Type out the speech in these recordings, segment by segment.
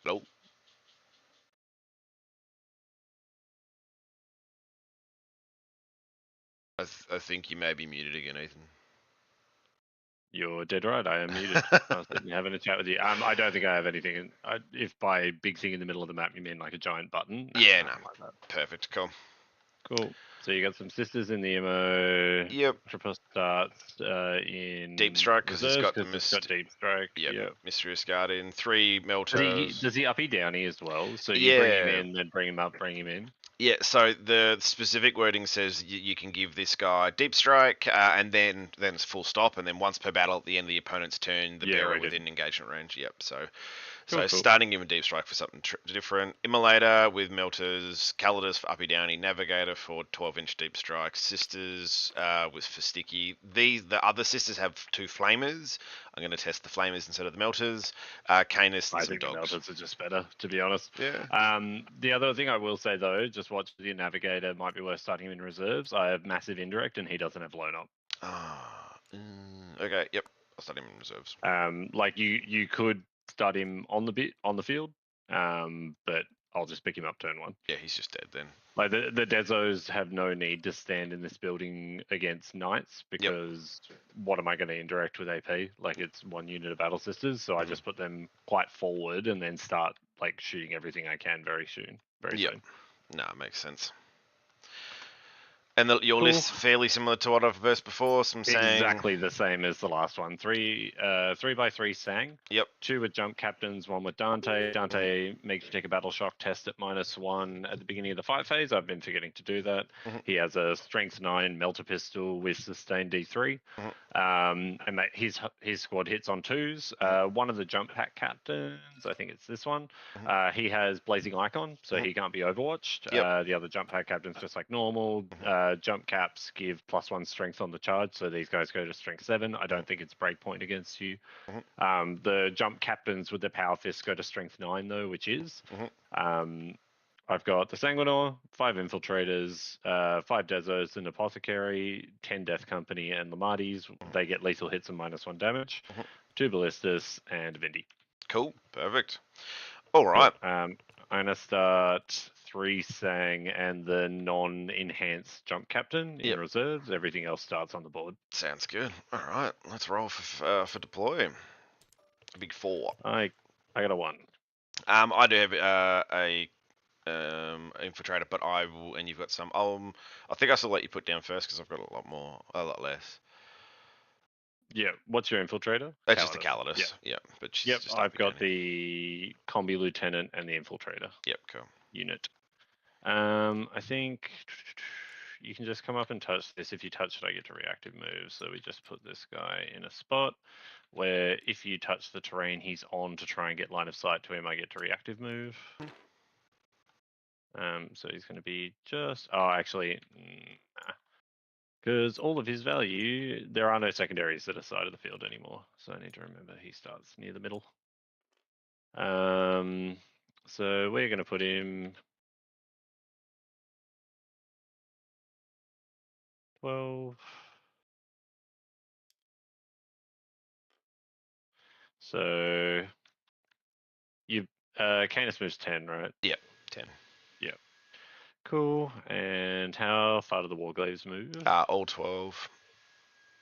Nope. I think you may be muted again, Ethan. You're dead right. I am muted. I was sitting having a chat with you. I don't think I have anything. If by big thing in the middle of the map you mean like a giant button, Yeah, no. like that. Perfect. Cool. Cool. So you got some sisters in the MO. Yep. Tripper starts in Deep strike because it's got the it's got deep strike. Yep. Mysterious Guardian. 3 Does melters. he uppy downy as well? So you bring him Yeah. in, then bring him up, bring him in. Yeah, so the specific wording says you can give this guy deep strike, and then it's full stop, and then once per battle at the end of the opponent's turn, the bearer within engagement range. Yep. So Cool. starting him with deep strike for something different. Immolator with melters, Calidus for uppy downy, Navigator for 12-inch deep strike, Sisters was for sticky. The other sisters have 2 flamers. I'm going to test the flamers instead of the melters. Canis and I some think the dogs. melters are just better, to be honest. Yeah. The other thing I will say though, just watch the Navigator. Might be worth starting him in reserves. I have massive indirect, and he doesn't have blown up. Okay. Yep. I'll start him in reserves. Like you could start him on the field, but I'll just pick him up turn 1. Yeah, he's just dead then. Like the Dezos have no need to stand in this building against knights because what am I going to indirect with AP? Like it's 1 unit of battle sisters, so I just put them quite forward and then start like shooting everything I can very soon. Soon. No, it makes sense. And your Cool. list fairly similar to what I've versed before. Some Sang. Exactly the same as the last one. 3x3 Sang. Yep. 2 with jump captains, 1 with Dante. Dante makes you take a battle shock test at -1 at the beginning of the fight phase. I've been forgetting to do that. He has a strength 9 melter pistol with sustained D3. And his squad hits on 2s. One of the jump pack captains, I think it's this one. He has blazing icon, so he can't be overwatched. The other jump pack captain's just like normal. Jump caps give +1 strength on the charge, so these guys go to strength 7. I don't think it's breakpoint against you. The jump captains with the power fists go to strength 9 though, which is. I've got the Sanguinor, 5 Infiltrators, 5 Dezos, an Apothecary, 10 Death Company, and Lamartis. They get lethal hits and -1 damage. 2 Ballistas, and Vindy. Cool. Perfect. All right. Cool. I'm going to start 3 Sang and the non-enhanced Jump Captain in reserves. Everything else starts on the board. Sounds good. All right. Let's roll for deploy. Big 4. I got a 1. I do have a infiltrator, but I will, and you've got some. I think I should let you put down first because I've got a lot less. Yeah. What's your infiltrator? That's just a Calidus. Yeah. But she's just I've got the Combi Lieutenant and the infiltrator. Yep. Cool. Unit. I think you can just come up and touch this. If you touch it, I get to reactive move. So we just put this guy in a spot where if you touch the terrain he's on to try and get line of sight to him, I get to reactive move. So he's going to be just... Oh, actually, because all of his value, there are no secondaries that are side of the field anymore. So I need to remember he starts near the middle. So we're going to put him 12. So you Canis moves 10, right? Yep, 10. Yep. Cool. And how far do the Warglaives move? All 12.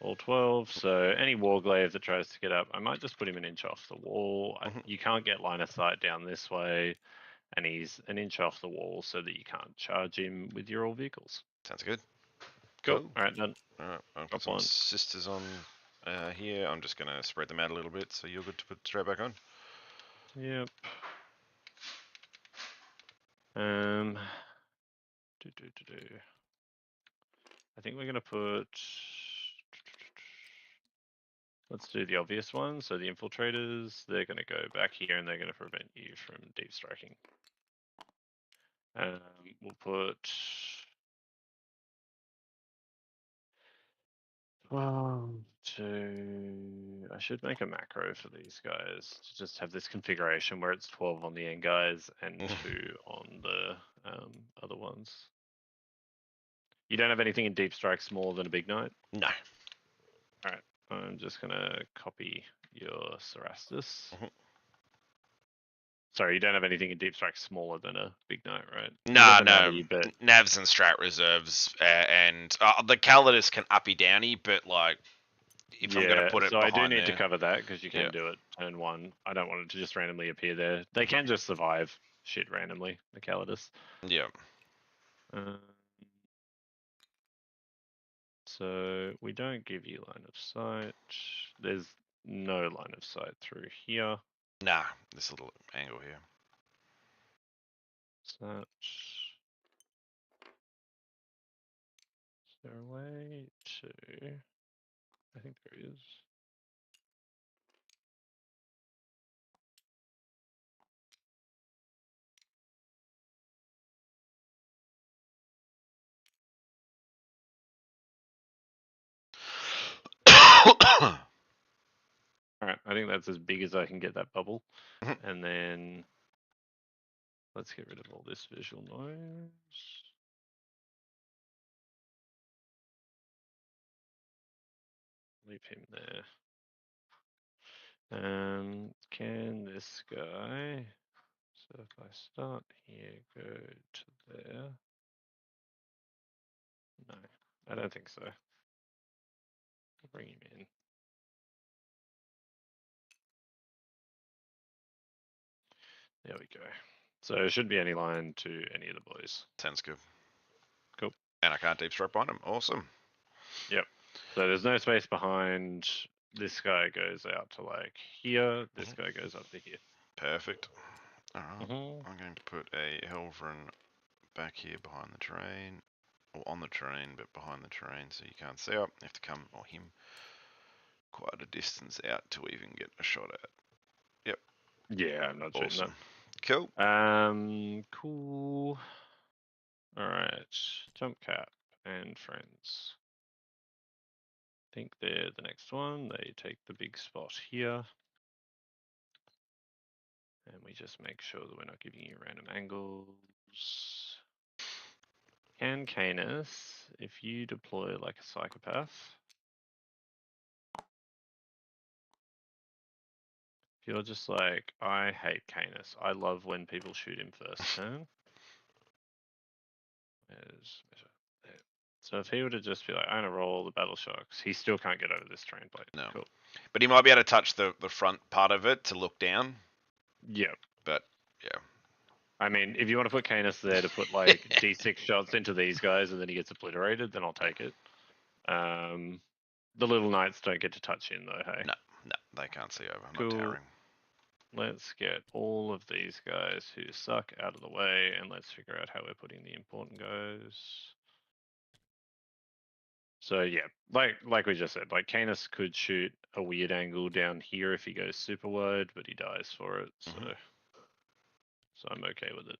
All 12. So any Warglaive that tries to get up, I might just put him an inch off the wall. You can't get line of sight down this way, and he's an inch off the wall so that you can't charge him with your all vehicles. Sounds good. Cool. All right, done. All right, I've got some sisters on here. I'm just going to spread them out a little bit so you're good to put straight back on. Yep. I think we're going to put... Let's do the obvious one. So the infiltrators, they're going to go back here and they're going to prevent you from deep striking. We'll put... I should make a macro for these guys to just have this configuration where it's 12 on the end guys and 2 on the other ones. You don't have anything in deep strike smaller than a big knight? No. All right. I'm just going to copy your Cerastus. Sorry, you don't have anything in deep strike smaller than a big knight, right? You No, got the no. natty, but Navs and strat reserves, and the Calidus can uppy downy, but like if I'm gonna yeah. put it So I do behind need to there, cover that because you can Yeah. do it turn 1. I don't want it to just randomly appear there. They can just survive shit randomly. The Calidus. yeah, So we don't give you line of sight. There's no line of sight through here. nah, this little angle here. That. Is there a way to? I think there is. Alright, I think that's as big as I can get that bubble. Mhm. And then let's get rid of all this visual noise. Leave him there. Can this guy, so if I start here, go to there? No, I don't think so. I'll bring him in. There we go. So it shouldn't be any line to any of the boys. Sounds good. Cool. And I can't deep strike behind him. Awesome. Yep. So there's no space behind. This guy goes out to like here. This guy goes up to here. Perfect. All right. Mhm. I'm going to put a Helverin back here behind the train, or on the train, but behind the train, so you can't see up. You have to come, or him, quite a distance out to even get a shot at. Yep. Yeah, I'm not shooting Awesome. Cool. that. Cool. All right. Jump cap and friends. I think they're the next one. They take the big spot here. And we just make sure that we're not giving you random angles. Can Canis, if you deploy like a psychopath, if you're just like, I hate Canis. I love when people shoot him first turn. So if he were to just be like, I'm gonna roll the battle shocks, he still can't get over this train plate. No. Cool. But he might be able to touch the front part of it to look down. Yeah. But yeah. I mean, if you want to put Canis there to put like D6 shots into these guys and then he gets obliterated, then I'll take it. The little knights don't get to touch in though, hey? No, they can't see over. I'm Cool. not towering. Let's get all of these guys who suck out of the way and let's figure out how we're putting the important guys. So yeah, like we just said, like Canis could shoot a weird angle down here if he goes super wide, but he dies for it. So I'm okay with it.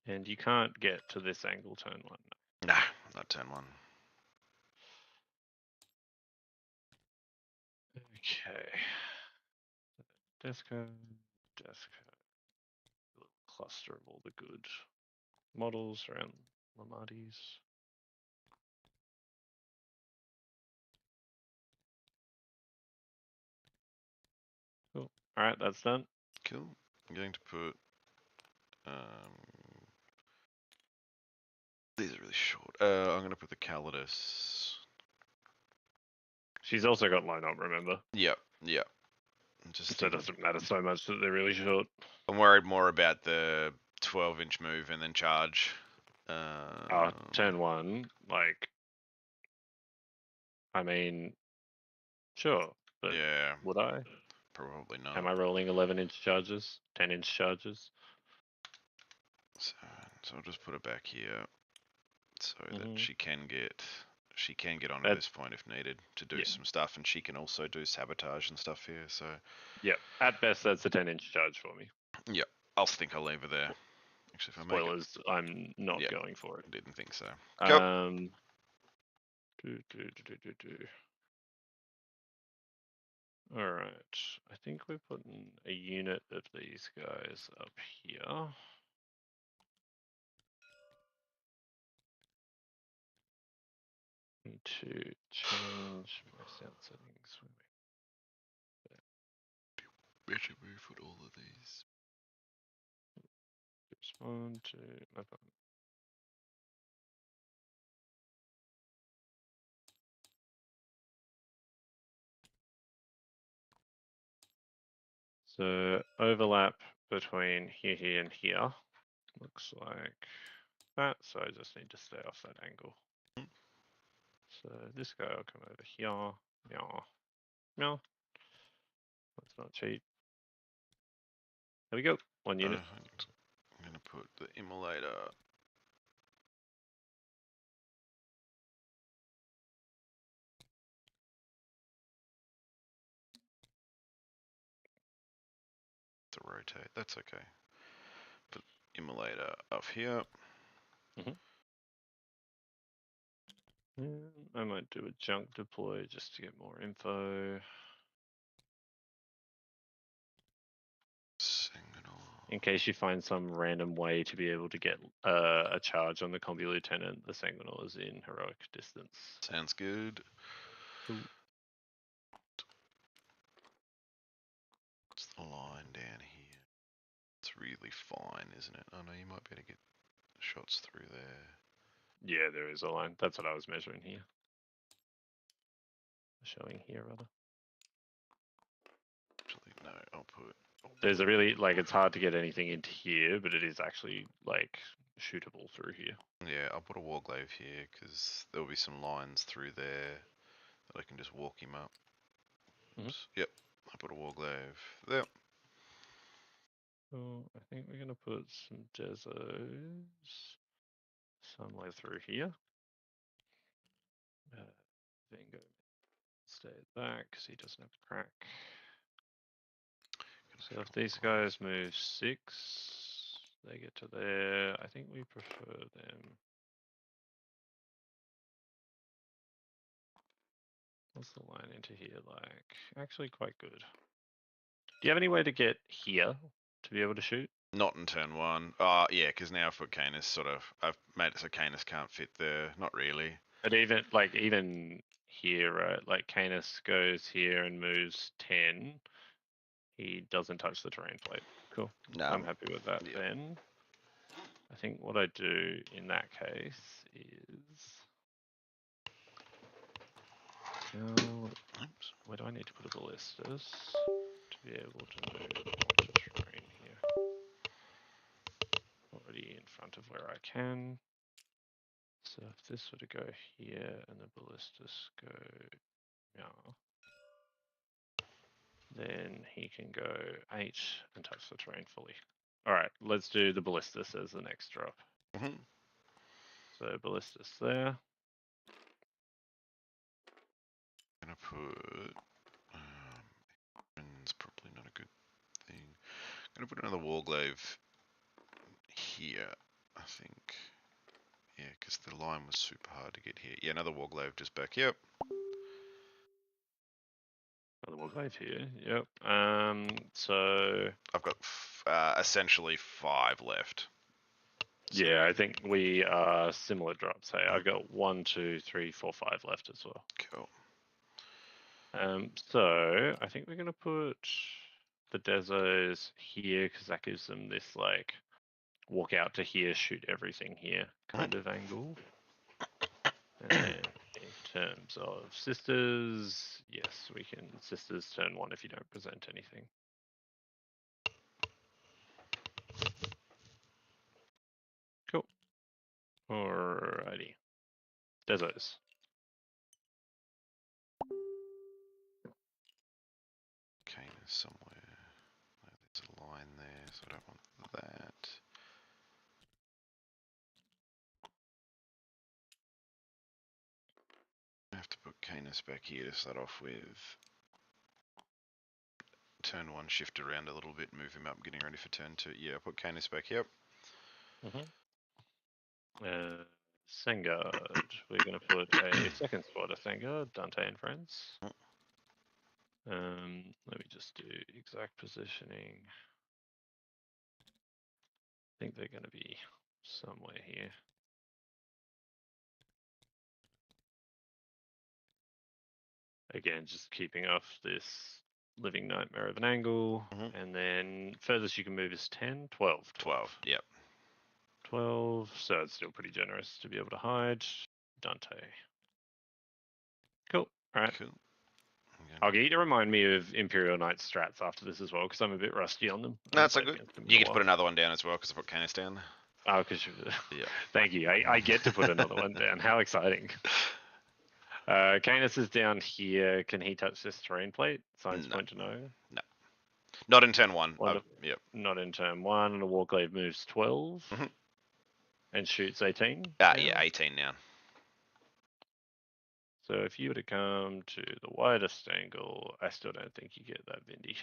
And you can't get to this angle turn 1. Nah, not turn 1. Okay. Desco. A little cluster of all the good models around Lamartis. Cool. Alright, that's done. Cool. I'm going to put these are really short. I'm going to put the Calidus. She's also got line up, remember? Yep. So it doesn't matter so much that they're really short. I'm worried more about the 12-inch move and then charge. Turn 1, like, I mean, sure, but yeah, would I? probably not. Am I rolling 11-inch charges? 10-inch charges? So I'll just put it back here so that she can get onto this point if needed to do some stuff, and she can also do sabotage and stuff here. So yeah, at best that's a 10-inch charge for me. Yeah, I'll leave her there. Actually, if I make Spoilers, I'm not going for it. Didn't think so. All right, I think we're putting a unit of these guys up here. Need to change my sound settings. Better move with all of these. Respond to my button. So overlap between here and here looks like that. So I just need to stay off that angle. So this guy will come over here. Meow. Meow. Let's not cheat. There we go. 1 unit. I'm going to put the immolator. To rotate, that's okay. Put immolator up here. I might do a junk deploy just to get more info. In case you find some random way to be able to get a charge on the combi lieutenant, the Sanguinal is in heroic distance. Sounds good. Cool. What's the line down here? It's really fine, isn't it? Oh no, you might be able to get shots through there. Yeah, there is a line. That's what I was measuring here. Showing here, rather. Actually, no, I'll put... There's a really, like, it's hard to get anything into here, but it is actually, like, shootable through here. Yeah, I'll put a warglaive here, because there'll be some lines through there that I can just walk him up. Yep, I put a warglaive there. So I think we're going to put some desos somewhere through here. Vingo stay at the back because he doesn't have a crack. So if these guys move 6, they get to there. I think we prefer them. What's the line into here like? Actually quite good. Do you have any way to get here to be able to shoot? Not in turn 1. Yeah, because now I've put Canis I've made it so Canis can't fit there. Not really. But even here, right? Like Canis goes here and moves 10. He doesn't touch the terrain plate. Cool. No. I'm happy with that then. I think what I do in that case is... where do I need to put a ballistas to be able to move onto terrain here? Already in front of where I can. So if this were to go here and the ballistas go yeah, then he can go 8 and touch the terrain fully. Alright, let's do the ballistas as the next drop. So ballistas there. I'm gonna put it's probably not a good thing. I'm gonna put another warglaive here, I think. Yeah, because the line was super hard to get here. Yeah, another warglaive just back. Yep. Another warglaive here. Yep. So I've got essentially 5 left. Yeah, I think we are similar drops. Hey, I've got 1, 2, 3, 4, 5 left as well. Cool. So I think we're gonna put the desos here because that gives them this like walk out to here, shoot everything here kind of angle. And in terms of sisters, yes, we can sisters turn 1 if you don't present anything. Cool. Alrighty. Desos. Canis somewhere. No, there's a line there, so I don't want that. I have to put Canis back here to start off with. Turn 1, shift around a little bit, move him up, getting ready for turn 2. Yeah, I put Canis back, yep. Sengard. We're going to put a second squad of Sengard, Dante and friends. Let me just do exact positioning. I think they're going to be somewhere here. Again, just keeping off this living nightmare of an angle. And then furthest you can move is 10, 12. 12. Yep. 12. So it's still pretty generous to be able to hide. Dante. Cool. All right. Cool. I'll get you to remind me of Imperial Knight strats after this as well, because I'm a bit rusty on them. No, that's so good. You get to put another one down as well, because I put Canis down. Oh, because Yeah. Thank you. I get to put another one down. How exciting. Canis is down here. Can he touch this terrain plate? Science point to know. No. Not in turn 1. Yep. Not in turn 1. And the Warglaive moves 12 and shoots 18. Yeah, 18 now. So if you were to come to the widest angle, I still don't think you get that Vindy.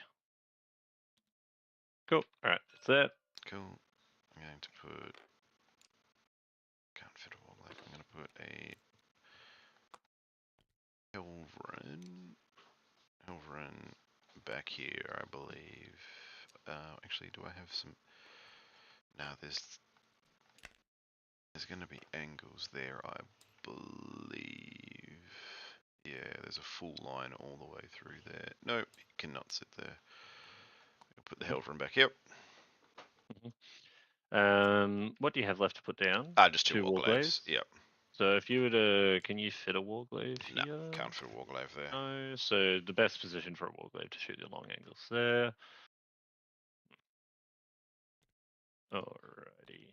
Cool. All right, that's that. Cool. I'm going to put. Can't fit a Warglaive. I'm going to put a Elverin back here, I believe. Actually, do I have some? No, there's going to be angles there, I believe. Yeah, there's a full line all the way through there. No, it cannot sit there. I'll put the Helverin back. Yep. What do you have left to put down? Just 2 Warglaives. Yep. So if you were to, can you fit a Warglaive here? No, can't fit a Warglaive there. No, so the best position for a Warglaive to shoot the long angles there. Alrighty.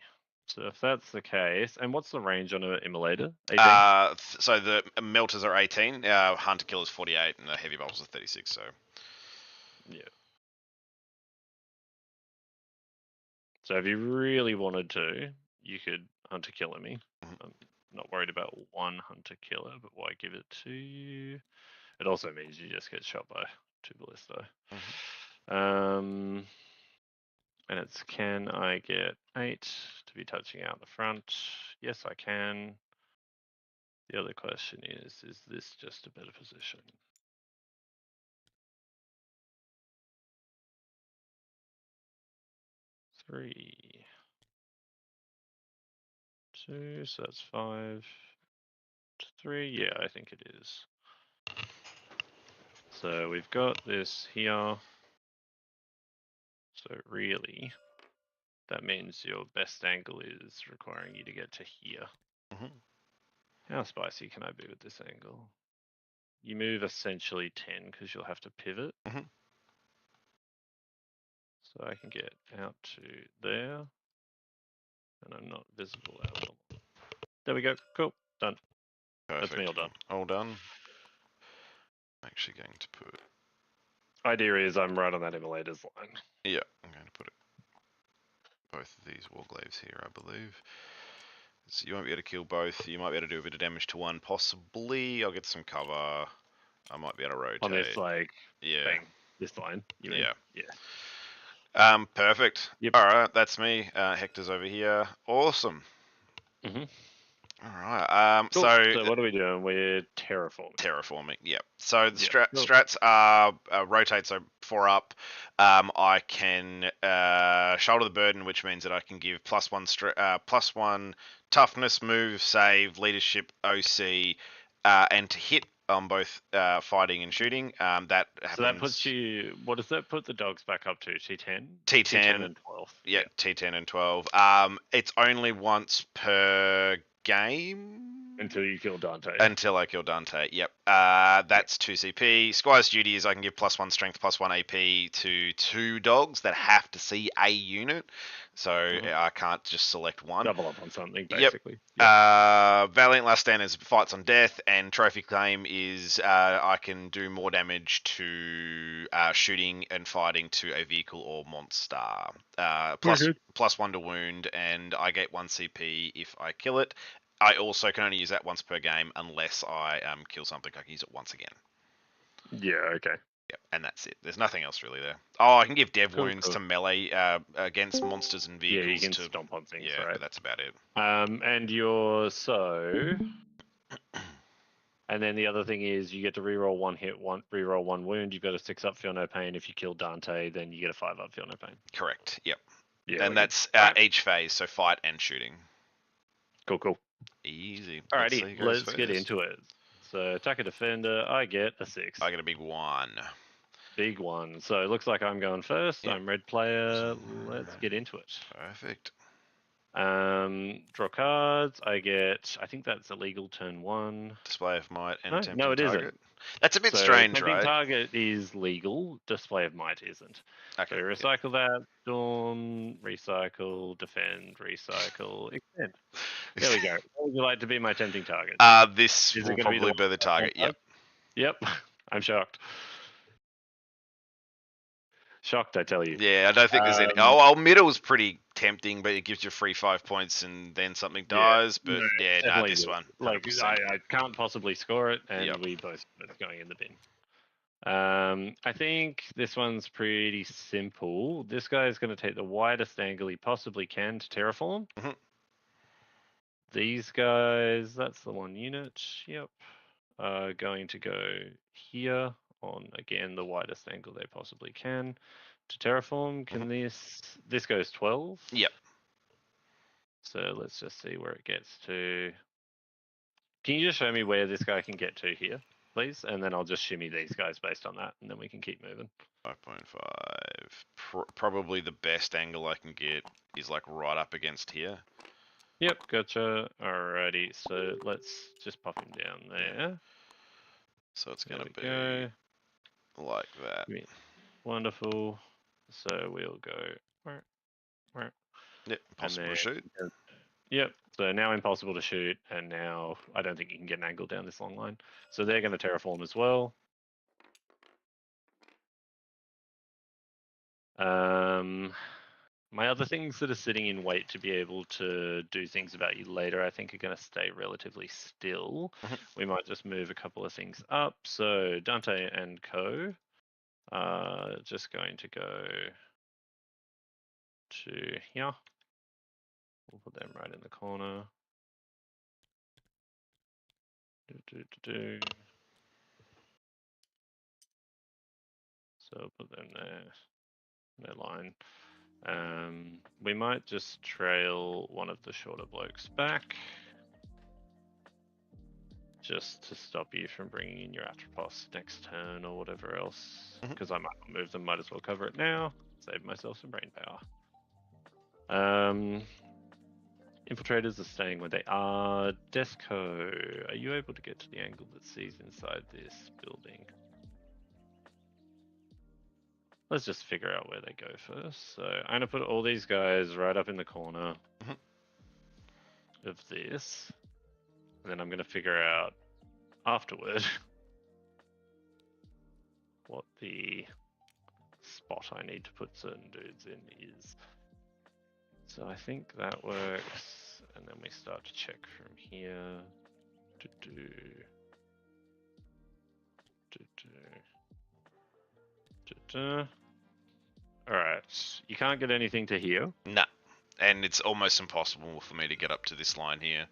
So if that's the case, and what's the range on an Immolator? 18? So the melters are 18, hunter kill is 48, and the heavy bolts are 36. So yeah. So if you really wanted to, you could hunter killer me. I'm not worried about 1 hunter killer, but why give it to you? It also means you just get shot by 2 ballistae. And it's, can I get 8 to be touching out the front? Yes, I can. The other question is this just a better position? Three. 2, so that's 5. 3, yeah, I think it is. So we've got this here. So really, that means your best angle is requiring you to get to here. How spicy can I be with this angle? You move essentially 10 because you'll have to pivot. So I can get out to there. And I'm not visible at all. There we go. Cool. Done. perfect. That's me all done. All done. I'm actually going to put. Idea is I'm right on that Immolator's line. Yeah, I'm going to put both of these Warglaives here, I believe. So you won't be able to kill both. You might be able to do a bit of damage to one, possibly. I'll get some cover. I might be able to rotate. On this, like, yeah, bang, this line. You mean? Yeah. Perfect. Yep. All right, that's me. Hector's over here. Awesome. All right. Cool. So what are we doing? We're terraforming. Terraforming. Yep. So the strats are rotate. So 4 up. I can shoulder the burden, which means that I can give +1 toughness, move, save, leadership, OC, and to hit on both fighting and shooting. That happens. So that puts you. What does that put the dogs back up to? T10. T10 and 12. Yeah, T10 and 12. It's only once per game. Until you kill Dante. Until I kill Dante, yep. That's 2 CP. Squire's duty is I can give +1 strength, +1 AP to 2 dogs that have to see a unit. So I can't just select one. Double up on something, basically. Yep. Valiant Last Stand is fights on death, and Trophy Claim is I can do more damage to shooting and fighting to a vehicle or monster. +1 to wound, and I get 1 CP if I kill it. I also can only use that once per game unless I kill something. I can use it once again. Yeah, okay. Yep, and that's it. There's nothing else really there. Oh, I can give dev wounds to melee against monsters and vehicles. Yeah, you can stomp on things, right? But that's about it. And you're so... And then the other thing is you get to reroll 1 hit, reroll 1 wound. You've got a 6 up, feel no pain. If you kill Dante, then you get a 5 up, feel no pain. Correct, yep. Yeah, and that's each phase, so fight and shooting. Cool. Easy. Alrighty, let's get into it. So attacker defender, I get a 6. I get a big 1. Big 1. So it looks like I'm going first. Yep. I'm red player. Let's get into it. Perfect. Draw cards. I think that's illegal turn 1. Display of might and No, tempting it target. isn't. That's a bit So strange, tempting right? target is legal. Display of might isn't. Okay. So recycle that. Storm, recycle, defend, recycle, extend. There we go. What would you like to be my tempting target? This Is will it going probably to be the target. Yep. Yep. I'm shocked. Shocked, I tell you. Yeah, I don't think there's any. Oh, middle's pretty tempting, but it gives you free 5 points and then something dies. But no, this one. 100%. Like I can't possibly score it, and Yep. we both it's going in the bin. I think this one's pretty simple. This guy is going to take the widest angle he possibly can to terraform. Mhm. These guys, that's the 1 unit. Yep. Are going to go here on again the widest angle they possibly can to terraform. Can this goes 12? Yep. So let's just see where it gets to. Can you just show me where this guy can get to here, please? And then I'll just shimmy these guys based on that, and then we can keep moving. 5.5. Probably the best angle I can get is like right up against here. Yep, gotcha. Alrighty, so let's just pop him down there. So it's going to be like that. Wonderful. So we'll go. Yep, impossible to shoot. Yep, so now impossible to shoot, and now I don't think you can get an angle down this long line. So they're going to terraform as well. My other things that are sitting in wait to be able to do things about you later, I think are going to stay relatively still. We might just move a couple of things up. So Dante and Co. are just going to go to here. We'll put them right in the corner. So put them there. Their line. We might just trail one of the shorter blokes back, just to stop you from bringing in your Atropos next turn or whatever else. Because I might not move them, might as well cover it now. Save myself some brain power. Infiltrators are staying where they are. Desco, are you able to get to the angle that sees inside this building? Let's just figure out where they go first. So I'm going to put all these guys right up in the corner of this. And then I'm going to figure out afterward what the spot I need to put certain dudes in is. So I think that works. And then we start to check from here. Alright, you can't get anything to here. Nah, and it's almost impossible for me to get up to this line here.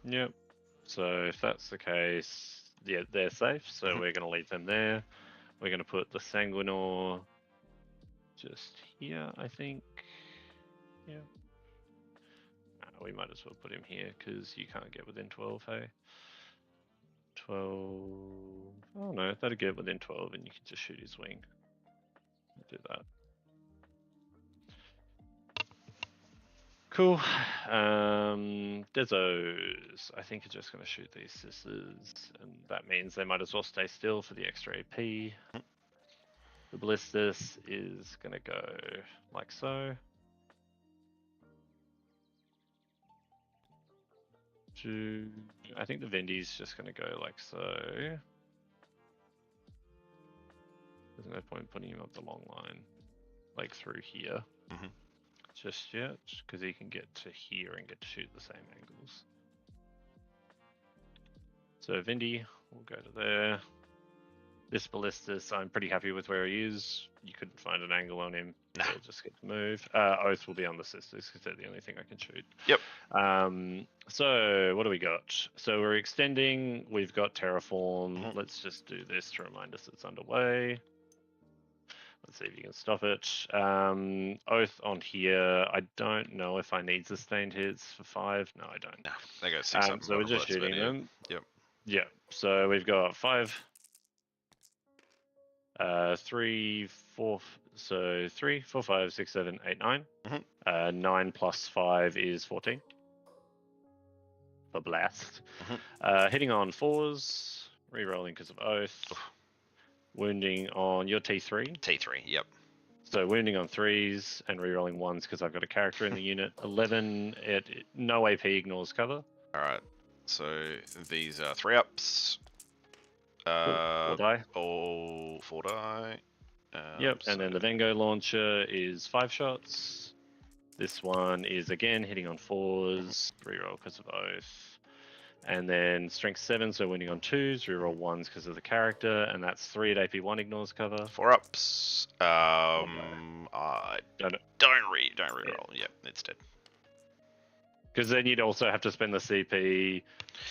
Yep. So if that's the case, yeah, they're safe. So we're going to leave them there. We're going to put the Sanguinor just here, I think. Yeah. We might as well put him here because you can't get within 12, hey? 12. Oh no, that'll get within 12 and you can just shoot his wing. Do that. Cool. Desos, I think, are just going to shoot these sisters, and that means they might as well stay still for the extra AP. The Ballistus is going to go like so. I think the Vendi's just going to go like so. There's no point putting him up the long line, like through here. Just yet, because he can get to here and get to shoot the same angles. So Vindy will go to there. This Ballistus, I'm pretty happy with where he is. You couldn't find an angle on him. Nah. He'll just get to move. Oath will be on the sisters because they're the only thing I can shoot. Yep. So what do we got? So we're extending. We've got Terraform. Let's just do this to remind us it's underway. Let's see if you can stop it. Oath on here. I don't know if I need sustained hits for 5. No, I don't. No, they got 6 up. So we're just shooting them. Yep. Yeah. So we've got 5, 3, 4. So 3, 4, 5, 6, 7, 8, 9. Mhm. 9 plus 5 is 14 for blast. Hitting on 4s, re-rolling because of oath. Oof. Wounding on your T3. T3, yep. So wounding on 3s and re-rolling 1s because I've got a character in the unit. 11, no AP, ignores cover. Alright, so these are 3-ups. Cool. 4 die. All 4 die. Yep, So and then the Vengo launcher is 5 shots. This one is again hitting on 4s, reroll because of oath. And then strength 7, so winning on 2s, reroll 1s because of the character, and that's 3 at AP1 ignores cover. 4-ups. Don't reroll. Yep, it's dead. Because then you'd also have to spend the CP.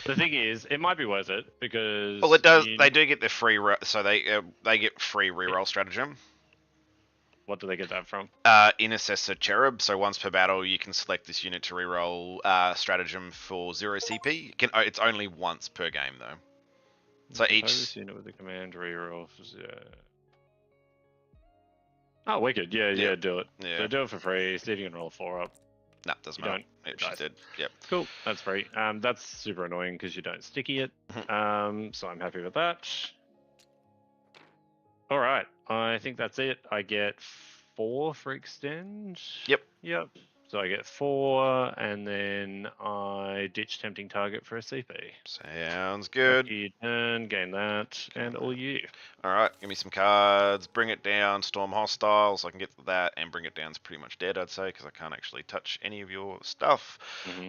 The thing is, it might be worth it because. Well, it does. They do get the free, so they get free reroll stratagem. What do they get that from? Intercessor Cherub. So once per battle, you can select this unit to reroll stratagem for 0 CP. It's only once per game though. So each this unit with the command reroll. Oh, wicked! Yeah, do it. Yeah. So do it for free. See if you can roll a 4-up. Nah, doesn't matter. Yep, she's dead. Yep. Cool. That's free. That's super annoying because you don't sticky it. So I'm happy with that. All right. I think that's it. I get 4 for extend. Yep. So I get 4, and then I ditch tempting target for a CP. Sounds good. Lucky turn, gain that, and all you. All right, give me some cards. Bring it down, storm hostile, so I can get that, and bring it down's pretty much dead, I'd say, because I can't actually touch any of your stuff.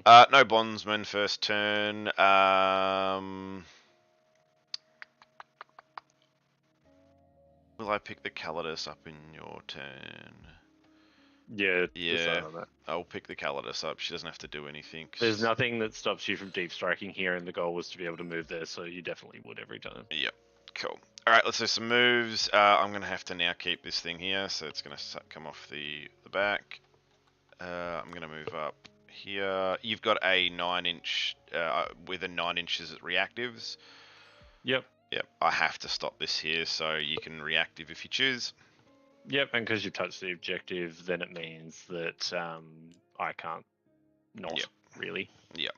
No bondsman first turn. Will I pick the Calidus up in your turn? Yeah. Decide on that. I'll pick the Calidus up. She doesn't have to do anything. There's nothing that stops you from deep striking here, and the goal was to be able to move there, so you definitely would every time. Yep. Cool. All right, let's do some moves. I'm going to have to now keep this thing here, so it's going to come off the back. I'm going to move up here. You've got a 9-inch with a 9 inches at reactives. Yep. I have to stop this here, so you can reactive if you choose. Yep, and because you've touched the objective, then it means that I can't not really. Yep.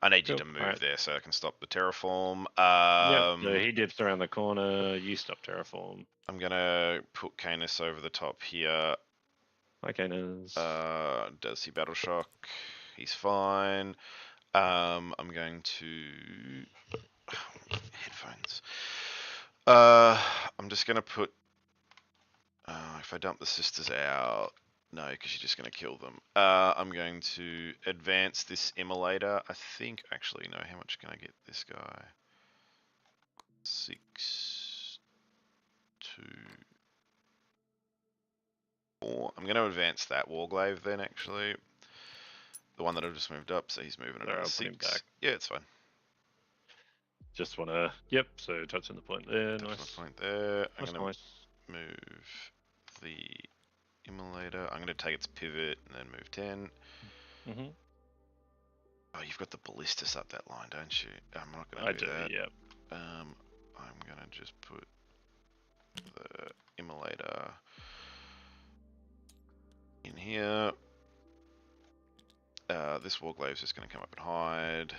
I need you to move there so I can stop the terraform. So he dips around the corner, you stop terraform. I'm going to put Canis over the top here. Hi, Canis. Does he battle shock? He's fine. I'm going to... headphones. I'm just going to put... if I dump the sisters out... No, because you're just going to kill them. I'm going to advance this immolator. I think, actually, no, how much can I get this guy? 6, 2, 4. I'm going to advance that Warglaive then, actually. The one that I've just moved up, so he's moving it over 6. Back. Yeah, it's fine. Just want to... so touching the point there. Nice. The point there. I'm going to move the immolator. I'm going to take its pivot and then move 10. Oh, you've got the ballistas up that line, don't you? I'm not going to do that. Yep. I'm going to just put the immolator in here. This Warglaive is just going to come up and hide.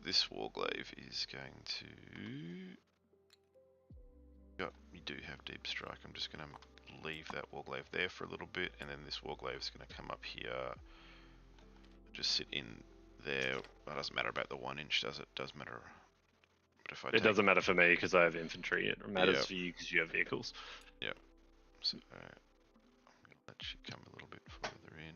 This Warglaive is going to... Yep, you do have deep strike. I'm just going to leave that Warglaive there for a little bit, and then this Warglaive is going to come up here. Just sit in there. Well, it doesn't matter about the 1 inch, does it? It does matter. But if it doesn't matter for me because I have infantry. It matters for you because you have vehicles. Yep. So I'm going to let you come a little bit further in.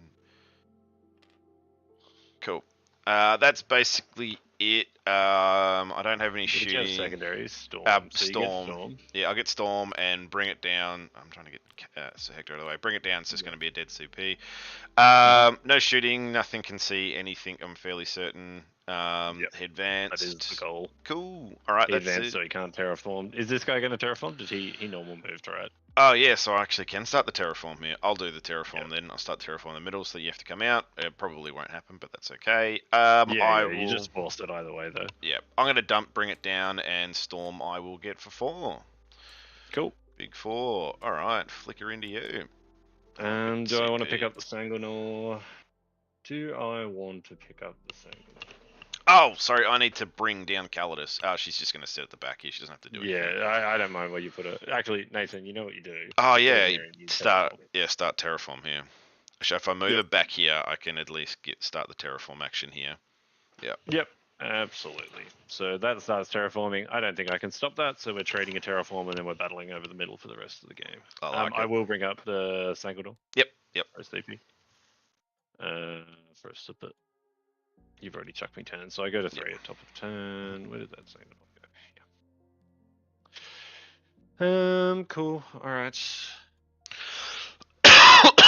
Cool. That's basically it. I don't have any shooting. You have secondaries. Storm. Storm. Yeah, I'll get Storm and bring it down. I'm trying to get Hector out of the way. Bring it down. It's just going to be a dead CP. No shooting. Nothing can see anything. I'm fairly certain. He advanced. That is the goal. Cool. All right, He that's advanced, it. so he can't terraform. Is this guy going to terraform? Did he normal moved, right? Oh yeah, so I actually can start the terraform here. I'll do the terraform Yep. then. I'll start terraform in the middle, so you have to come out. It probably won't happen, but that's okay. Yeah, you just forced it either way, though. Yeah, I'm gonna bring it down, and storm I will get for 4. Cool. Big 4. All right, flicker into you. Do I want to pick up the Sanguinor? Do I want to pick up the Sanguinor? Oh, sorry, I need to bring down Calidus. Oh, she's just going to sit at the back here. She doesn't have to do anything. Yeah, I don't mind where you put it. Actually, Nathan, you know what you do. Oh, You yeah, start terraform here. So if I move it back here, I can at least start the terraform action here. Yep, absolutely. So that starts terraforming. I don't think I can stop that, so we're trading a terraform and then we're battling over the middle for the rest of the game. I will bring up the Sanguinor. Yep. For a CP. For a Super. You've already chucked me 10, so I go to 3 at top of turn. Where did that Sanguinor go? Yeah. Cool. Alright.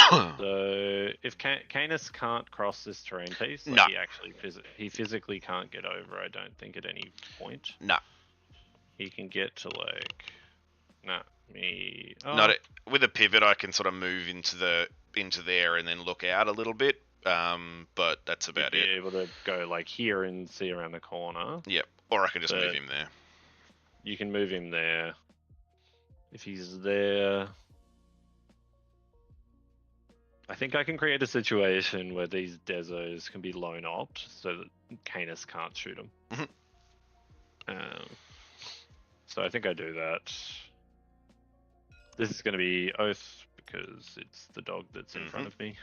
So if Canis can't cross this terrain piece, like he physically can't get over, I don't think, at any point. No. He can get to like with a pivot I can sort of move into there and then look out a little bit. But that's about it. Be able to go like here and see around the corner. Yep. Or I can just move him there. You can move him there. If he's there, I think I can create a situation where these Dezos can be lone opt so that Canis can't shoot them. So I think I do that. This is going to be Oath because it's the dog that's in front of me.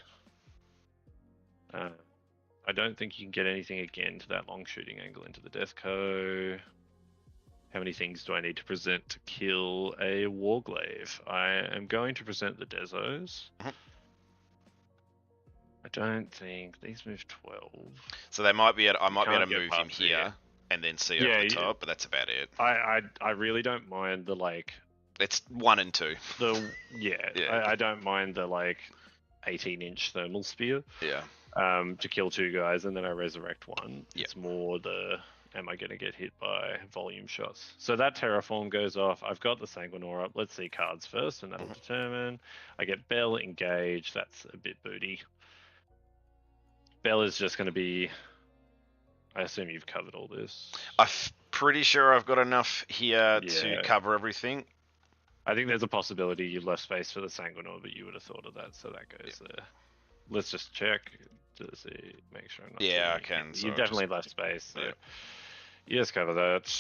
I don't think you can get anything again to that long shooting angle into the Deathco. How many things do I need to present to kill a Warglaive? I am going to present the Dezos. I don't think these move 12. So they might be able, I might be able to move him here and then see over the top, but that's about it. I really don't mind the like. It's 1 and 2. I don't mind the like 18-inch thermal spear. Yeah. To kill 2 guys and then I resurrect 1. Yep. It's more the am I going to get hit by volume shots? So that terraform goes off. I've got the Sanguinor up. Let's see cards first, and that'll determine. I get Bell engaged. That's a bit booty. Bell is just going to be. I assume you've covered all this. I'm pretty sure I've got enough here to cover everything. I think there's a possibility you left space for the Sanguinor, but you would have thought of that, so that goes there. Let's just check to see, make sure I'm not. Yeah, I can. So you've definitely left space. So yes, cover that.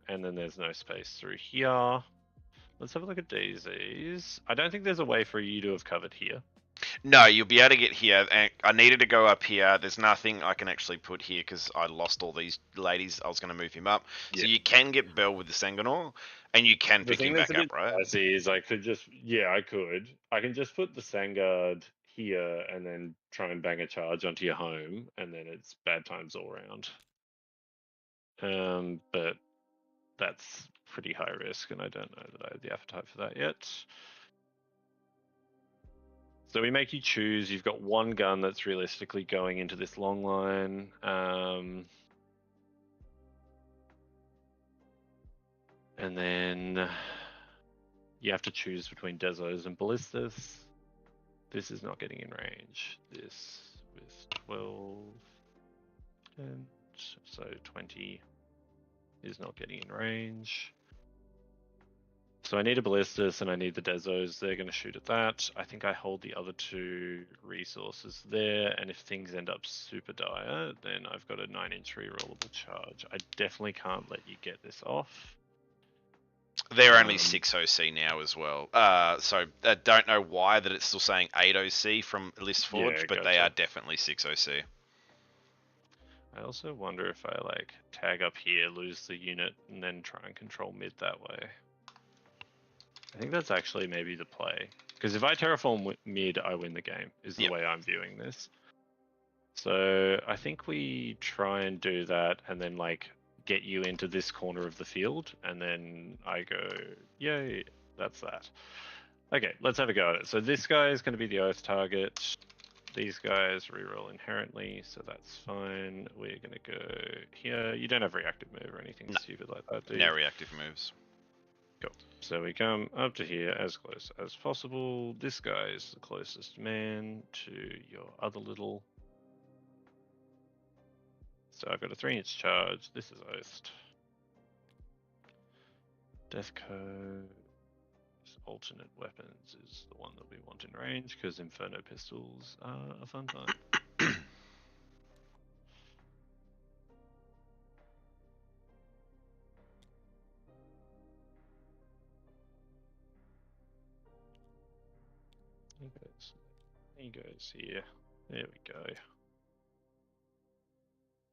And then there's no space through here. Let's have a look at daisies. I don't think there's a way for you to have covered here. No, you'll be able to get here. And I needed to go up here. There's nothing I can actually put here because I lost all these ladies. I was going to move him up. So you can get Bell with the Sanguinor, and you can pick him back up, right? I see is I could just, I could. I can just put the Sangard here and then try and bang a charge onto your home, and then it's bad times all around. But that's pretty high risk, and I don't know that I have the appetite for that yet. So we make you choose. You've got 1 gun that's realistically going into this long line. And then you have to choose between Dezos and Ballistas. This is not getting in range. This with 12 and so 20 is not getting in range. So I need a Ballistas and I need the Dezos. They're going to shoot at that. I think I hold the other 2 resources there. And if things end up super dire, then I've got a 9-inch rerollable charge. I definitely can't let you get this off. They're only 6 OC now as well. So I don't know why that it's still saying 8 OC from List Forge, but they are definitely 6 OC. I also wonder if I like tag up here, lose the unit, and then try and control mid that way. I think that's actually maybe the play. Because if I terraform mid, I win the game, is the way I'm viewing this. So I think we try and do that and then like get you into this corner of the field, and then I go, yay, that's that. Okay, let's have a go at it. So this guy is going to be the Oath target. These guys reroll inherently, so that's fine. We're gonna go here. You don't have reactive move or anything stupid like that, do you? No reactive moves. Cool. So we come up to here as close as possible. This guy is the closest man to your other little. So I've got a 3-inch charge. This is Oast. Death Code. Alternate weapons is the one that we want in range because Inferno pistols are a fun time. He goes here. There we go.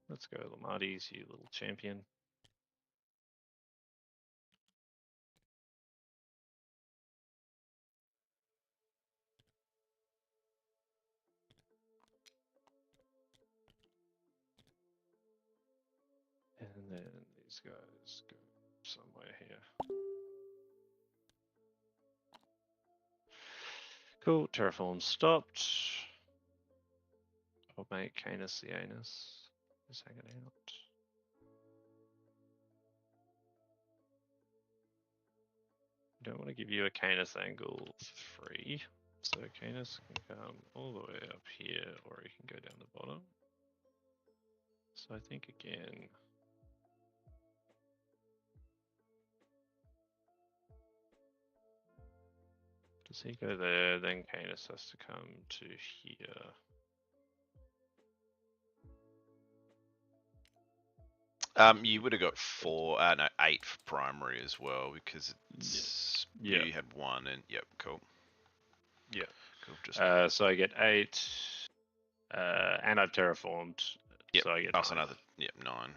Let's go, Lamarties, you little champion. And then these guys go somewhere here. Cool, terraform stopped. Old mate Canis the Anus is hanging out. Don't want to give you a Canis angle for free. So Canis can come all the way up here, or he can go down the bottom. So I think again, does he go there? Then Canis has to come to here. You would have got 8 for primary as well because it's yeah. You had 1 and yep, cool. Yeah, cool. Just so I get 8, and I've terraformed. Yep. So I get also 9. another 9.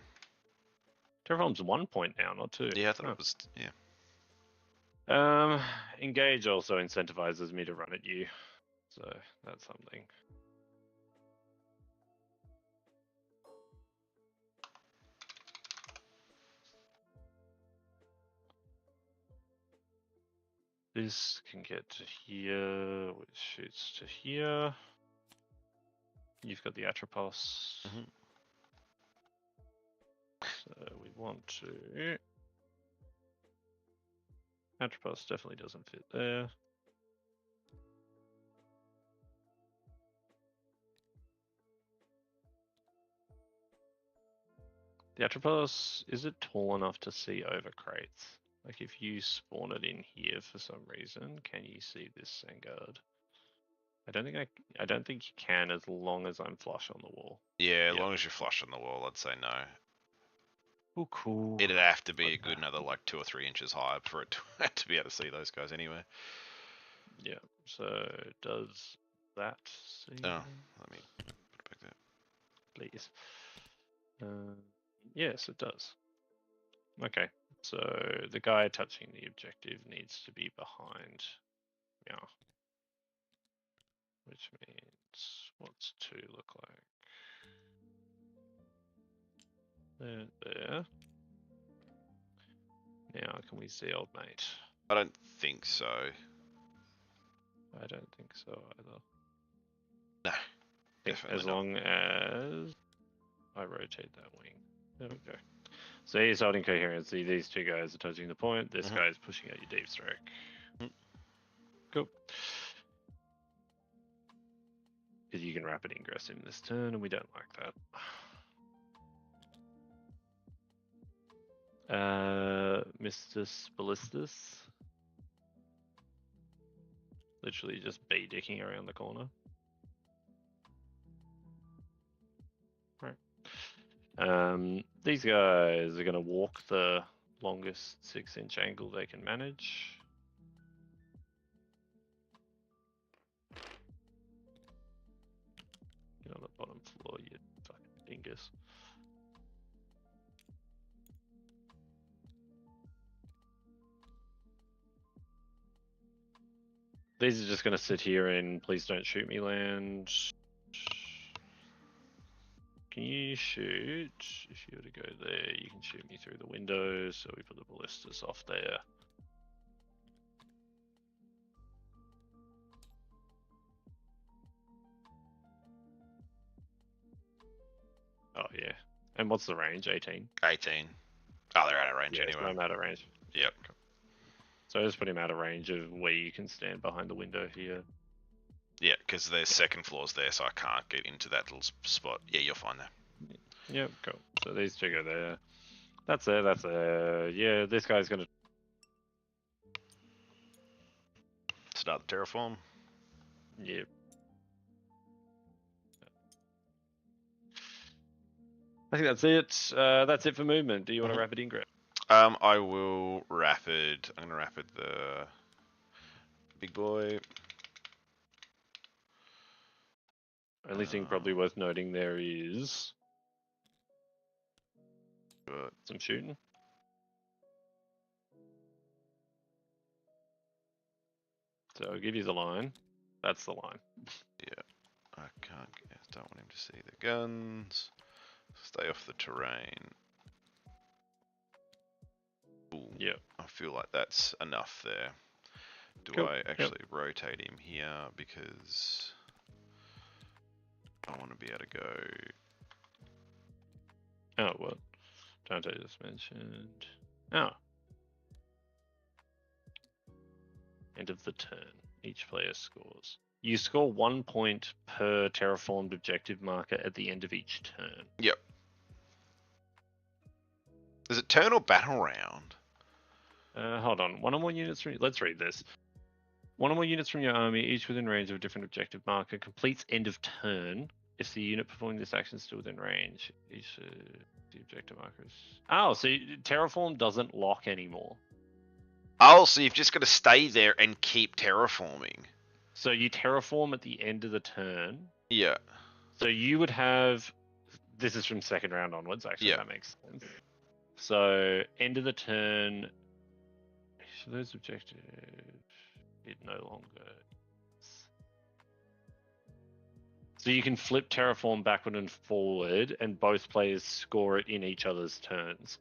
Terraform's 1 point now, not 2. Yeah, I thought it was Engage also incentivizes me to run at you, so that's something. This can get to here, which shoots to here. You've got the Atropos. Mhm. So we want to... Atropos definitely doesn't fit there. The Atropos, is it tall enough to see over crates? Like if you spawn it in here for some reason, can you see this Sangard? I don't think you can as long as I'm flush on the wall. Yeah, as long as you're flush on the wall, I'd say no. Oh, cool. It'd have to be a good another like 2 or 3 inches high for it to be able to see those guys anyway. Yeah, so does that see? Oh, let me put it back there. Please. Yes, it does. Okay, so the guy touching the objective needs to be behind. Yeah. Which means, what's 2 look like? There. Now, can we see old mate? I don't think so. I don't think so either. No, definitely as not. long as I rotate that wing. There we go. So he's holding coherency. These 2 guys are touching the point. This guy is pushing out your deep strike. Cool. Because you can rapid ingress him this turn, and we don't like that. Mr. Spallistus. Literally just B-dicking around the corner. Right. These guys are going to walk the longest 6-inch angle they can manage. Get on the bottom floor, you fucking dingus. These are just going to sit here in please don't shoot me land. Can you shoot? If you were to go there, you can shoot me through the window, so we put the ballistas off there. yeah. And what's the range? 18? 18. Oh, they're out of range Yeah, anyway. so I'm out of range. Yep. So just put him out of range of where you can stand behind the window here. Yeah, because there's second floors there, so I can't get into that little spot. Yeah, you're fine there. Yep, cool. So these two go there. That's there, that's there. Yeah, this guy's gonna... Start the terraform. Yep. I think that's it. That's it for movement. Do you want a rapid ingress? I will rapid. I'm gonna rapid the big boy. Only thing probably worth noting there is some shooting. So I'll give you the line. That's the line. Yeah, I can't. Don't want him to see the guns. Stay off the terrain. Ooh, Yep. I feel like that's enough there. Do Cool. I actually rotate him here because I want to be able to go? Oh, what? Dante just mentioned. Oh. End of the turn. Each player scores. You score 1 point per terraformed objective marker at the end of each turn. Yep. Is it turn or battle round? Hold on. One or more units from... Let's read this. One or more units from your army, each within range of a different objective marker, completes end of turn if the unit performing this action is still within range. Each the objective markers. Oh, so terraform doesn't lock anymore. Oh, so you've just got to stay there and keep terraforming. So you terraform at the end of the turn. Yeah. So you would have... This is from second round onwards, actually. Yeah. That makes sense. So end of the turn... So those objectives... It no longer... So you can flip terraform backward and forward, and both players score it in each other's turns.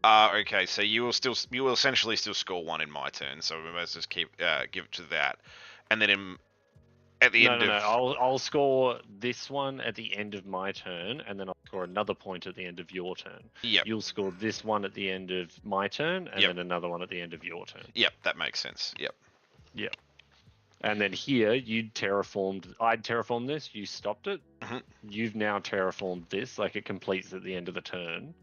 Okay. So you will essentially still score one in my turn. So we must just keep give it to that, and then at the end of I'll score this one at the end of my turn, and then I'll score another point at the end of your turn. Yep. You'll score this one at the end of my turn, and then another one at the end of your turn. Yep, that makes sense. Yep. Yep. And then here, I'd terraformed this, you stopped it. You've now terraformed this, like it completes at the end of the turn.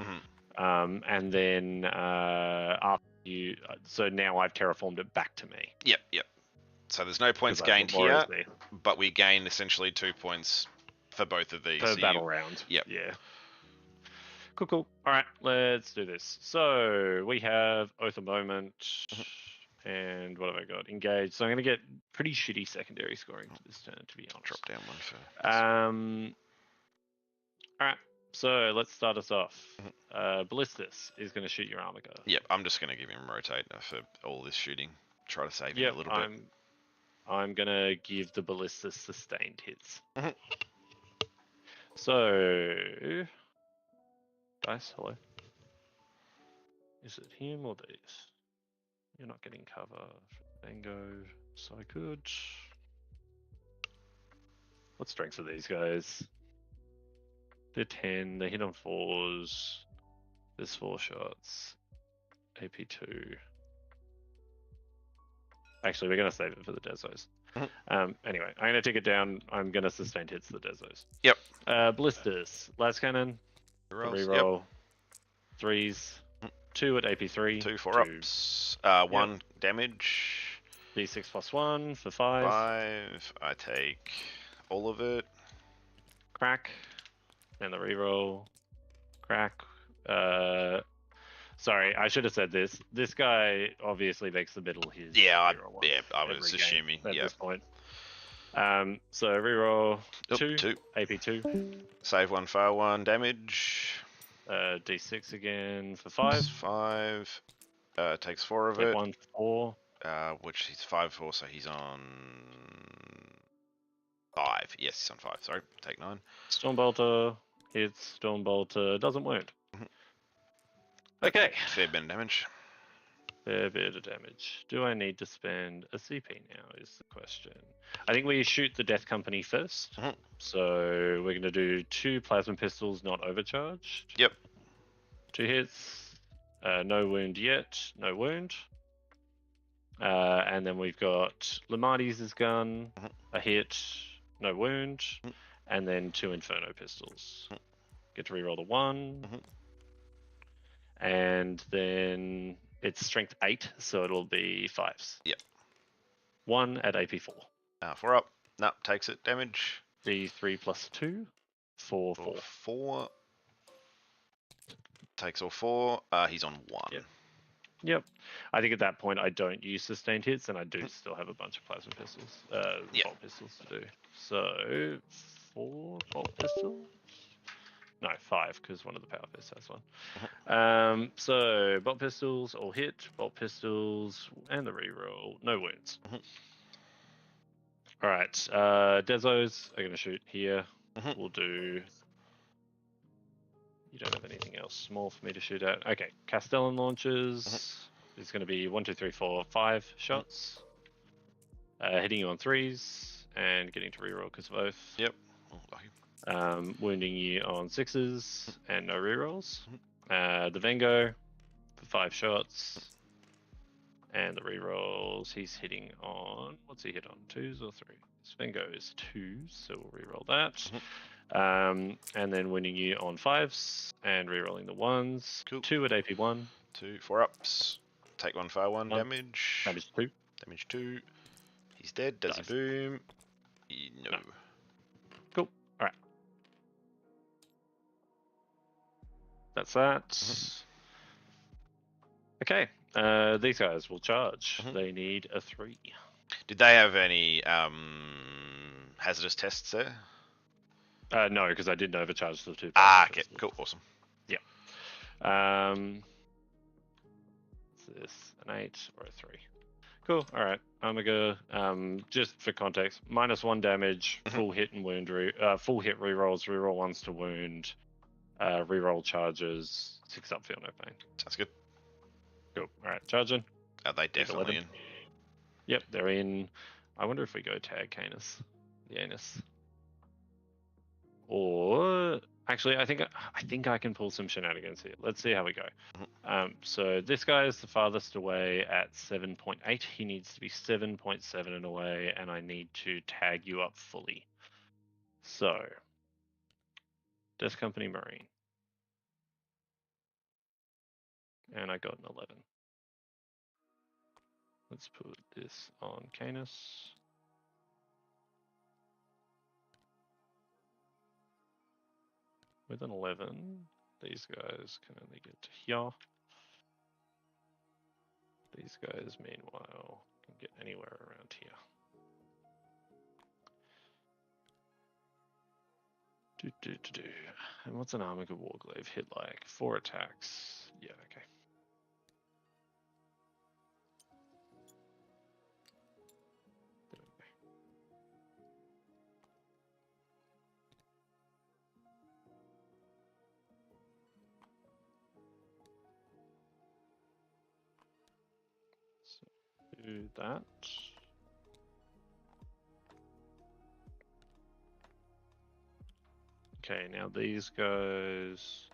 And then after you, so now I've terraformed it back to me. Yep. So there's no points gained here, but we gain essentially 2 points for both of these. Per battle round. Yep. Yeah. Cool. All right, let's do this. So we have Oath of Moment. And what have I got? Engage. So I'm going to get pretty shitty secondary scoring for this turn, to be honest. Drop down one for... All right. So let's start us off. Ballistus is going to shoot your armor guard. Yep. I'm just going to give him rotate for all this shooting. Try to save him a little bit. I'm going to give the Ballistus sustained hits. So... Dice, hello. Is it him or these? You're not getting cover for Tango, so good. What strengths are these guys? They're 10, they hit on 4s. There's 4 shots. AP2. Actually, we're going to save it for the Desos. Anyway, I'm going to take it down. I'm going to sustain hits the Desos. Yep. Ballistus. Last cannon. Reroll. 3s. 2 at AP3. 2 4-ups. 1 damage. D6 plus 1 for 5. 5. I take all of it. Crack. And the reroll. Crack. Sorry, I should have said this. This guy obviously makes the middle his. I was assuming. At this point. So reroll 2. AP2. Save 1 for 1 damage. D6 again for 5. 5. Takes 4 of Hit it. 1 4. Which he's 5-4, so he's on 5. Yes, he's on 5. Sorry, take 9. Stormbolter hits. Stormbolter doesn't wound. Okay. Fair bit of damage. Fair bit of damage. Do I need to spend a CP now is the question. I think we shoot the Death Company first. Mhm. So we're going to do 2 plasma pistols not overcharged. Yep. 2 hits. No wound yet. No wound. And then we've got Lamades' gun. Mhm. A hit. No wound. Mhm. And then 2 Inferno pistols. Mhm. Get to reroll the 1. Mhm. And then it's strength 8, so it'll be 5s. Yep. 1 at AP4. 4 up. Nope, takes it. Damage. D3 plus 2. 4, 4. 4. Takes all 4. He's on 1. Yep. I think at that point I don't use sustained hits, and I do still have a bunch of plasma pistols, bolt pistols to do. So 4 bolt pistols. No, 5 because one of the power fists has one. So bolt pistols all hit, bolt pistols, and the reroll. No wounds. All right. Dezos are going to shoot here. We'll do. You don't have anything else small for me to shoot at. Okay, Castellan launches is going to be 1, 2, 3, 4, 5 shots. Hitting you on 3s and getting to reroll because of oath. Yep. Wounding you on 6s and no rerolls. The Vengo for 5 shots. And the rerolls, he's hitting on, what's he hit on? 2s or 3s? Vengo is 2s, so we'll reroll that. And then winning you on 5s and rerolling the 1s. Cool. 2 at AP1. 2 4-ups. Take 1 fire 1 damage. Damage 2. Damage 2. He's dead. Does he boom? No. Cool. All right. That's that. Okay. These guys will charge. They need a 3. Did they have any hazardous tests there? No, because I didn't overcharge the 2. Okay, cool, awesome. Yeah. Is this an 8 or a 3? Cool. All right. I'm gonna go. Just for context, -1 damage, full hit and wound, full hit rerolls, reroll 1s to wound, reroll charges, 6 up, feel no pain. Sounds good. Cool. All right, charging. Are they definitely in? Yep, they're in. I wonder if we go tag Canis, the anus. Or actually, I think I can pull some shenanigans here. Let's see how we go. So this guy is the farthest away at 7.8. He needs to be 7.7 and away, and I need to tag you up fully. So, Death Company Marine, and I got an 11. Let's put this on Canis. With an 11, these guys can only get to here. These guys, meanwhile, can get anywhere around here. And what's an Armiger Warglaive hit like? 4 attacks. Yeah, okay. Do that. Okay, now these guys.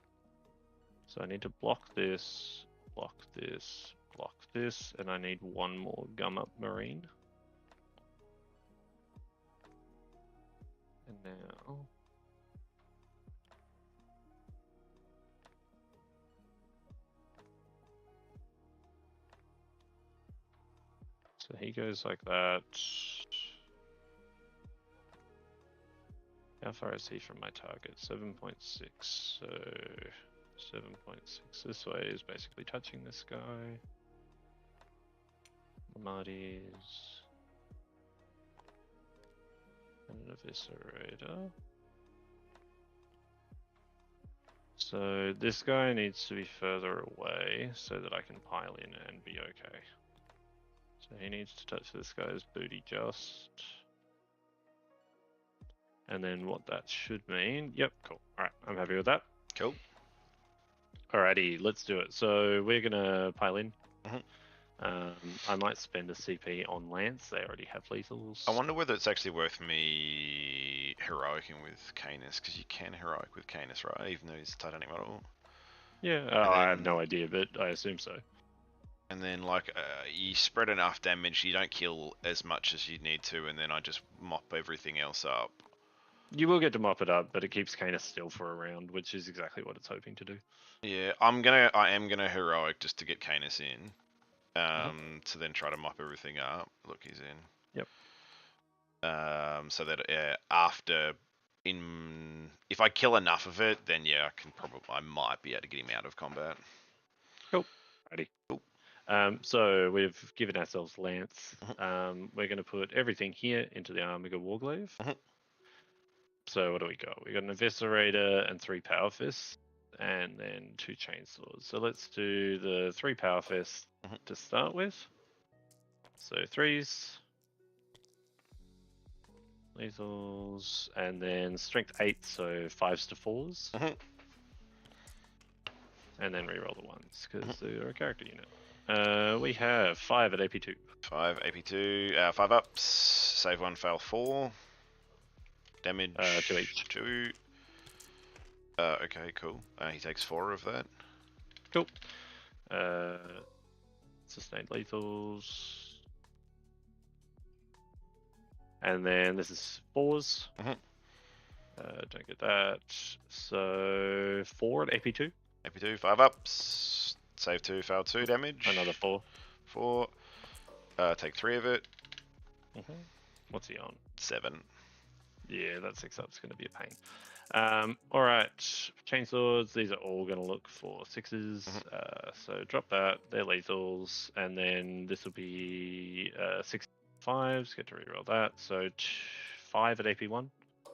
So I need to block this, block this, block this, and I need 1 more gum up Marine. And now. So he goes like that. How far is he from my target? 7.6. So 7.6 this way is basically touching this guy. Lamades. And an Eviscerator. So this guy needs to be further away so that I can pile in and be okay. So he needs to touch this guy's booty just. And then what that should mean. Yep, cool. Alright, I'm happy with that. Cool. Alrighty, let's do it. So we're gonna pile in. I might spend a CP on Lance. They already have lethals. I wonder whether it's actually worth me heroicing with Canis, because you can heroic with Canis, right? Even though he's a Titanic model. Yeah, I have no idea, but I assume so. And then, like, you spread enough damage, you don't kill as much as you need to, and then I just mop everything else up. You will get to mop it up, but it keeps Canis still for a round, which is exactly what it's hoping to do. Yeah, I am gonna heroic just to get Canis in. To then try to mop everything up. Look, he's in. Yep. So that after if I kill enough of it, then yeah, I might be able to get him out of combat. Cool. Righty. Cool. So we've given ourselves Lance. We're going to put everything here into the Armiger Warglaive. So what do we got? We got an Eviscerator and 3 Power Fists, and then 2 Chainsaws. So let's do the 3 Power Fists to start with. So 3s, lethals, and then Strength 8, so 5s to 4s. And then reroll the 1s, because they're a character unit. We have 5 at AP2. 5 AP2, 5 ups, save 1, fail 4. Damage 2 each. 2. Okay, cool. He takes 4 of that. Cool. Sustained lethals. And then this is 4s. Don't get that. So 4 at AP2. AP2, 5 ups, save 2, fail 2 damage. Another 4. 4. Take 3 of it. What's he on? 7. Yeah, that 6 up's going to be a pain. All right, chainswords. These are all going to look for 6s. So drop that. They're lethals, and then this will be 6 5s. Get to reroll that. So 5 at AP1.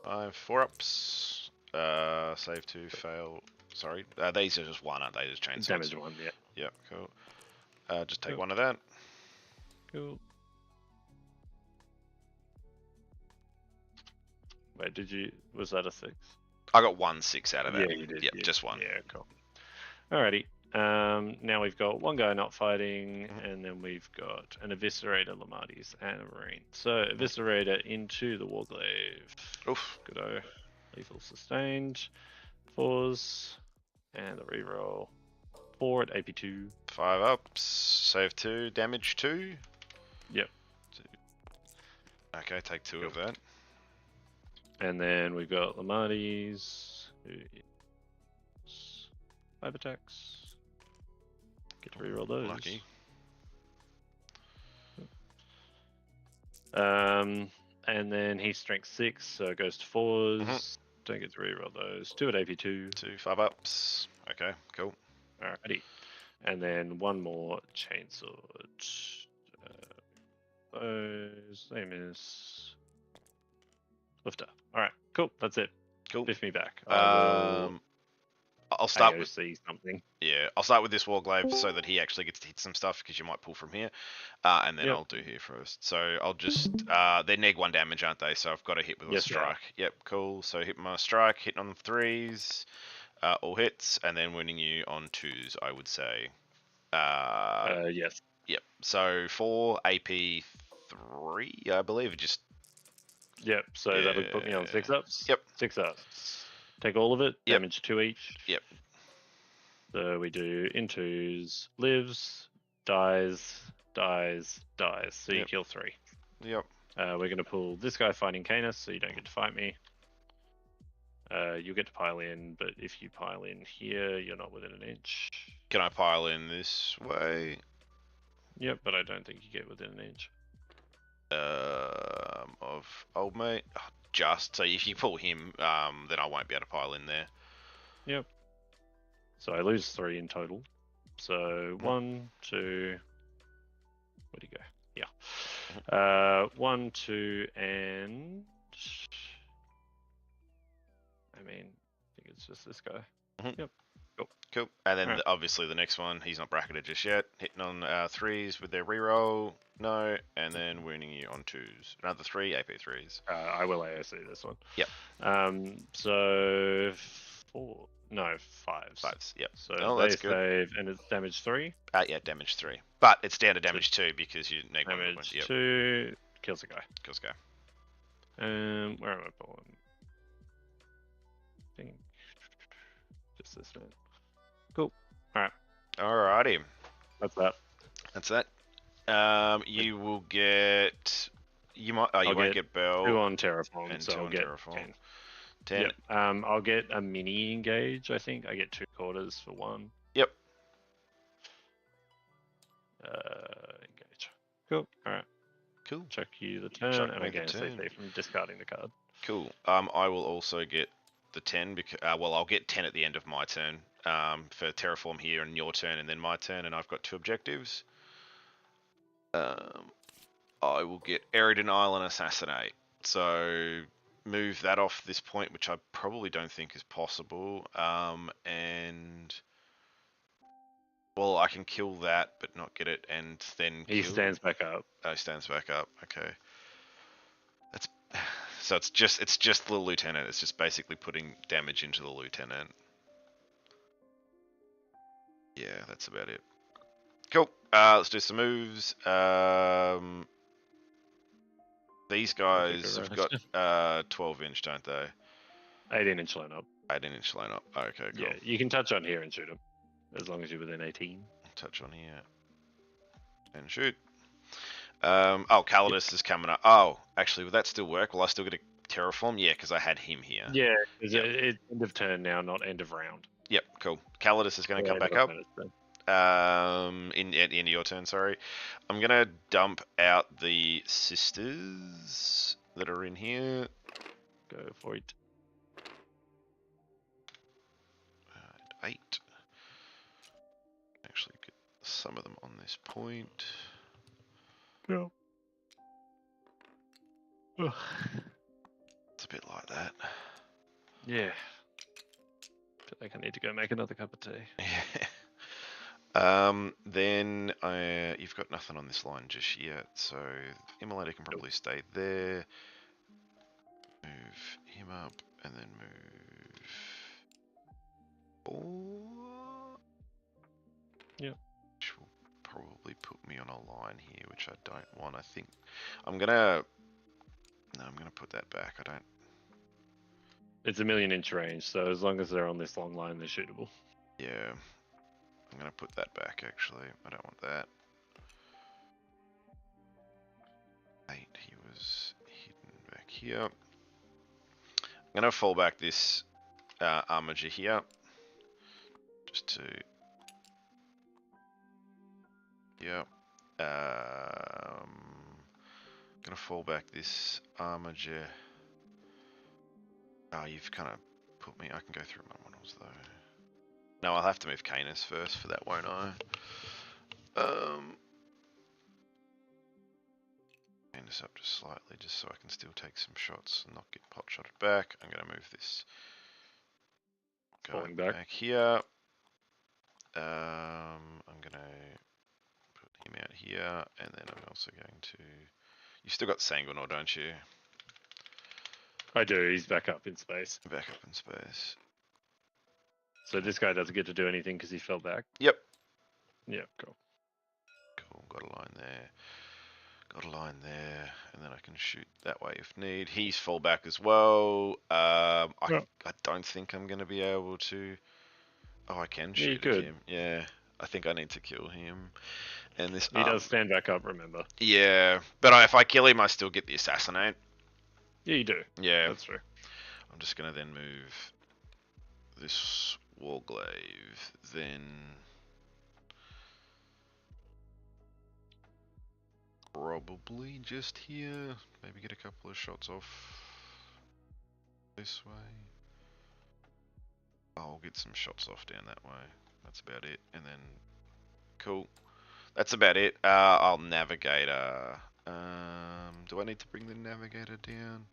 5, 4 ups. Save 2, fail. Sorry, these are just 1, aren't they? Just chainswords. Damage 1. Yeah. Yep, cool. Just take 1 of that. Cool. Wait, was that a 6? I got 1 6 out of that. Yeah, you did. Yep, Yeah. just 1. Yeah, cool. Alrighty. Now we've got 1 guy not fighting, and then we've got an Eviscerator, Lamartis, and a Marine. So Eviscerator into the Warglaive. Oof. Good-o. Lethal sustained. 4s. And the reroll. 4 at AP2. 5 ups, save 2, damage 2. Yep. 2. Okay, take 2 of that. And then we've got Lamartis, who is 5 attacks. Get to reroll those. Lucky. And then he's strength 6, so it goes to 4s. Don't get to reroll those. 2 at AP2. 2 5 ups. Okay, cool. Alrighty. And then 1 more chainsword. Those name is Lifter. Alright, cool. That's it. Cool. Lift me back. I'll start with see something. Yeah, I'll start with this Warglaive so that he actually gets to hit some stuff, because you might pull from here, and then I'll do here first. So I'll just they're neg 1 damage, aren't they? So I've got to hit with a strike. Yep, cool. So hit my strike, hitting on 3s, all hits, and then winning you on 2s, I would say. Yes. Yep. So 4 AP 3, I believe. Just Yep. So that would put me on 6 ups. Yep. 6 ups. Take all of it. Yep. Damage 2 each. Yep. So we do intos, lives, dies, dies, dies. So you kill 3. Yep. We're going to pull this guy fighting Canis, so you don't get to fight me. You'll get to pile in, but if you pile in here, you're not within an inch. Can I pile in this way? Yep, but I don't think you get within an inch. Of old mate. Just so if you pull him, then I won't be able to pile in there. Yep. So I lose 3 in total. So 1, 2. Where'd he go? Yeah. 1, 2, and I think it's just this guy. Yep. Cool. And then obviously the next one, he's not bracketed just yet. Hitting on 3s with their reroll. No. And then winning you on 2s. Another 3 AP 3s. I will AOC this one. Yep. So 4. No, 5s. 5s, yep. So Oh, they that's good. save, and it's damage 3. Yeah, damage 3. But it's down to damage 2 because you need one. Damage Yep. 2 kills a guy. Kills guy. Where am I pulling? I think just this man. Cool. Alright. Alrighty. That's that. That's that. You will get. You might. Oh, you won't get Bell. 2 on Terraform, and so 2 I'll on get Terraform. 10. 10. Yep. I'll get a mini engage, I think. I get 2 quarters for 1. Yep. Engage. Cool. Alright. Cool. Chuck you the turn, Chuck and me I the gain turn. CP from discarding the card. Cool. I will also get the 10 because well, I'll get 10 at the end of my turn. For Terraform here and your turn and then my turn, and I've got 2 objectives. I will get Area Denial and Assassinate. So move that off this point, which I probably don't think is possible. And well, I can kill that, but not get it, and then He stands back up. Oh, he stands back up. Okay. That's so it's just the lieutenant. It's just basically putting damage into the lieutenant. Yeah, that's about it. Cool. Let's do some moves. These guys have got 12-inch, don't they? 18-inch line up. 18-inch line up. Okay, cool. Yeah, you can touch on here and shoot him, as long as you're within 18. Touch on here and shoot. Oh, Calidus is coming up. Oh, actually, would that still work? Will I still get a Terraform? Yeah, because I had him here. Yeah, it's end of turn now, not end of round. Yep, cool. Calidus is going to come back up. In at the end of your turn, sorry. I'm going to dump out the sisters that are in here. Go for it. 8. Actually get some of them on this point. No. It's a bit like that. Yeah. Feel like I need to go make another cup of tea. Then you've got nothing on this line just yet, so Immolator can probably stay there. Move him up, and then move 4. Yep. Which will probably put me on a line here, which I don't want. I think I'm gonna put that back. I don't. It's a 1,000,000-inch range, so as long as they're on this long line, they're shootable. Yeah. I'm going to put that back, actually. I don't want that. 8, he was hidden back here. I'm going to fall back this Armiger here. Just to... Yeah. I'm going to fall back this Armiger. Oh, you've kind of put me... I can go through my models, though. No, I'll have to move Canis first for that, won't I? Canis up just slightly, just so I can still take some shots and not get pot shotted back. I'm going to move this guy back here. I'm going to put him out here, and then I'm also going to... You've still got Sanguinor, don't you? I do, he's back up in space. Back up in space. So this guy doesn't get to do anything because he fell back? Yep. Yeah, cool. Cool, got a line there. Got a line there, and then I can shoot that way if need. He's fall back as well. I don't think I'm going to be able to... Oh, I can shoot at him. Yeah, I think I need to kill him. And this he does stand back up, remember. Yeah, but if I kill him, I still get the assassinate. Yeah, you do. Yeah. That's true. I'm just going to then move this Warglaive, then... Probably just here. Maybe get a couple of shots off this way. I'll get some shots off down that way. That's about it. And then, cool. That's about it. I'll Navigator. Do I need to bring the Navigator down?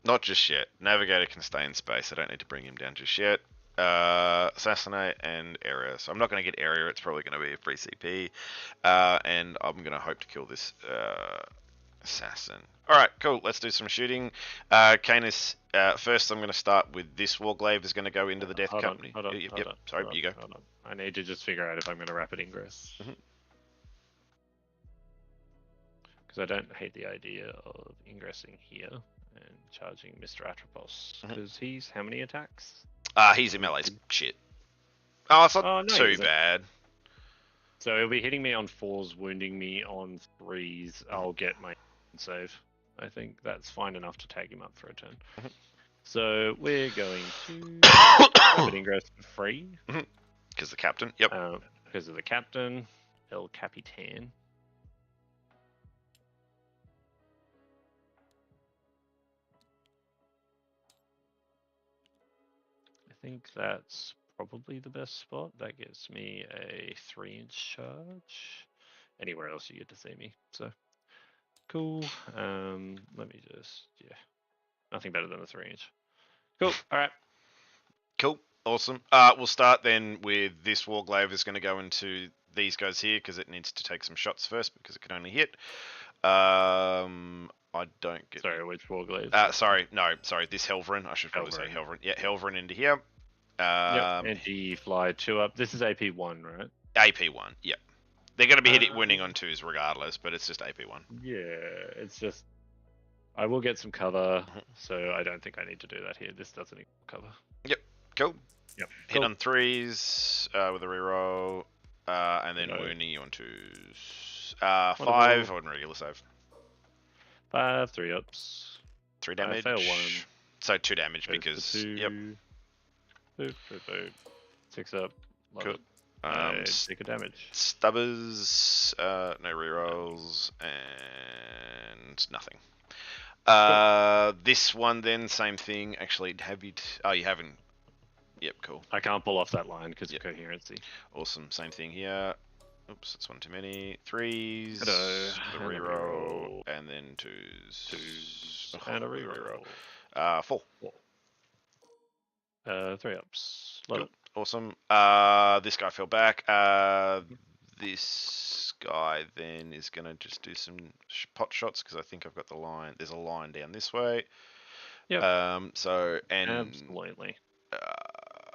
Not just yet. Navigator can stay in space. I don't need to bring him down just yet. Assassinate and Area. So I'm not going to get Area. It's probably going to be a free CP. And I'm going to hope to kill this Assassin. All right, cool. Let's do some shooting. Canis, first I'm going to start with this Warglaive is going to go into the Death Hold Company. on, hold on, Yep, hold on. Sorry, hold you go. on, hold on. I need to just figure out if I'm going to rapid ingress. Because I don't hate the idea of ingressing here and charging Mr. Atropos. Because he's how many attacks? He's melee's shit. Oh, it's not Oh, no, he too isn't. bad. So he'll be hitting me on 4s, wounding me on 3s. I'll get my save. I think that's fine enough to tag him up for a turn. So we're going to rapid ingress for free. Because the captain. Yep. Because of the captain, El Capitan. I think that's probably the best spot. That gets me a 3-inch charge. Anywhere else you get to see me. So cool. Let me just nothing better than a 3-inch. Cool. All right. Cool. Awesome. We'll start then with this Warglaive is going to go into these guys here because it needs to take some shots first because it can only hit. I don't get. Sorry, which Warglaive? Sorry, this Helverin. I should probably say Helverin. Yeah, Helverin into here. Yep. Anti-fly 2 up. This is AP 1, right? AP 1. Yep. They're going to be hitting winning on 2s regardless, but it's just AP 1. Yeah, it's just I will get some cover, so I don't think I need to do that here. This doesn't equal cover. Yep. Cool. Yep. Hit on 3s with a reroll, and then wounding you on 2s. 5 on regular save. 5, 3 ups. 3 damage. I fail 1. So 2 damage because. 2. Yep. Boop, boop, boop. 6 up. Love Cool. it. Take a damage. Stubbers, no rerolls, and nothing. This one then, same thing. Actually, have you? Oh, you haven't. Yep, cool. I can't pull off that line because of coherency. Awesome. Same thing here. Oops, that's one too many. 3s. Hello. The reroll, and then 2s. 2s. And a reroll. 4. 3 ups. Love it. Awesome. This guy fell back. This guy then is going to just do some pot shots because I think I've got the line. There's a line down this way. Yep. Absolutely.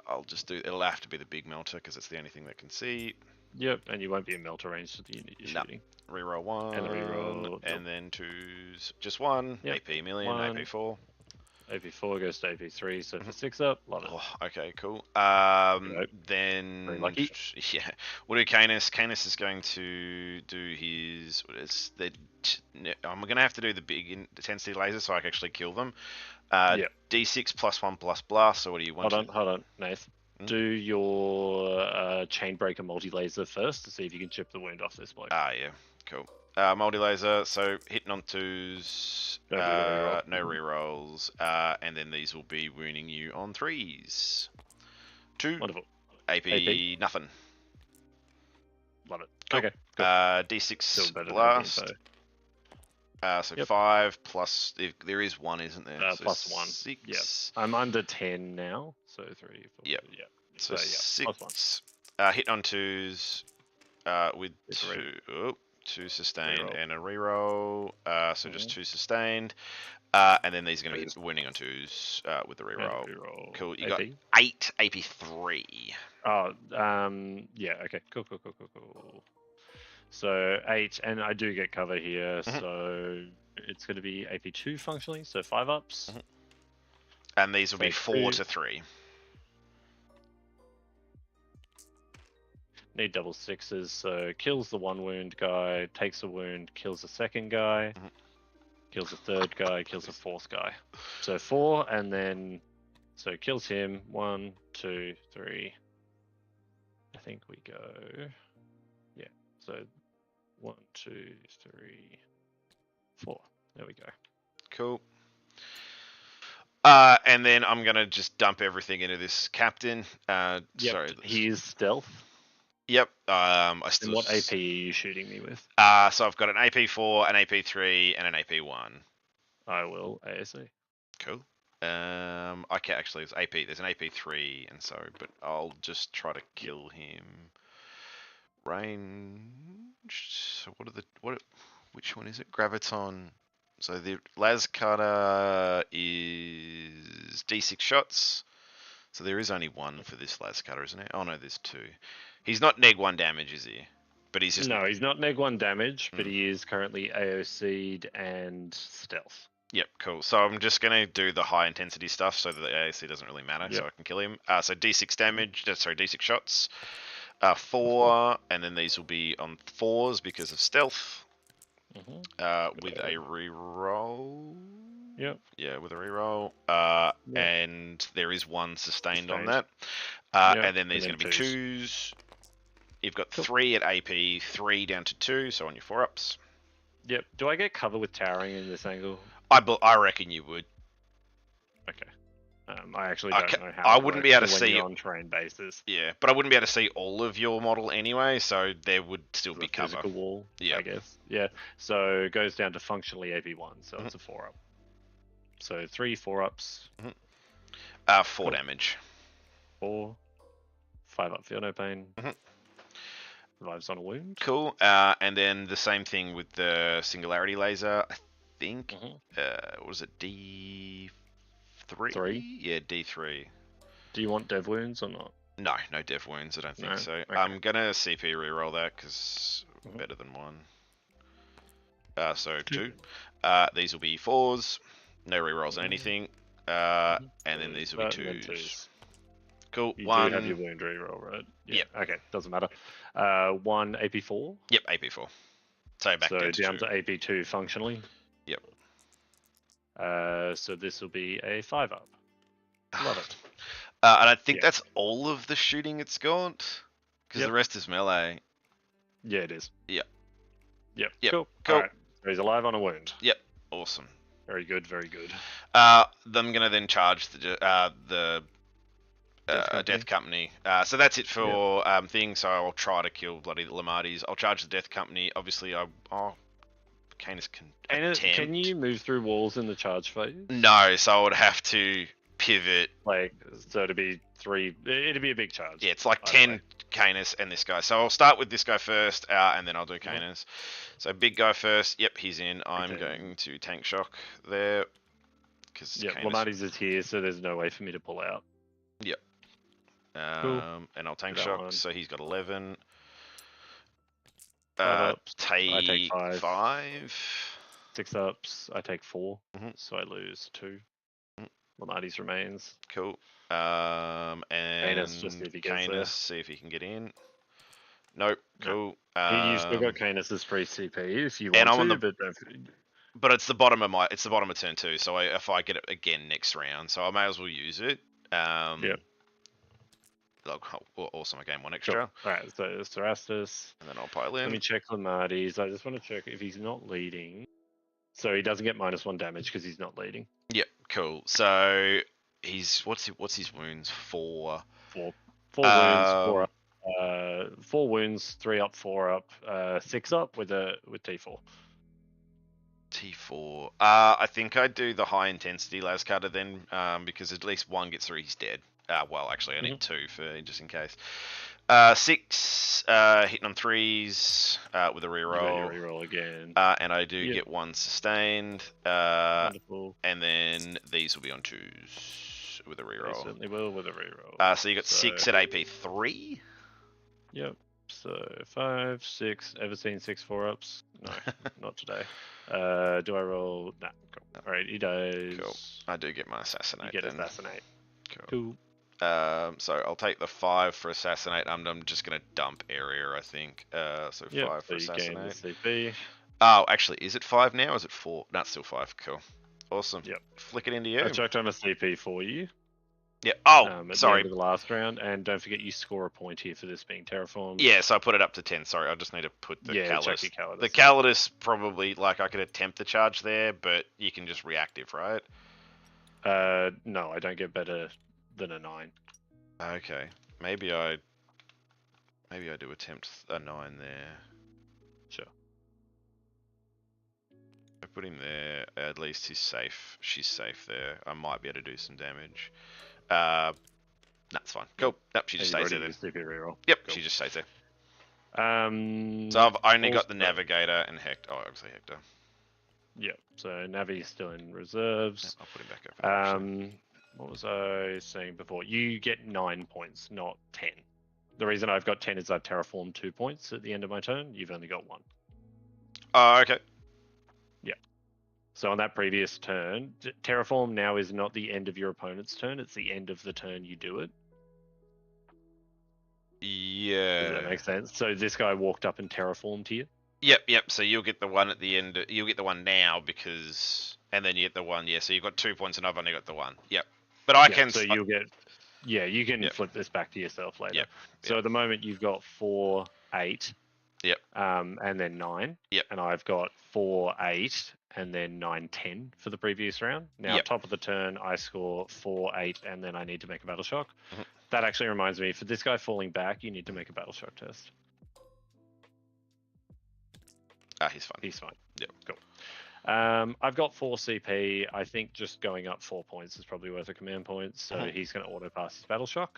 I'll just do. It'll have to be the big melter because it's the only thing that can see. Yep, and you won't be in melter range to the unit you're shooting. Reroll 1. And the reroll. And then 2s. Just 1. Yep. AP million. 1. AP 4. AP4 goes to AP3, so for 6 up, love it. Oh, okay, cool. Then very lucky. Yeah, we'll do Canis. Canis is going to do his. I'm going to have to do the big intensity laser so I can actually kill them. D6 +1 plus blast. So what do you want? Hold on, Nath. Do your chainbreaker multi-laser first to see if you can chip the wound off this bloke. Yeah, cool. Multi-laser, so hitting on 2s, no rerolls, and then these will be wounding you on 3s. 2. Wonderful. AP, nothing. Love it. Cool. Okay. Cool. D6 blast. So Yep. 5 plus, there is 1, isn't there? So plus 1. 6. Yep. I'm under 10 now, so 3, 4. Yep. Yeah. So 6. Plus 1. Hit on 2s with 2 sustained and a reroll. So just 2 sustained. And then these are going to be winning on 2s with the reroll. Cool. You got 8 AP3. Oh, yeah. Okay. Cool. So 8, and I do get cover here, so it's going to be AP2 functionally, so 5 ups. And these will be 4 to 3. Need double 6s, so kills the 1 wound guy, takes a wound, kills the 2nd guy, kills the 3rd guy, kills the 4th guy. So 4, and then so kills him. 1, 2, 3. I think we go. Yeah. So 1, 2, 3, 4. There we go. Cool. And then I'm gonna just dump everything into this captain. Sorry. He's stealth. Yep. I still. And what AP are you shooting me with? So I've got an AP4, an AP3, and an AP1. I will ASA. Cool. I can't actually. It's AP. There's an AP3, and so, but I'll just try to kill him. Range. So what? which one is it? Graviton. So the las cutter is D6 shots. So there is only one for this las cutter, isn't it? Oh no, there's two. He's not neg 1 damage, is he? But he's just No, he's not neg 1 damage, but he is currently AOC'd and stealth. Yep, cool. So I'm just going to do the high intensity stuff so that the AAC doesn't really matter, so I can kill him. So D6 damage, sorry, D6 shots. 4, and then these will be on 4s because of stealth. With a reroll. Yep. Yeah, with a reroll. And there is 1 sustained on that. Yep. And then these are going to be 2s. You've got 3 at AP, 3 down to 2, so on your 4-ups. Yep. Do I get cover with towering in this angle? I reckon you would. Okay. I actually don't know how. I wouldn't be able to see on train basis. Yeah, but I wouldn't be able to see all of your model anyway, so there would still be cover. Physical wall. Yeah, I guess. Yeah. So it goes down to functionally AP1, so it's a 4-up. So 3 4-ups. 4 damage. 4. 5-up. Feel no pain. Revives on a wound. Cool. And then the same thing with the singularity laser. I think. What was it? D3? 3? Yeah, D3. Do you want dev wounds or not? No, no dev wounds. I don't think so. Okay. I'm gonna CP reroll that because better than 1. So 2. These will be 4s. No rerolls on anything. And then these will be 2s. Cool. You 1. do have your wound reroll, right? Yeah. Okay, doesn't matter. 1 AP4. Yep, AP4. So back down to down 2. to AP2 functionally. Yep. So this will be a 5-up. Love it. And I think that's all of the shooting it's got, because the rest is melee. Yeah, it is. Yep. Cool. Alright. So he's alive on a wound. Yep. Awesome. Very good. Very good. I'm gonna then charge the Death Company. So that's it for things. So I'll try to kill bloody Lamarties. I'll charge the Death Company. Obviously, Canis can attempt. Can you move through walls in the charge phase? No, so I would have to pivot. So it'd be 3. It'd be a big charge. Yeah, it's like 10 Canis and this guy. So I'll start with this guy first, and then I'll do Canis. So big guy first. Yep, he's in. I'm going to tank shock there. Lamarties is here, so there's no way for me to pull out. Yep. Cool. And I'll tank shock. So he's got 11. I take 5. 6-ups. I take 4. So I lose 2. Lamarties remains. Cool. And Canis, just see if he gets there. See if he can get in. Nope. Cool. You've still got Canis's free CP if you want to, but it's the bottom of turn 2. So if I get it again next round, so I may as well use it. Awesome, I gain 1 extra. Sure. Alright, so it's Thrastus. And then I'll pile in. Let me check Lamarties. I just want to check if he's not leading. So he doesn't get -1 damage because he's not leading. Yep, cool. So he's what's his wounds? 4. 4 wounds, 4 up. 4 wounds, 3 up, 4 up, 6 up with T4. T4. I think I'd do the high intensity las cutter then, because at least 1 gets through, he's dead. Well, actually, I need 2 for just in case. 6 hitting on 3s with a reroll. Reroll again. And I do get 1 sustained. Wonderful. And then these will be on 2s with a reroll. They certainly will with a reroll. So you got 6 at AP3. Yep. So 5, 6. Ever seen 6 4-ups? No, not today. Do I roll? Nah. Cool. All right, he does. Cool. I do get my assassinate. You get assassinate. Cool. So I'll take the 5 for assassinate. I'm just gonna dump area, I think. So 5 for assassinate. CP. Oh, actually, is it 5 now? Or is it 4? No, it's still 5. Cool. Awesome. Yep. Flick it into you. I checked on a CP for you. Yeah. Oh, at sorry. The end of the last round, and don't forget you score a point here for this being terraformed. Yeah, so I put it up to 10. Sorry, I just need to put the Calidus. Check your Calidus. The Calidus probably, like, I could attempt the charge there, but you can just reactive, right? No, I don't get better than a 9. Okay, maybe I do attempt a 9 there. Sure. I put him there. At least he's safe. She's safe there. I might be able to do some damage. That's fine. Cool. Nope, she just stays there. CP reroll. Yep, cool. She just stays there. So I've only got the also- Navigator and Hector. Oh, obviously Hector. Yeah, so Navi's still in reserves. I'll put him back up. There, actually. What was I saying before? You get 9 points, not 10. The reason I've got 10 is I've terraformed 2 points at the end of my turn. You've only got 1. Oh, okay. Yeah. So on that previous turn, terraform now is not the end of your opponent's turn. It's the end of the turn you do it. Yeah. Does that make sense? So this guy walked up and terraformed here. Yep. So you'll get the one at the end. You'll get the one now because, and then you get the one. Yeah. So you've got 2 points, and I've only got the one. Yep. But I can. So you'll get. Yeah, you can Yep. flip this back to yourself later. Yep. So at the moment you've got 4, 8. Yep. And then 9. Yep. And I've got 4, 8, and then 9, 10 for the previous round. Now, Yep. top of the turn, I score 4, 8, and then I need to make a battle shock. Mhm. That actually reminds me, for this guy falling back, you need to make a battle shock test. He's fine. He's fine. Yep. Cool. I've got 4 CP. I think just going up 4 points is probably worth a command point. So he's going to auto pass his battle shock.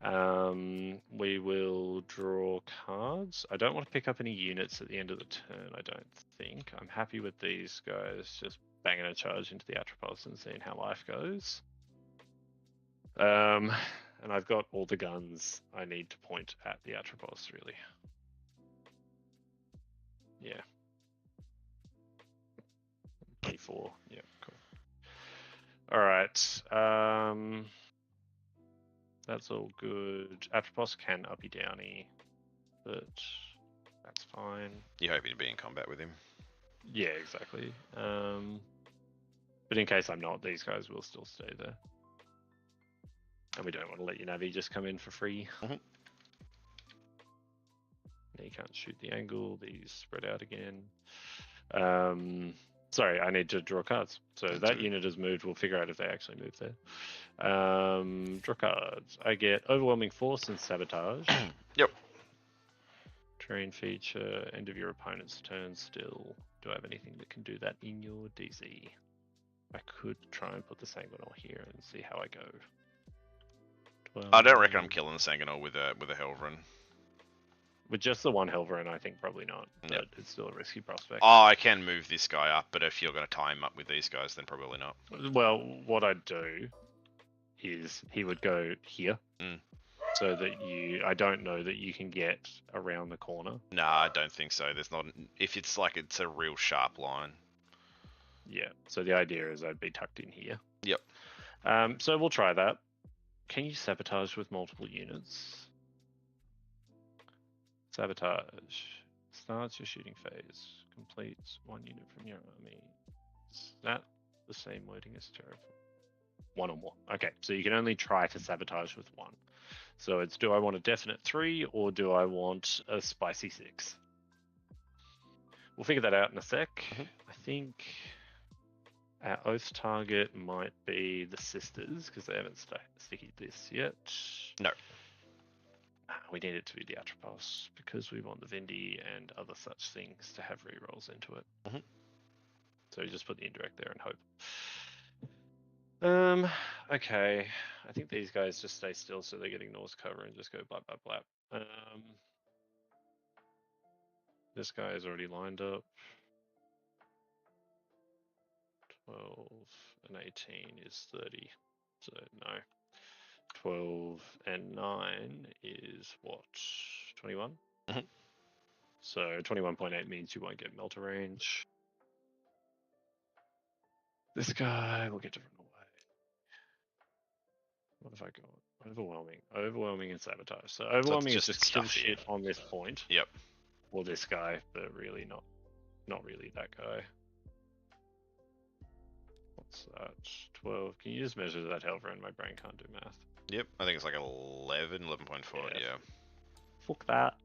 We will draw cards. I don't want to pick up any units at the end of the turn, I don't think. I'm happy with these guys just banging a charge into the Atropos and seeing how life goes. And I've got all the guns I need to point at the Atropos, really. Yeah. 24. Yeah, cool. Alright. That's all good. Atropos can uppy downy, but that's fine. You're hoping to be in combat with him. Yeah, exactly. But in case I'm not, these guys will still stay there. And we don't want to let your Navi just come in for free. Mhm. You can't shoot the angle, these spread out again. Sorry, I need to draw cards. So that unit has moved. We'll figure out if they actually move there. Draw cards. I get Overwhelming Force and Sabotage. Yep. Terrain feature, end of your opponent's turn still. Do I have anything that can do that in your DZ? I could try and put the Sanguinor here and see how I go. 12, I don't reckon I'm killing the Sanguinor with a Helverin. With just the one Helverin, I think probably not. But Yep. it's still a risky prospect. Oh, I can move this guy up, but if you're going to tie him up with these guys, then probably not. Well, what I'd do is he would go here. So that I don't know that you can get around the corner. Nah, I don't think so. There's not. If it's like it's a real sharp line. Yeah. So the idea is I'd be tucked in here. Yep. So we'll try that. Can you sabotage with multiple units? Sabotage. Starts your shooting phase. Completes 1 unit from your army. Is that the same wording as Terraform? 1 or more. Okay, so you can only try to sabotage with 1. So it's, do I want a definite 3 or do I want a spicy 6? We'll figure that out in a sec. I think our oath target might be the sisters because they haven't sticky this yet. No. We need it to be the Atropos because we want the Vindy and other such things to have rerolls into it. So just put the indirect there and hope. Okay. I think these guys just stay still so they're getting Norse cover and just go blap blap blap. This guy is already lined up. 12 and 18 is 30. So no. 12 and 9 is what? 21? So 21.8 means you won't get melter range. This guy will get to run away. What have I got? Overwhelming. Overwhelming and sabotage. So overwhelming is just kill shit on this point. Yep. Or this guy, but really not really that guy. What's that? 12. Can you just measure that Helverin? My brain can't do math. Yep, I think it's like 11, 11.4, yeah. Fuck that.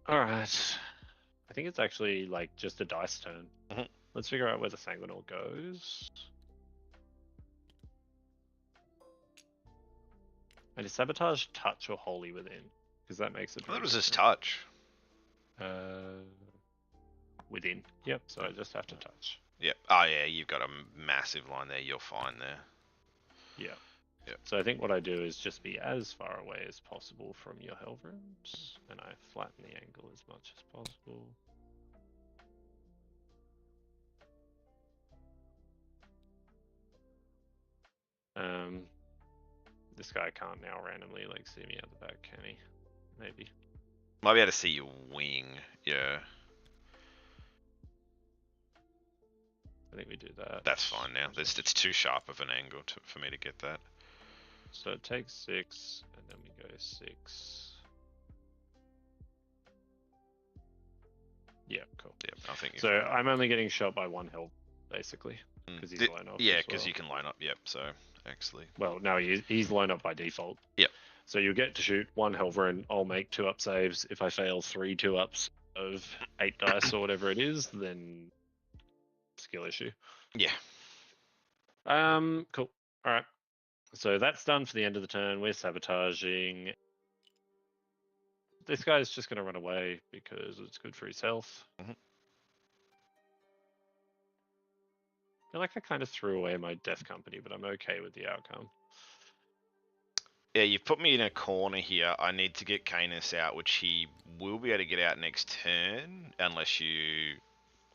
Alright. I think it's actually like just a dice turn. Let's figure out where the Sanguinor goes. And is sabotage touch or wholly within? Because that makes it. I thought it was just touch. Within. Yep, so I just have to touch. Yep. Oh yeah, you've got a massive line there. You're fine there. Yeah. Yep. So I think what I do is just be as far away as possible from your Helverins, and I flatten the angle as much as possible. This guy can't now randomly like see me out the back, can he? Maybe. Might be able to see your wing. Yeah. I think we do that. That's fine now. It's too sharp of an angle for me to get that. So it takes 6, and then we go 6. Yeah, cool. Yeah, I think. So I'm only getting shot by 1 health, basically, because he's line up. Yeah, because you can line up. Yep. So actually. Well, no, he's line up by default. Yep. So you'll get to shoot 1 Helverin. I'll make 2-up saves. If I fail 3 2-ups of 8 dice or whatever it is, then skill issue. Yeah. Cool. All right. So that's done for the end of the turn. We're sabotaging. This guy's just going to run away because it's good for his health. Mhm. I feel like I kind of threw away my death company, but I'm okay with the outcome. Yeah, you've put me in a corner here. I need to get Canis out, which he will be able to get out next turn, unless you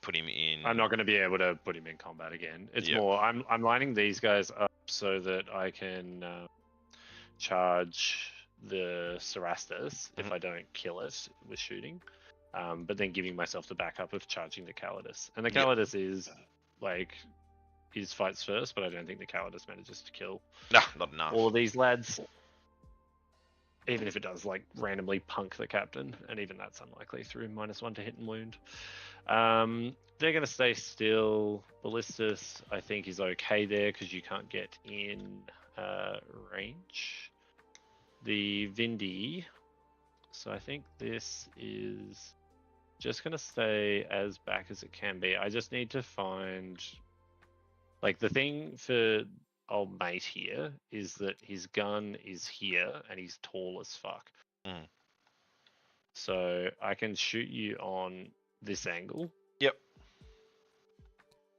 put him in. I'm not going to be able to put him in combat again. It's Yep. more, I'm lining these guys up so that I can charge the Cerastus if I don't kill it with shooting, but then giving myself the backup of charging the Calidus. And the Calidus is like, his fights first, but I don't think the Calidus manages to kill not enough. all of these lads. Even if it does like randomly punk the captain, and even that's unlikely through -1 to hit and wound. They're going to stay still. Ballistus, I think, is okay there because you can't get in range. The Vindy, so I think this is just going to stay as back as it can be. I just need to find, like, the thing for old mate here is that his gun is here and he's tall as fuck. So I can shoot you on this angle. Yep.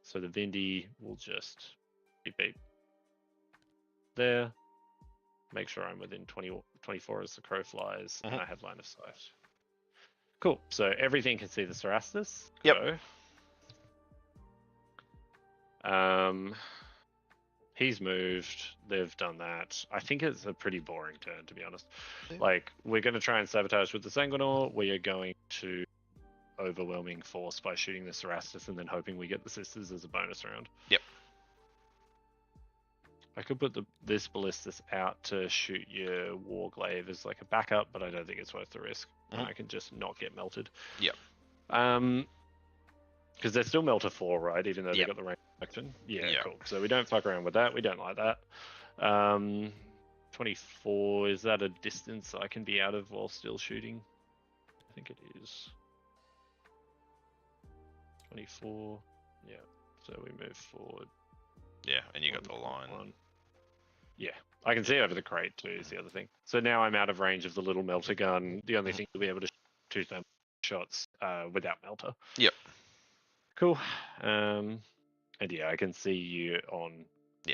So the Vindy will just beep beep there. Make sure I'm within 24 as the crow flies, and I have line of sight. Cool. So everything can see the Cerastus. Yep. Go. He's moved. They've done that. I think it's a pretty boring turn, to be honest. Yeah. Like, we're going to try and sabotage with the Sanguinor. We are going to overwhelming force by shooting the Cerastus and then hoping we get the Sisters as a bonus round. Yep. I could put this Ballistus out to shoot your Warglaive as like a backup, but I don't think it's worth the risk. I can just not get melted. Yep. Because they're still melter 4, right? Even though they got the range action. Yeah, cool. So we don't fuck around with that. We don't like that. 24, is that a distance I can be out of while still shooting? I think it is. 24. Yeah. So we move forward. Yeah, and you got the line. Yeah. I can see over the crate too, is the other thing. So now I'm out of range of the little melter gun. The only thing you'll be able to shoot them shots without melter. Yep. Cool. And yeah, I can see you on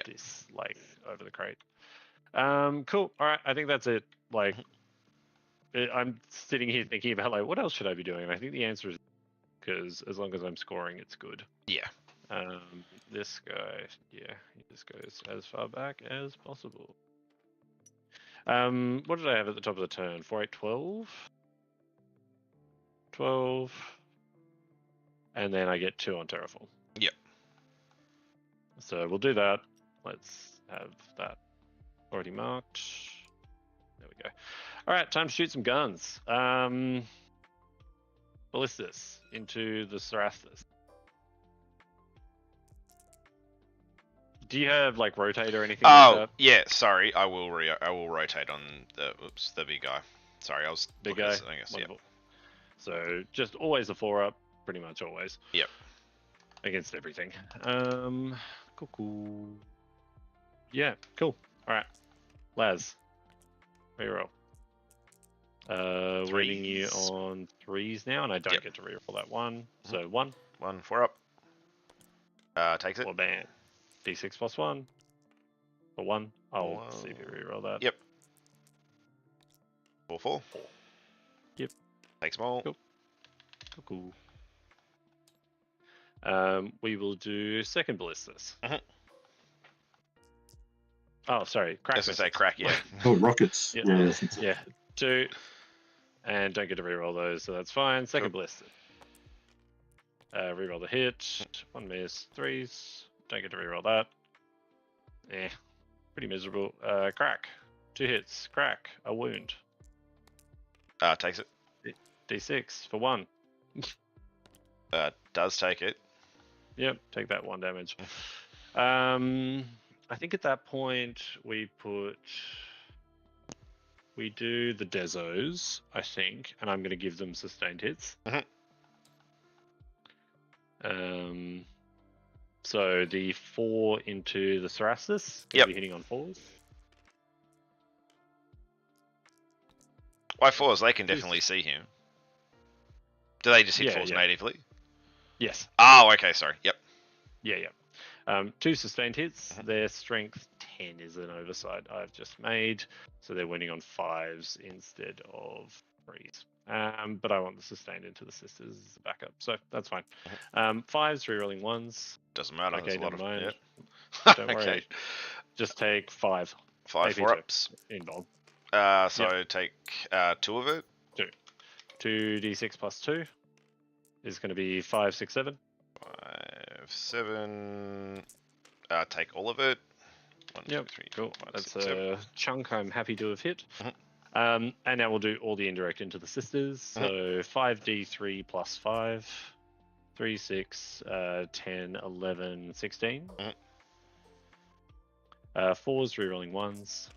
this, like, over the crate. Cool. All right, I think that's it. Like, I'm sitting here thinking about, like, what else should I be doing? And I think the answer is because as long as I'm scoring, it's good. Yeah. This guy, yeah, he just goes as far back as possible. What did I have at the top of the turn? 4, 8, 12? 12. And then I get 2 on Terraform. Yep. So we'll do that. Let's have that already marked. There we go. All right, time to shoot some guns. Ballistus into the Cerastus. Do you have like rotate or anything like that? Yeah, sorry. I will rotate on the big guy. Sorry, I was big guy. So just always a 4-up, pretty much always. Yep. Against everything. Cool. Yeah, cool. All right, Laz, reroll. We're hitting you on 3s now, and I don't get to reroll that one. So 1. 1 4-up. Takes it. Or ban. D6 +1. for 1. I'll One. see if you reroll that. Yep. 4/4. 4. Yep. Take small. Cool. Cool. We will do second ballistas. Oh, sorry, crack. Just to say crack, yeah. Oh, rockets. Yep. Yeah. Yeah, 2. And don't get to reroll those, so that's fine. Second ballista. Reroll the hit. 1 miss. 3s. Don't get to reroll that. Pretty miserable. Crack. 2 hits. Crack. A wound. Takes it. D6 for 1. Does take it. Yep, take that 1 damage. I think at that point we do the Dezos, I think, and I'm going to give them sustained hits. So the 4 into the Cerastus, Yep. be hitting on 4s. Why 4s? They can definitely see him. Do they just hit 4s natively? Yes. Oh, okay, sorry. Yep. Yeah. 2 sustained hits. Their strength 10 is an oversight I've just made, so they're winning on 5s instead of 3s. But I want the sustained into the sisters as a backup, so that's fine. 5s, rerolling 1s. Doesn't matter. Okay, There's a lot never mind. Yep. Don't worry. Okay. Just take 5. 5 AP 4-ups. in bold. So take 2 of it. 2 d6 plus 2 is going to be 5, 6, 7. 5, 7. Take all of it. 1, 2, 3, Cool. 4, 5, That's 6, 7. a chunk I'm happy to have hit. And now we'll do all the indirect into the sisters. So 5d3 plus 5. 3, 6, 10, 11, 16. 4s, rerolling 1s.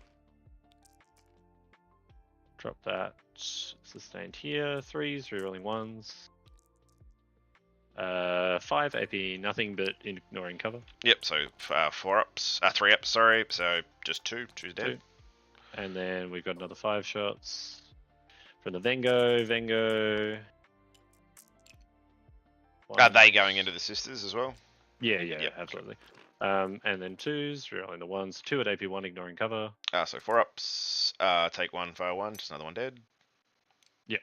Drop that. Sustained here. 3s, rerolling 1s. 5 AP, nothing but ignoring cover. Yep, so 4-ups. 3-ups, sorry. So just 2. 2's dead. 2. And then we've got another 5 shots. From the Vengo. Are they going into the sisters as well? Yeah, absolutely. And then 2s, rerolling the 1s. 2 at AP1, ignoring cover. So 4-ups. Take 1 for 1, just another one dead. Yep.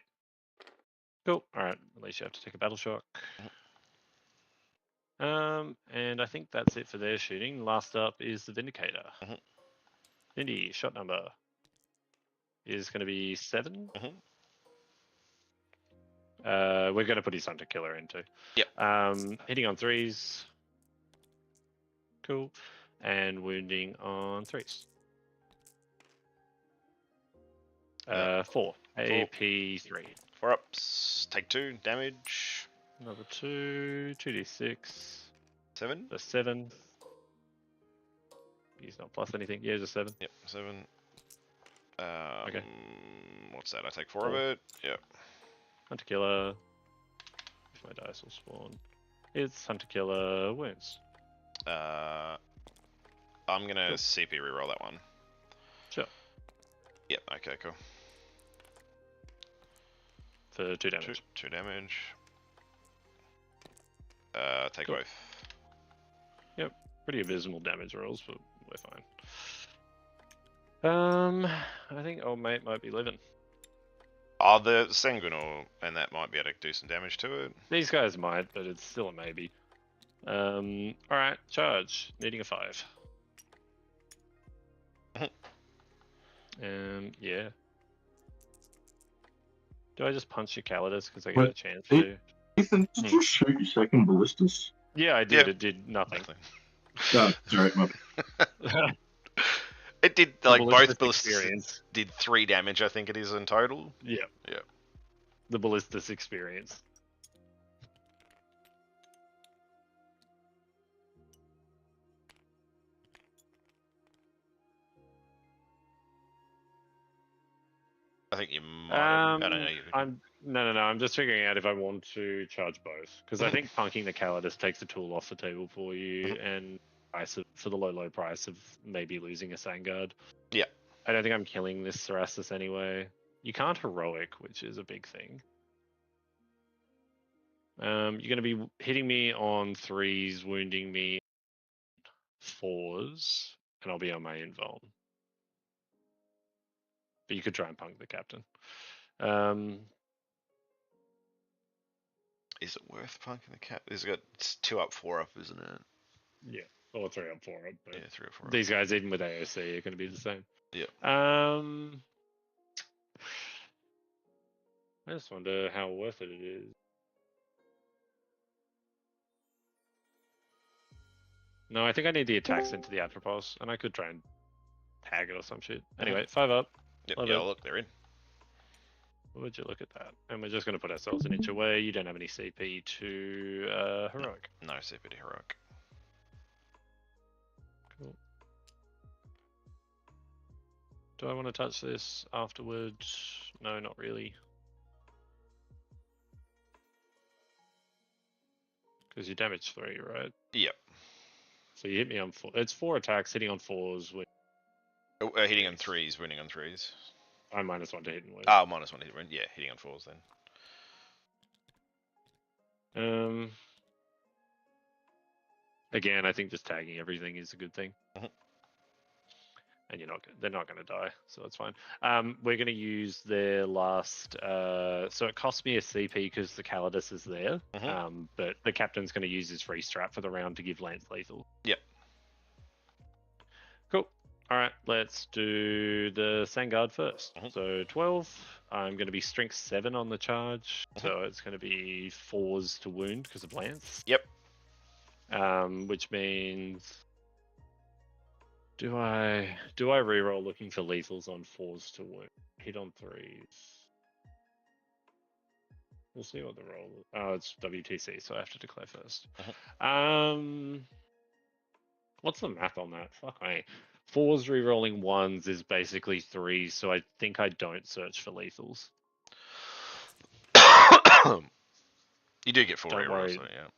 Cool. Alright, at least you have to take a battle shock. And I think that's it for their shooting. Last up is the Vindicator. Vindy, shot number is going to be 7. We're going to put his Hunter Killer in too. Yep. Hitting on 3s. Cool. And wounding on 3s. 4. AP 3. 4-ups. Take 2 damage. Another 2. 2d6. 7. The 7. He's not plus anything. Yeah, just 7. Yep, 7. Okay. What's that? I take 4 of it. Yep. Hunter Killer. If my dice will spawn. It's Hunter Killer wounds. I'm gonna CP reroll that one. Sure. Yep. Okay. Cool. For 2 damage. 2 damage. Take Cool. both. Yep. Pretty abysmal damage rolls, but we're fine. I think old mate might be living. Oh, the Sanguinal and that might be able to do some damage to it. These guys might, but it's still a maybe. Alright, charge. Needing a 5. Yeah. Do I just punch your Calidus because I get a chance to? Ethan, did you shoot your second ballistas? Yeah, I did. Yep. It did nothing. No, sorry, my It did like both ballistas ballistas did 3 damage. I think it is in total. Yeah. The ballistas experience. I think you might. I don't know. No. I'm just figuring out if I want to charge both because I think punking the Calidus takes the tool off the table for you, and for the low price of maybe losing a Sangard. Yeah. I don't think I'm killing this Cerastus anyway. You can't heroic, which is a big thing. You're going to be hitting me on 3s, wounding me 4s. and I'll be on my invuln. But you could try and punk the captain. Is it worth punking the cap? It's 2 up, 4 up, isn't it? Yeah, or 3 up, 4 up. But Yeah, 3 or 4 up. these guys, even with AOC, are going to be the same. Yeah. I just wonder how worth it is. No, I think I need the attacks into the Atropos, and I could try and tag it or some shit. Anyway, 5 up. Yep, Love yeah, it. look, they're in. Would you look at that? And we're just going to put ourselves an inch away. You don't have any CP to heroic. No CP to heroic. Cool. Do I want to touch this afterwards? No, not really. Because you damage 3, right? Yep. So you hit me on 4. It's 4 attacks, hitting on 4s. Hitting on 3s, winning on 3s. I'm -1 to hit and win. Oh, -1 to hit win. Yeah, hitting on 4s then. Again, I think just tagging everything is a good thing. Mhm. And they're not going to die, so it's fine. We're going to use their last. So it costs me a CP because the Calidus is there. But the captain's going to use his free strap for the round to give Lance lethal. Yep. Cool. All right, let's do the Sangard first. So 12. I'm going to be strength 7 on the charge, so it's going to be 4s to wound because of Lance. Yep. Which means, do I reroll looking for lethals on 4s to wound? Hit on 3s. We'll see what the roll is. Oh, it's WTC, so I have to declare first. What's the math on that? Fuck me. 4s rerolling 1s is basically 3s, so I think I don't search for lethals. You do get 4 Don't rerolls, worry. so yeah.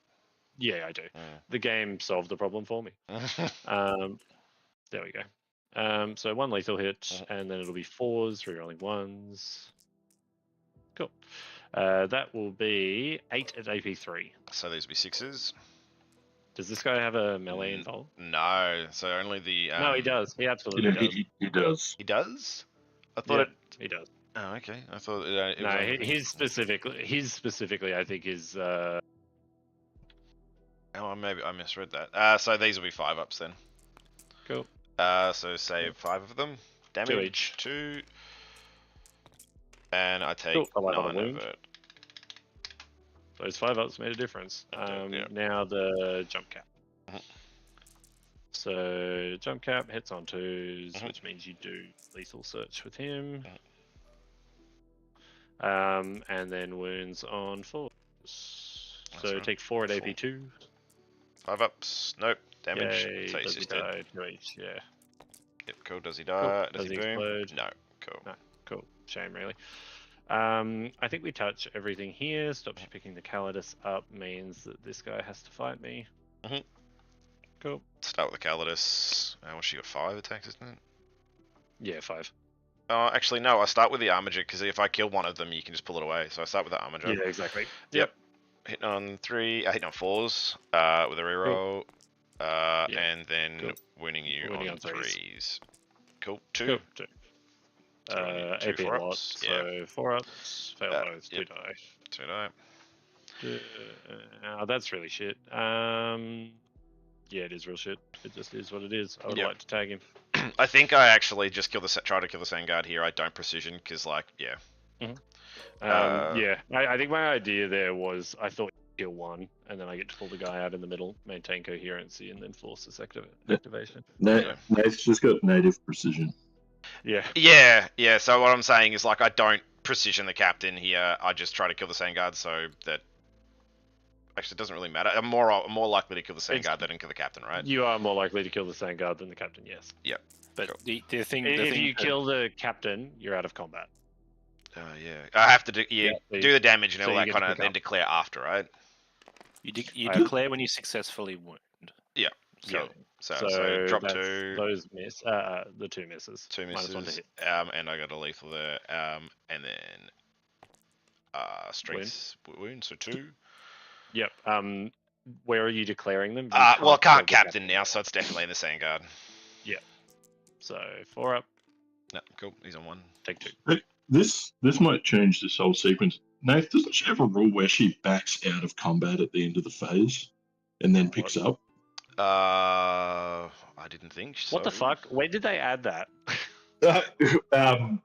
Yeah, I do. The game solved the problem for me. There we go. So 1 lethal hit, and then it'll be 4s, rerolling 1s. Cool. That will be 8 at AP3. So these will be 6s. Does this guy have a melee involved? No, so only the... No, he does. He absolutely does. He does. He does? I thought he does. Oh, okay. I thought it was... No, his specifically, I think is... Oh, maybe I misread that. So these will be 5 ups then. Cool. So save 5 of them. Damage 2 each. 2. And I take Cool. 9 wound. of it. Those 5 ups made a difference. Yeah. Now the jump cap. So jump cap hits on 2s, which means you do lethal search with him. And then wounds on 4s. So right. take 4 at AP2. 5 ups. Nope. Damage. Yay, So he's does he just dead. die? 2 each, yeah. Yep, cool. Does he die? Cool. Does he boom? Explode? No. Cool. No. Cool. Shame, really. I think we touch everything here. Stops you picking the Calidus up. Means that this guy has to fight me. Cool. Start with the Calidus. Well, she got 5 attacks, isn't it? Yeah, 5. Oh, actually, no. I start with the Armiger because if I kill one of them, you can just pull it away. So I start with the Armiger. Yeah, exactly. Yep. Hitting on 3. Hitting on 4s with a reroll. And then winning you on 3s. Cool. 2. Cool. 2. AP 4 a lot. ups. So 4 ups. Fail both. 2 die. 2 die. That's really shit. Yeah, it is real shit. It just is what it is. I would like to tag him. I think I actually just try to kill the Sangard here. I don't precision because, like, I think my idea there was I thought kill 1, and then I get to pull the guy out in the middle, maintain coherency, and then force this activation. Nate's just got native precision. Yeah. So what I'm saying is, like, I don't precision the captain here. I just try to kill the Sangard so that... Actually, it doesn't really matter. I'm more likely to kill the Sangard than kill the captain, right? You are more likely to kill the Sangard than the captain, yes. Yep. But cool. the thing... If you kill the captain, you're out of combat. Yeah. I have to do the damage and all that kind of, then declare after, right? You declare when you successfully wound. Yeah. So drop 2. Those miss. The 2 misses. 2 misses. -1 to hit. And I got a lethal there. And then strength wound, so 2. Yep. Where are you declaring them? Well, I can't captain now, so it's definitely in the Sangard. Yeah. So 4 up, No, cool. He's on 1. take 2. This might change this whole sequence. Nath, doesn't she have a rule where she backs out of combat at the end of the phase and then picks up? I didn't think so. What the fuck? When did they add that?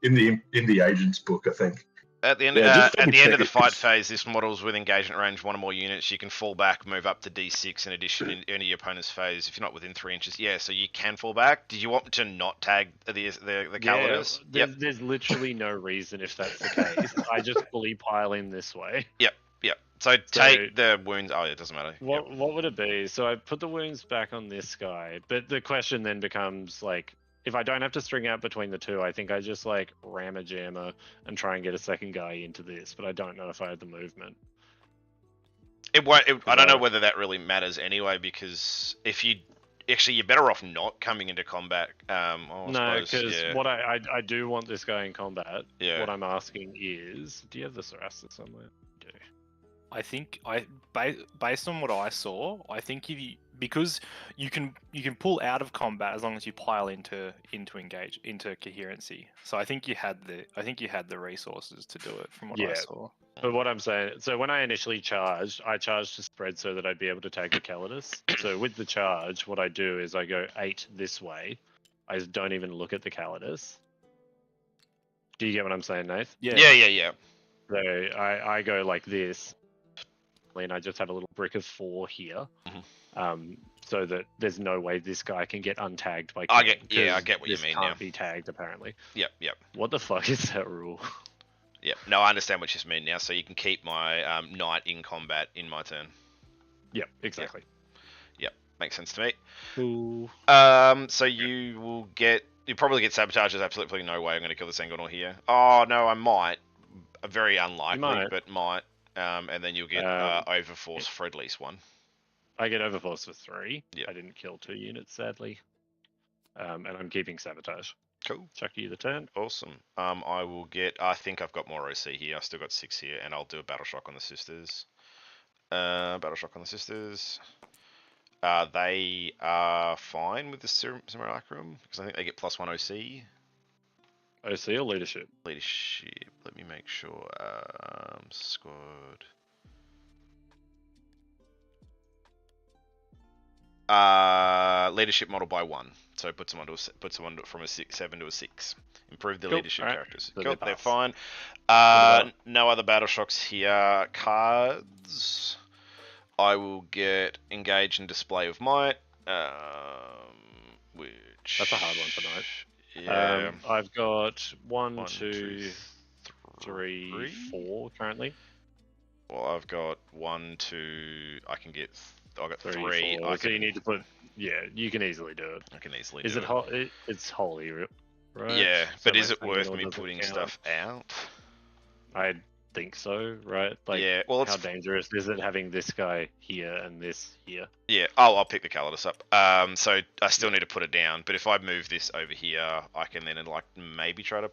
In the agent's book, I think. At the end, Yeah, just at the end of the double check fight it. phase, this model's with engagement range 1 or more units. You can fall back, move up to D6 in addition in any your opponent's phase if you're not within 3 inches. Yeah, so you can fall back. Did you want to not tag the Calidus? There's literally no reason if that's the case. I just fully pile in this way. Yep. So take the wounds. Oh, it doesn't matter. What would it be? So I put the wounds back on this guy, but the question then becomes like, if I don't have to string out between the two, I think I just like ram a jammer and try and get a second guy into this, but I don't know if I have the movement. It won't. I don't know whether that really matters anyway, because if you you're better off not coming into combat. No, because what I do want this guy in combat. Yeah. What I'm asking is, do you have the Sarasa somewhere? Do. I think based on what I saw, I think because you can pull out of combat as long as you pile into engage into coherency. So I think you had the resources to do it from what I saw. But what I'm saying, so when I initially charged, I charged to spread so that I'd be able to tag the Calidus. So with the charge, what I do is I go 8 this way. I just don't even look at the Calidus. Do you get what I'm saying, Nath? Yeah. So I go like this, and I just have a little brick of 4 here, so that there's no way this guy can get untagged by. I get what you mean. Can't be tagged apparently. Yep. What the fuck is that rule? Yeah, no, I understand what you mean now. So you can keep my knight in combat in my turn. Yep, exactly. Yep, makes sense to me. Cool. So you probably get sabotage. There's absolutely no way I'm going to kill this Engonor here. Oh no, I might. Very unlikely, but might. And then you'll get overforce for at least 1. I get overforce for 3. Yep. I didn't kill 2 units, sadly. And I'm keeping sabotage. Cool. Chuck you the turn. Awesome. I will get. I think I've got more OC here. I still got 6 here, and I'll do a battle shock on the sisters. Battle shock on the sisters. They are fine with the simulacrum because I think they get +1 OC. OC or leadership? Leadership. Let me make sure. Squad. Leadership model by 1, so puts them from a 7 to a 6. Improve the leadership characters. So cool, they're pass. fine. No other battle shocks here. Cards. I will get engage and display of might. Which that's a hard one tonight. Yeah. I've got 1, 2, 3, 4 currently. Well,Ve got 1, 2. I got 3. 4. So you need to put. Yeah, you can easily do it. I can easily do it. It's holy, right? Yeah, but so is it worth me putting stuff out? I think so, right? Like, yeah. Well, how dangerous is it having this guy here and this here? Yeah. Oh, I'll pick the Calidus up. So I still need to put it down. But if I move this over here, I can then maybe try to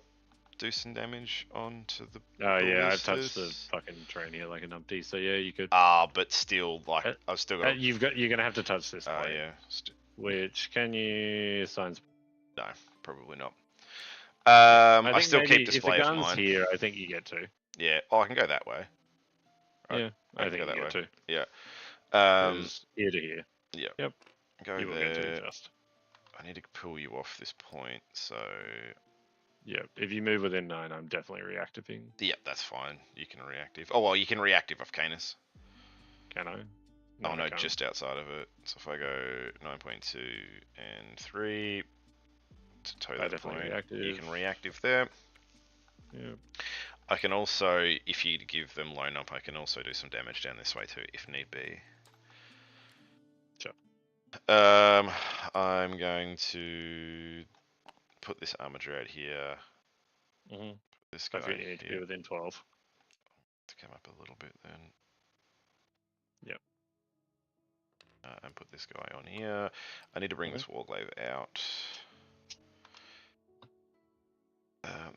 do some damage onto the. Oh yeah, I've touched the fucking train here like a numpty. So yeah, you could. But still, I've still got. You're gonna have to touch this. Oh yeah. Which can you sign? No, probably not. I still keep display if the of gun's mine. Here, I think you get to. Yeah. Oh, I can go that way. Right. Yeah, I think go that you way. get to. Yeah. Ear to here. Yeah. Yep. Go you will there. get to adjust. I need to pull you off this point, so. Yeah, if you move within 9, I'm definitely reactiving. Yep, that's fine. You can reactive. Oh well, you can reactive off Canis. Can I? Oh no, just outside of it. So if I go 9.2 and 3 to toe that point, you can reactive there. Yeah. I can also, if you give them loan up, I can also do some damage down this way too, if need be. Sure. I'm going to put this armature out here. This guy you need to be within 12. To come up a little bit then. Yep. And put this guy on here. I need to bring this Warglaive out.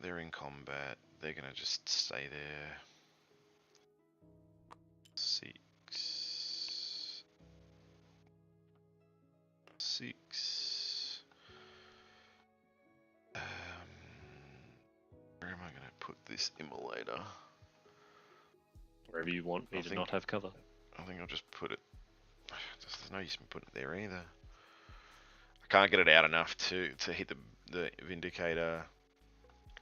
They're in combat. They're gonna just stay there. 6. 6. this immolator? Wherever you want me to not have cover. I think I'll just put it. There's no use in putting it there either. I can't get it out enough to hit the Vindicator.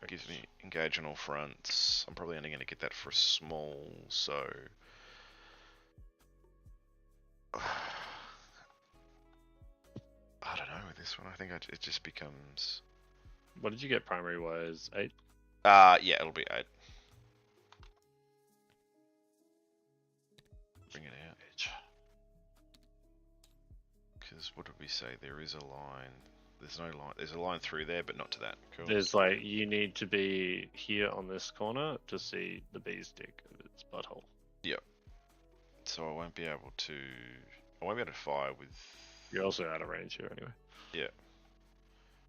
It gives me engage on all fronts. I'm probably only going to get that for a small, so I don't know with this one. I think it just becomes. What did you get primary wise? 8? Yeah, it'll be 8. Bring it out. Because what did we say? There is a line. There's no line. There's a line through there, but not to that. Cool. There's like, you need to be here on this corner to see the bee's dick of its butthole. Yep. So I won't be able to. I won't be able to fire with. You're also out of range here anyway. Yeah.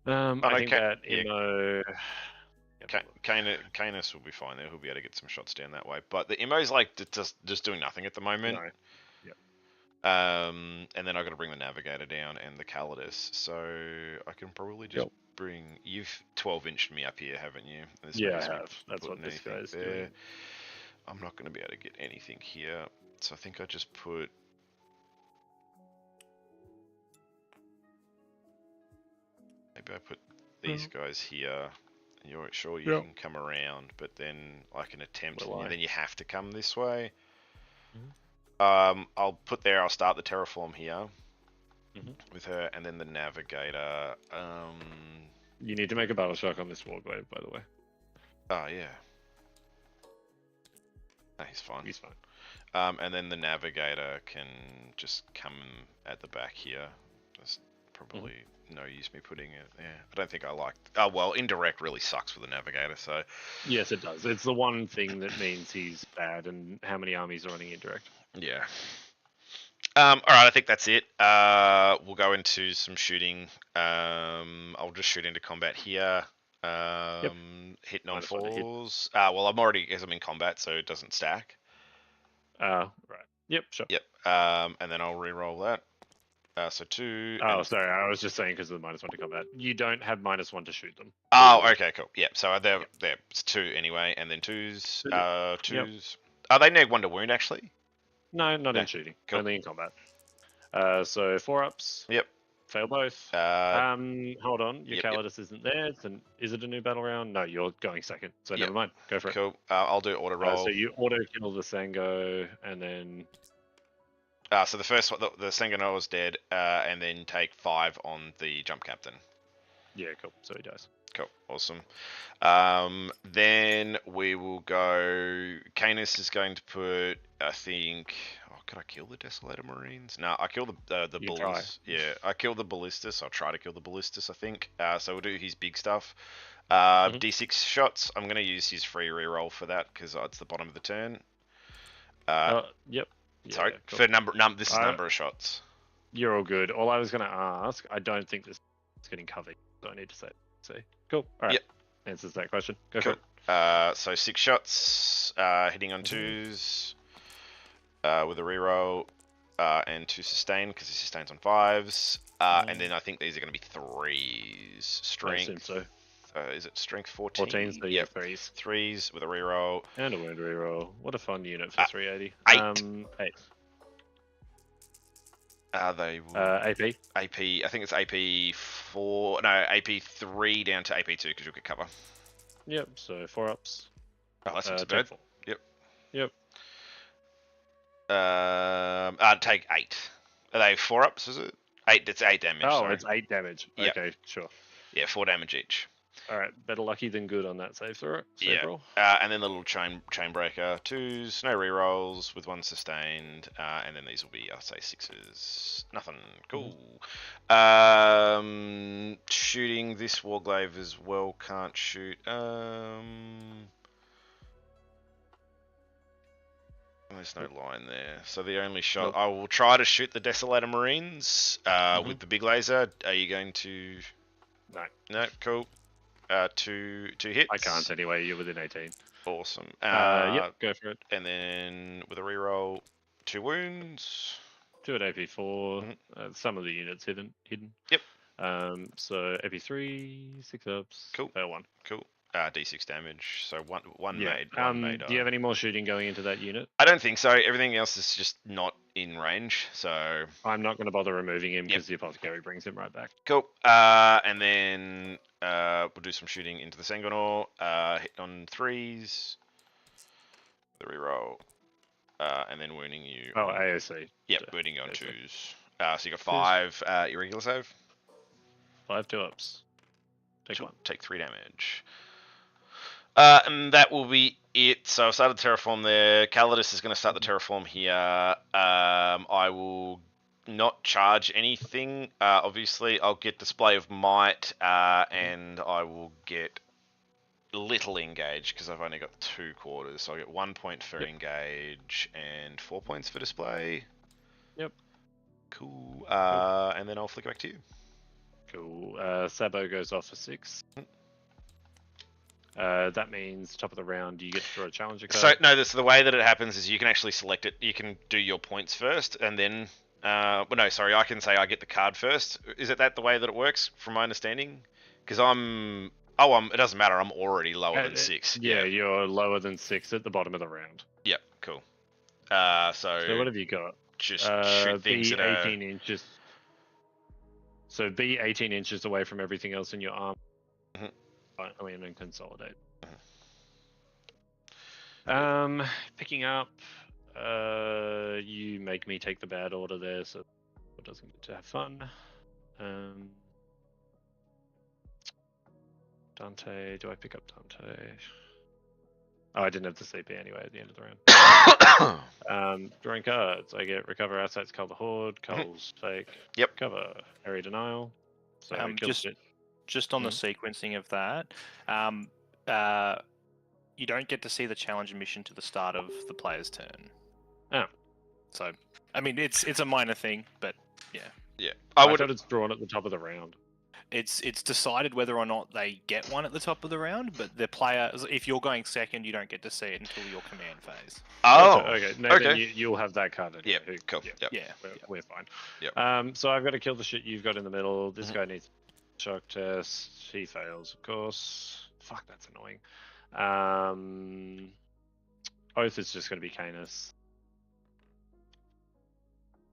I think that Immo. Canis will be fine there. He'll be able to get some shots down that way. But the Immo's like just doing nothing at the moment. No. And then I've got to bring the Navigator down and the Calidus. So I can probably just bring. You've 12-inched me up here, haven't you? Yeah, I have. That's what this guy's doing. I'm not going to be able to get anything here. So I think I just put. Maybe I put these guys here. You're sure you can come around, but then I can attempt, and then you have to come this way. I'll put there. I'll start the terraform here with her, and then the Navigator. You need to make a battle shock on this warglaive, by the way. Oh yeah. No, he's fine. He's fine. And then the Navigator can just come at the back here. There's probably no use me putting it there. I don't think I like. Oh well, indirect really sucks for the Navigator. So. Yes, it does. It's the one thing that means he's bad, and how many armies are running indirect. Yeah. All right, I think that's it. We'll go into some shooting. I'll just shoot into combat here. Hitting on 4s. Well, I'm in combat, so it doesn't stack. Right. Yep, sure. Yep. And then I'll re-roll that. So 2. Oh, sorry. I was just saying because of the -1 to combat. You don't have -1 to shoot them. Oh, okay, cool. Yep. So they're it's 2 anyway, and then 2s. 2s. Yep. Are they neg 1 to wound actually? No, not in shooting. Cool. Only in combat. So 4-ups. Yep. Fail both. Hold on. Your Calidus isn't there. Is it a new battle round? No, you're going second. So never mind. Go for it. Cool. I'll do auto roll. So you auto kill the Sango, and then. So the first one, the Sango is dead, and then take 5 on the jump captain. Yeah, cool. So he dies. Cool. Awesome. Then we will go. Canis is going to put. I think. Oh, could I kill the Desolator Marines? No, I kill the Ballistus. Yeah, I kill the Ballistus. I'll try to kill the Ballistus, I think. So we'll do his big stuff. D6 shots. I'm going to use his free reroll for that because it's the bottom of the turn. Yep. Yeah, sorry, cool. for this is number of shots. You're all good. All I was going to ask, I don't think this is getting covered. So I need to say. Cool. All right. Yep. Answers that question. Go for it. So 6 shots, hitting on 2s with a reroll, and 2 sustain because he sustains on 5s. And then I think these are going to be 3s. Strength. I assume so. Is it strength 14? 14, so yeah, 3s. 3s with a reroll. And a wound reroll. What a fun unit for 380. 8. They will... AP? AP, I think it's AP 4... No, AP 3 down to AP 2 because you'll get cover. Yep, so 4-ups. Oh, that's not bad. Yep. Take 8. Are they 4-ups, is it? 8, it's 8 damage. Oh, it's 8 damage. Yep. Okay, sure. Yeah, 4 damage each. Alright, better lucky than good on that save throw. Roll. And then the little chain breaker. 2s, no rerolls with 1 sustained. And then these will be, I'll say 6s. Nothing. Cool. Shooting this warglaive as well. Can't shoot. There's no line there. So the only shot... I will try to shoot the Desolator Marines with the big laser. Are you going to... No. No, cool. 2 hits. I can't anyway, you're within 18. Awesome. Yep, go for it. And then with a reroll, 2 wounds. 2 at AP4. Some of the units hidden. Yep. So AP3, 6 ups. Cool. Fail 1. Cool. D6 damage. So one made. Do you have any more shooting going into that unit? I don't think so. Everything else is just not in range. So I'm not going to bother removing him because the apothecary brings him right back. cool. And then we'll do some shooting into the Sanguinor. Hit on 3s. The reroll. And then wounding you. Oh, AOC. Yep, wounding you on AOC. 2s. So you got 5 irregular save. 5 2-ups. Take 1. Take 3 damage. And that will be it. So I've started Terraform there. Calidus is going to start the Terraform here. I will not charge anything. Obviously, I'll get Display of Might, and I will get little engage because I've only got 2 quarters. So I get 1 point for engage and 4 points for display. Yep. Cool. And then I'll flick it back to you. Cool. Sabo goes off for 6. That means top of the round you get to draw a challenger card. So no, the way that it happens is you can actually select it. You can do your points first, and then well, no, sorry, I can say I get the card first. Is it that the way that it works, from my understanding? Because it doesn't matter. I'm already lower than 6. Yeah, you're lower than 6 at the bottom of the round. Yep, cool. So what have you got? Just shoot things be that 18 inches. So be 18 inches away from everything else in your arm. Mhm. I mean, and consolidate. Mm-hmm. Picking up. You make me take the bad order there, so it doesn't get to have fun. Dante, do I pick up Dante? Oh, I didn't have the CP anyway at the end of the round. Drawing cards. I get recover assets, cull the horde, culls fake. Yep. Cover area denial. So I kill shit. Just on the sequencing of that, you don't get to see the challenge mission to the start of the player's turn. Oh. So, I mean, it's a minor thing, but yeah. Yeah. I thought it's drawn at the top of the round. It's decided whether or not they get one at the top of the round, but the player, if you're going second, you don't get to see it until your command phase. Oh, okay. No, okay. Then you'll have that card. Yeah, cool. Yep. Yeah, we're fine. Yep. So I've got to kill the shit you've got in the middle. This guy needs shock test. He fails, of course. Fuck, that's annoying. Oath is just going to be Canis.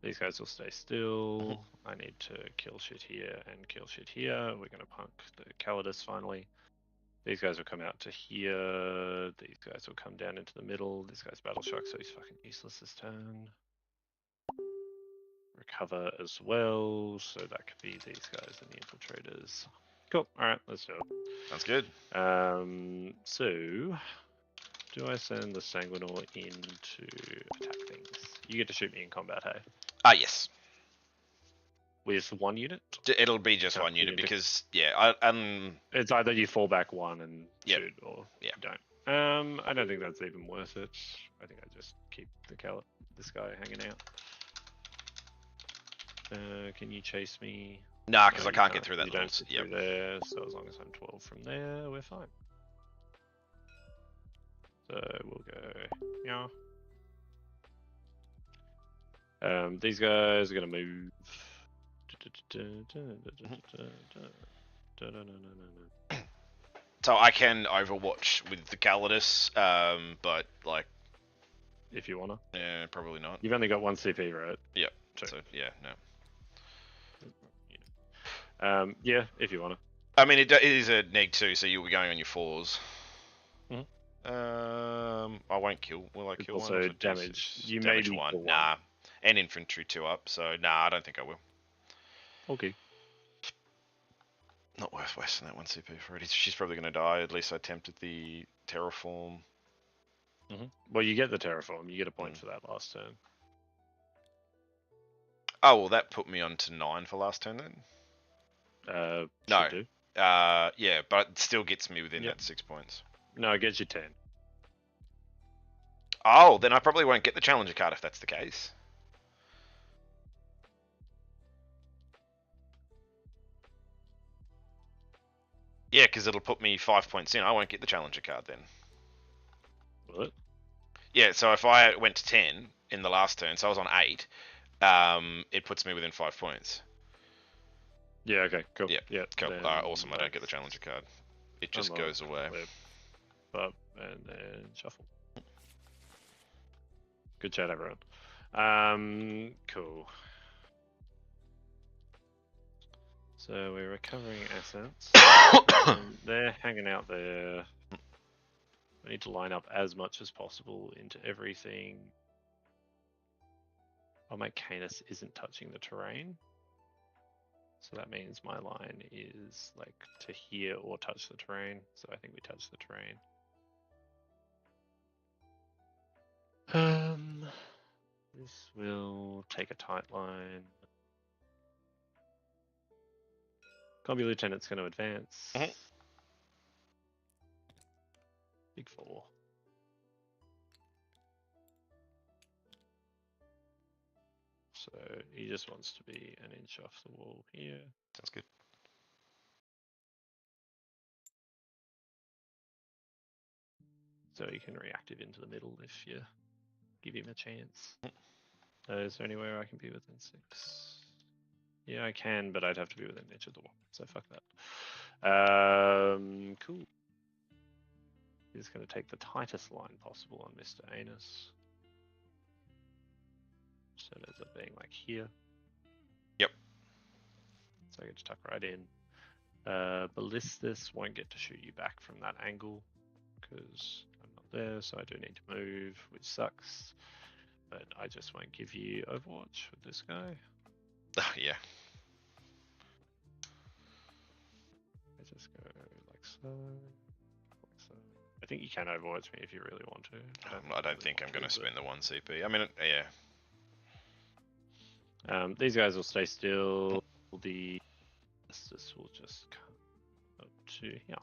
These guys will stay still. I need to kill shit here and kill shit here. We're going to punk the Calidus finally. These guys will come out to here. These guys will come down into the middle. This guy's battle shock, so he's fucking useless this turn. Recover as well, so that could be these guys and the infiltrators. Cool. Alright, let's do it. Sounds good. So do I send the Sanguinor in to attack things? You get to shoot me in combat, hey? Yes. With 1 unit? It'll be just 1 unit because it's either you fall back 1 and shoot, or you don't. I don't think that's even worth it. I think I just keep this guy hanging out. Can you chase me? Nah, because I can't get get through that little. Yep. There, so as long as I'm 12 from there, we're fine. So we'll go. Yeah. These guys are gonna move. So I can Overwatch with the Calidus, but like, if you wanna. Yeah, probably not. You've only got 1 CP, right? Yep. Two. So yeah, no. Yeah, if you wanna. I mean, it is a neg 2, so you'll be going on your 4s. I won't kill. Will I kill also one? Also damage. You damage may 1. Nah. And infantry 2 up. So nah, I don't think I will. Okay. Not worth wasting that 1 CP for it. She's probably going to die. At least I attempted the terraform. Well, you get the terraform. You get a point for that last turn. Oh well, that put me on to 9 for last turn then. No. Do. Yeah, but it still gets me within that 6 points. No, it gets you 10. Oh, then I probably won't get the challenger card if that's the case. Yeah, because it'll put me 5 points in. I won't get the challenger card then. Will it? Yeah, so if I went to 10 in the last turn, so I was on 8, it puts me within 5 points. Yeah, okay, cool. Yeah, yeah cool. Awesome, I don't get the challenger card. It just Unlock, goes away. flip, up, and then shuffle. Good chat, everyone. Cool. So we're recovering assets. They're hanging out there. We need to line up as much as possible into everything. Oh, my Canis isn't touching the terrain. So that means my line is like to here or touch the terrain. So I think we touch the terrain. This will take a tight line. Combi Lieutenant's going to advance. Big 4. So he just wants to be an inch off the wall here. Sounds good. So he can reactive into the middle if you give him a chance. Is there anywhere I can be within 6? Yeah, I can, but I'd have to be within an inch of the wall. So fuck that. Cool. He's going to take the tightest line possible on Mr. Anus. So it ends up being like here. Yep. So I get to tuck right in. Ballistus won't get to shoot you back from that angle because I'm not there, so I do need to move, which sucks. But I just won't give you Overwatch with this guy. Yeah. I just go like so. I think you can Overwatch me if you really want to. I don't think I'm going to spend the 1 CP. I mean, yeah. These guys will stay still. The this will just come up to here.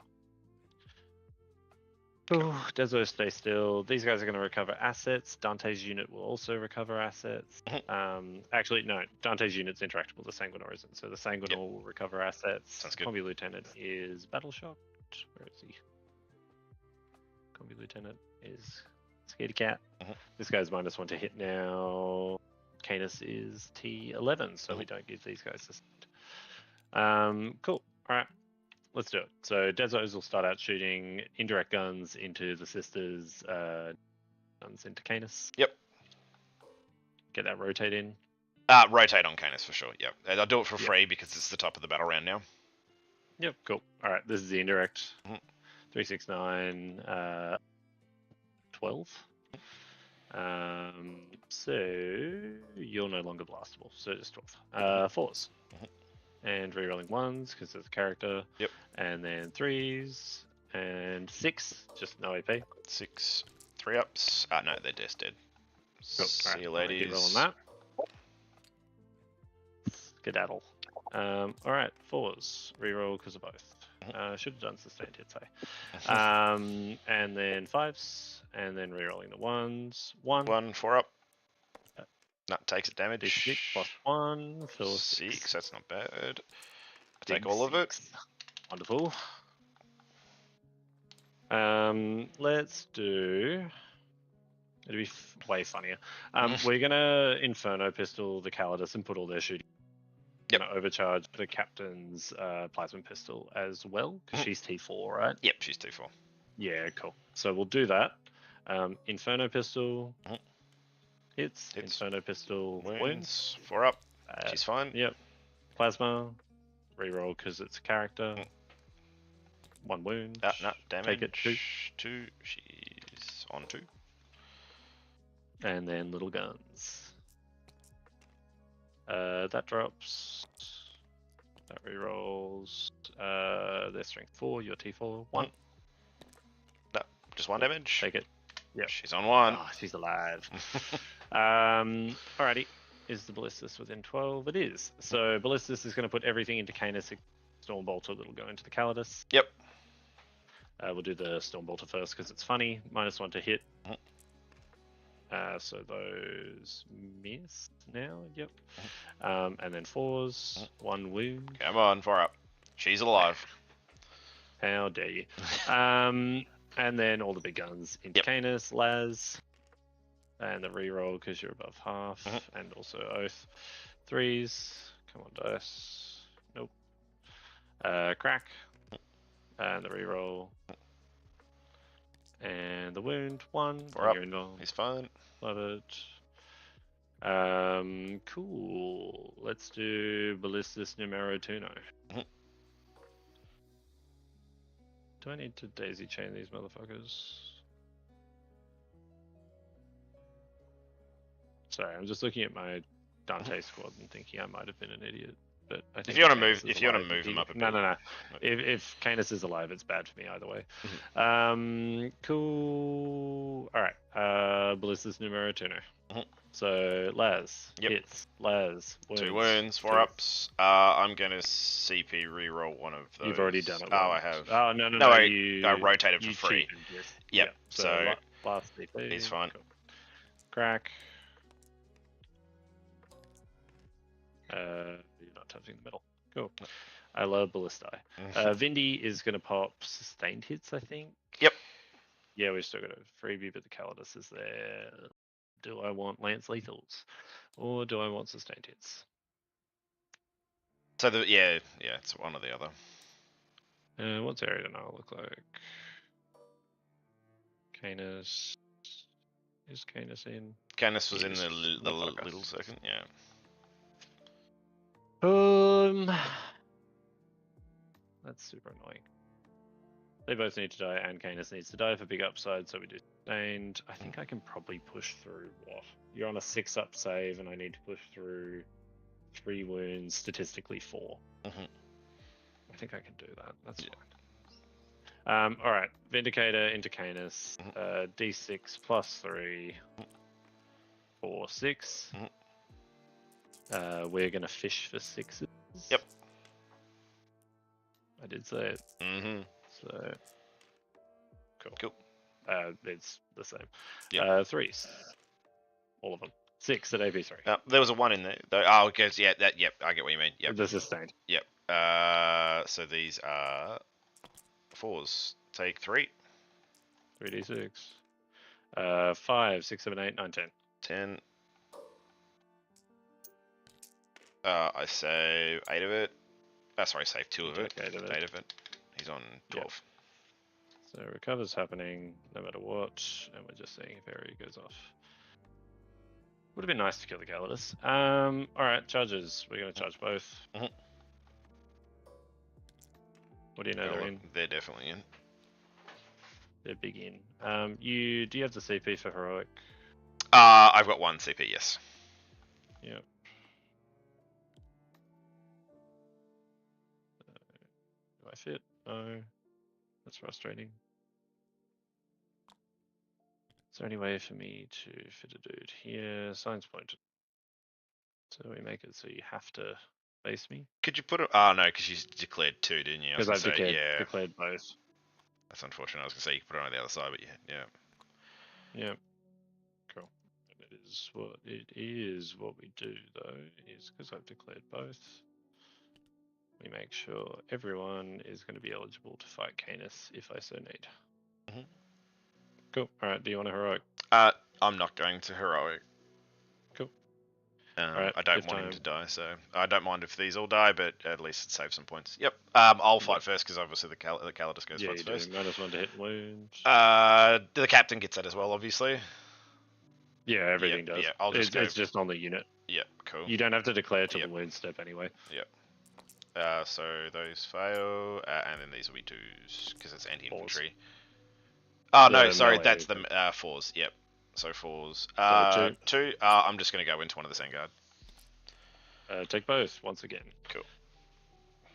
Oh, Deso stay still. These guys are going to recover assets. Dante's unit will also recover assets. Actually, no. Dante's unit's interactable. The Sanguinor isn't. So the Sanguinor will recover assets. Sounds good. Combi Lieutenant is battle shocked. Where is he? Combi Lieutenant is scaredy cat. This guy's -1 to hit now. Canis is T11, so we don't give these guys this. Cool. All right. Let's do it. So Desos will start out shooting indirect guns into the sisters, guns into Canis. Yep. Get that rotate in. Rotate on Canis for sure. Yep. I'll do it for free because it's the top of the battle round now. Yep. Cool. All right. This is the indirect. 369, 12. So you're no longer blastable. So just 12. 4s. And re-rolling 1s because it's a character. Yep. And then 3s and 6, just no AP. 6 3-ups. No, they're just dead. Cool. See you, Keep ladies. rolling that. Skedaddle. All right, 4s. Reroll because of both. Should have done sustained hit, say. And then 5s, and then re-rolling the 1s. 1. 4-up. That takes it damage. D6 plus 1 for 6. That's not bad. I take all of it. Wonderful. Let's do. It'd be way funnier. We're gonna Inferno pistol the Calidus and put all their shooting. Yep. Gonna overcharge the captain's plasma pistol as well because she's T4, right? Yep, she's T4. Yeah, cool. So we'll do that. Inferno pistol. Hits. Inferno pistol wounds. 4-up. She's fine. Yep. Plasma. Reroll because it's a character. 1 wound. No, damage. Take it. 2. She's on 2. And then little guns. That drops. That rerolls. Their strength 4. Your T4 1. No, just 1 damage. Take it. Yep. She's on 1. Oh, she's alive. Alrighty. Is the Ballistus within 12? It is. So Ballistus is going to put everything into Canis. Stormbolter that'll go into the Calidus. Yep. We'll do the Stormbolter first because it's funny. -1 to hit. So those miss now. Yep. And then 4s. 1 wound. Come on, 4-up. She's alive. How dare you? And then all the big guns into Canis, Laz. And the reroll because you're above half. And also Oath. 3s. Come on, dice. Nope. Crack. And the reroll. And the wound 1. 4 on up. your involved. He's fine. Love it. Cool. Let's do Ballistus Numero Tuno. Mhm. Do I need to daisy chain these motherfuckers? Sorry, I'm just looking at my Dante squad and thinking I might have been an idiot. But I think If you want to Canis move, is if you want alive. to move him up a bit. No. If Canis is alive, it's bad for me either way. Cool. All right. Ballistus Numero Tuno. Mhm. So Laz Yep. hits. Laz wounds. 2 wounds, 4 2. ups. I'm going to CP reroll one of those. You've already done it. Oh, I once. have. Oh no, I you rotated you for free. cheapened, yes. Yep. So last CP. he's fine. Cool. Crack. You're not touching the metal. Cool. I love Ballistae. Vindy is going to pop sustained hits, I think. Yep. Yeah, we've still got a freebie, but the Calidus is there. Do I want Lance Lethals? Or do I want sustained hits? So it's one or the other. What's area denial look like? Canis. Is Canis in? Canis was in Yes. the Motherfucker. little second, yeah. That's super annoying. They both need to die, and Canis needs to die for big upside, so we do sustained. I think I can probably push through what? You're on a 6-up save, and I need to push through 3 wounds, statistically 4. Mhm. I think I can do that. That's fine. All right, Vindicator into Canis. D6 plus 3. 4, 6. We're gonna fish for 6s. Yep. I did say it. So cool. It's the same. Yep. 3s. All of them. 6 at AP3. There was a 1 in there. Oh, because I get what you mean. Yep. The sustained. Yep. So these are 4s. Take 3. 3d6. 5, 6, 7, 8, 9, 10. 10. I save 8 of it. Sorry, save 2 of it. 8 of it. He's on 12. So recover's happening no matter what, and we're just seeing if area goes off. Would have been nice to kill the Calidus. Alright, charges. We're going to charge both. What do you know they're in? They're definitely in. They're big in. Do you have the CP for heroic? I've got 1 CP, yes. Yep. Do I fit? No. That's frustrating. Is there any way for me to fit a dude here? Signs pointed. So we make it so you have to face me. Could you put it? Oh no, because you declared 2, didn't you? Because I've declared both. That's unfortunate. I was gonna say you could put it on the other side, but yeah. Yep. Cool. And it is what we do though, is because I've declared both. We make sure everyone is going to be eligible to fight Canis if I so need. Cool. Alright, do you want a heroic? I'm not going to heroic. Cool. Alright, I don't want him to die, so I don't mind if these all die, but at least it saves some points. Yep. I'll fight first because obviously the Calidus goes first. -1 to hit wound. The captain gets that as well, obviously. Yeah, everything does. Yeah, I'll just it's just on the unit. Yep, cool. You don't have to declare till the wound step anyway. Yep. So those fail, and then these will be 2s because it's anti-infantry. Oh no, sorry, that's the 4s. Yep. So 4s. 2. I'm just gonna go into one of the Sangard. Take both once again. Cool.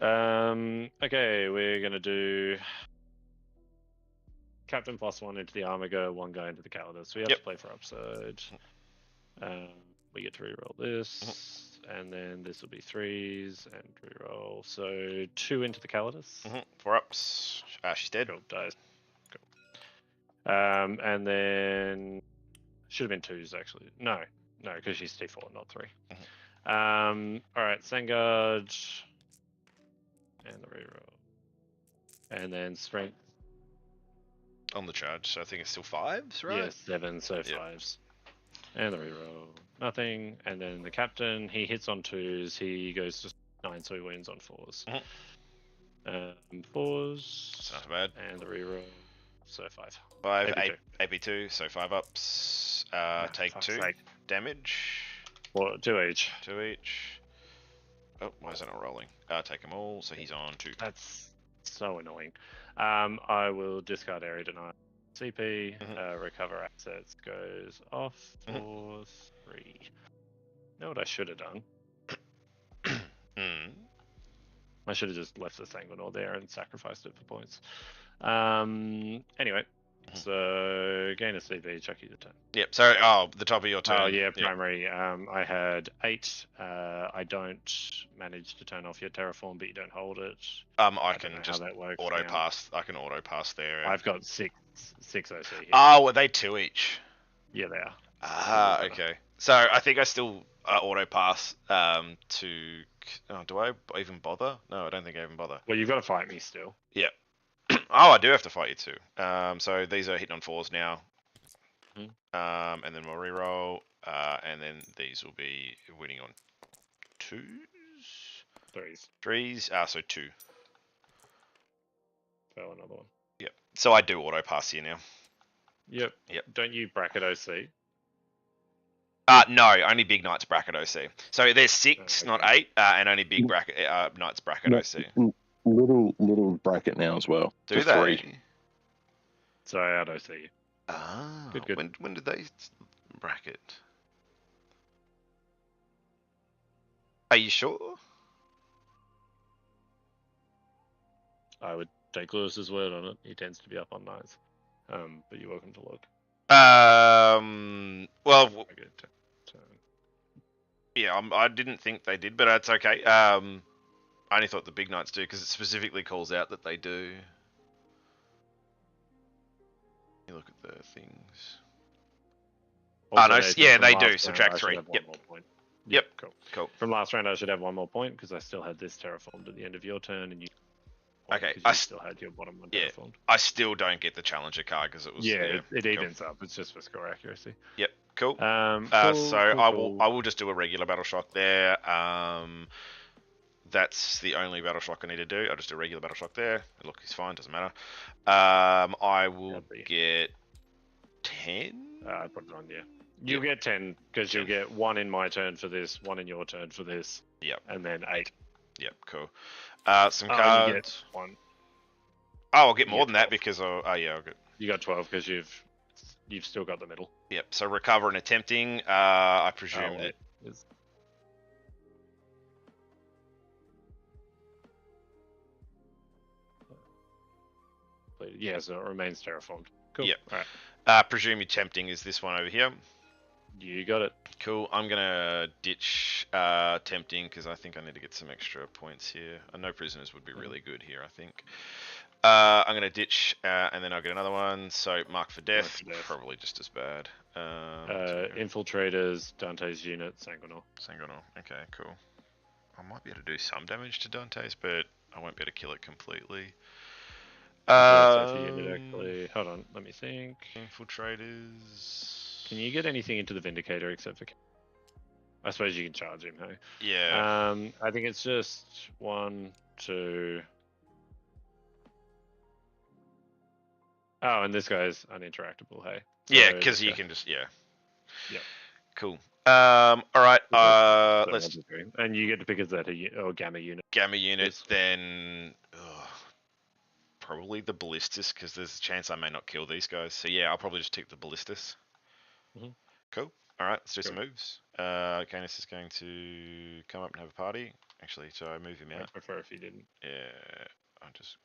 Okay, we're gonna do Captain +1 into the armor go, 1 guy into the Calidus. So we have to play for upside. We get to reroll this, and then this will be 3s and reroll. So 2 into the Calidus. 4 ups. She's dead. Cool, dies. Cool. And then should have been 2s actually. No, because she's T4, not 3. Alright, Sangard. And the reroll. And then strength. On the charge, so I think it's still 5s, right? Yeah, 7, so 5s. And the reroll. Nothing. And then the captain, he hits on 2s, he goes to 9, so he wins on 4s. 4s. That's not bad. And the reroll. So 5. 5, AP2. 8, AP2, so 5 ups. Take fuck's 2 sake. damage. Well, 2 each. 2 each. Oh, why is that not rolling? Take them all, so he's on 2. That's so annoying. I will discard area deny. CP, recover assets goes off for 3. Know what I should have done? I should have just left the Sanguinor there and sacrificed it for points. Anyway, so gain a CP, chuck you the turn. Yep, so, the top of your turn. Oh, yeah, primary. I had 8. I don't manage to turn off your terraform, but you don't hold it. I don't know can just how that works auto now. pass. I can auto pass there. I've got 6 OC here. Oh, are they 2 each? Yeah, they are. Ah, okay. So I think I still auto pass to. Oh, do I even bother? No, I don't think I even bother. Well, you've got to fight me still. Yeah. Oh, I do have to fight you too. So these are hitting on 4s now. And then we'll reroll. And then these will be winning on 2s. 3s. 3s. So 2. Fail another one. Yep. So I do auto pass here now. Yep. Don't you bracket OC? No, only Big Knights bracket OC. So there's 6, okay. not 8, and only Big bracket Knights bracket OC. Little bracket now as well. Do for they? 3. So I had OC. Ah, Good. When did they bracket? Are you sure? I would take Lewis's word on it. He tends to be up on nights. But you're welcome to look. Well, Turn. yeah, I didn't think they did, but that's okay. I only thought the Big Knights do because it specifically calls out that they do. You look at the things. Also, no, Nathan, yeah, from they last do. round, Subtract I should 3. have one Yep. more point. Yep. Cool. From last round, I should have one more point because I still had this terraformed at the end of your turn, and you. Okay, You still had your bottom one terraformed. I still don't get the challenger card because it was. Yeah, it cool. evens up. It's just for score accuracy. Yep. Cool. Cool. I will just do a regular battle shock there. That's the only battle shock I need to do. I'll just do a regular battle shock there. Look, he's fine. Doesn't matter. I will get 10. I put it on. Yeah. You'll get 10 because you'll get 1 in my turn for this, 1 in your turn for this. Yep. And then 8. Yep. Cool. Some cards. You get 1. Oh, I'll get more than that because I'll get. You got 12 because you've still got the middle. Yep. So recover and attempting. I presume that. Yeah, so it remains terraformed. Cool. Yep. All right. Presume your tempting is this one over here. You got it. Cool. I'm gonna ditch tempting because I think I need to get some extra points here. I know prisoners would be really good here. I think. I'm gonna ditch and then I'll get another one. So mark for death, probably just as bad. Infiltrators, Dante's unit, Sanguinor. Okay, cool. I might be able to do some damage to Dante's, but I won't be able to kill it completely. Unit actually. Hold on, let me think. Infiltrators. Can you get anything into the Vindicator except for? I suppose you can charge him, hey? Yeah. I think it's just 1, 2. Oh, and this guy's uninteractable, hey? Yeah, because you can just Yeah. Cool. All right. Let's. And you get to pick a Zeta or Gamma unit. Gamma unit, then probably the Ballistus, because there's a chance I may not kill these guys. So yeah, I'll probably just take the Ballistus. Cool. All right, let's do some moves. Canis is going to come up and have a party. Actually, so I move him out. I'd prefer if he didn't. Yeah, I'll just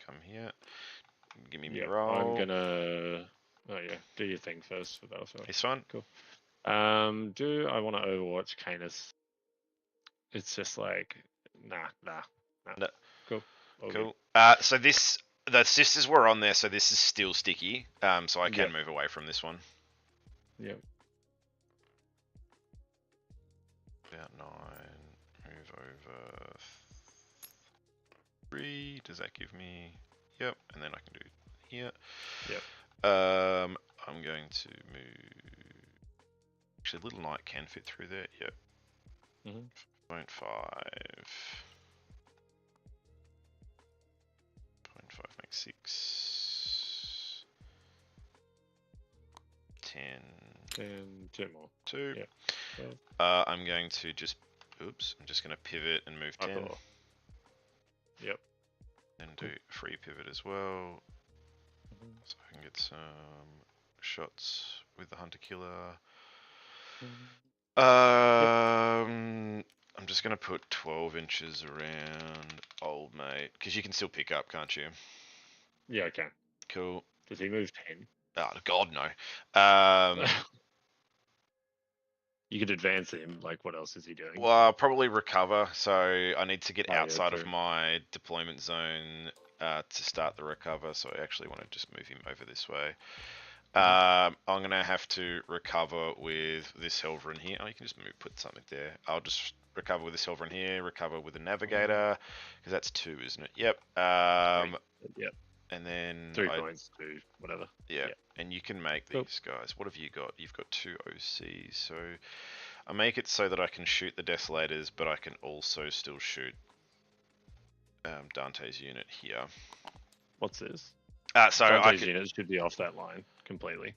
come here. Give me roll. roll. I'm gonna. Oh yeah, do your thing first for that. He's fine. Cool. Do I want to Overwatch Canis? It's just like nah. No. Cool. Cool. So the sisters were on there, so this is still sticky. So I can move away from this one. Yep. About 9. Move over 3. Does that give me? Yep. And then I can do here. Yep. I'm going to move. Actually, Little Knight can fit through there. Yep. 0.5. 6, 10, And 2 more. 2. Yeah. I'm going to just, oops, I'm just going to pivot and move 10. Cool. Yep. And do free pivot as well. So I can get some shots with the Hunter Killer. I'm just going to put 12 inches around old mate, because you can still pick up, can't you? Yeah, I can. Cool. Does he move 10? Oh, God, no. You could advance him. Like, what else is he doing? Well, I'll probably recover, so I need to get Oh, yeah, outside of true. my deployment zone to start the recover, so I actually want to just move him over this way. I'm going to have to recover with this Helverin here. Oh, you can just put something there. I'll just recover with this Helverin here, recover with the Navigator, because that's 2, isn't it? Yep. 3. Yep. And then 3 points to whatever. Yeah, and you can make these guys. What have you got? You've got 2 OCs, so I make it so that I can shoot the Desolators, but I can also still shoot Dante's unit here. What's this? So Dante's unit should be off that line completely.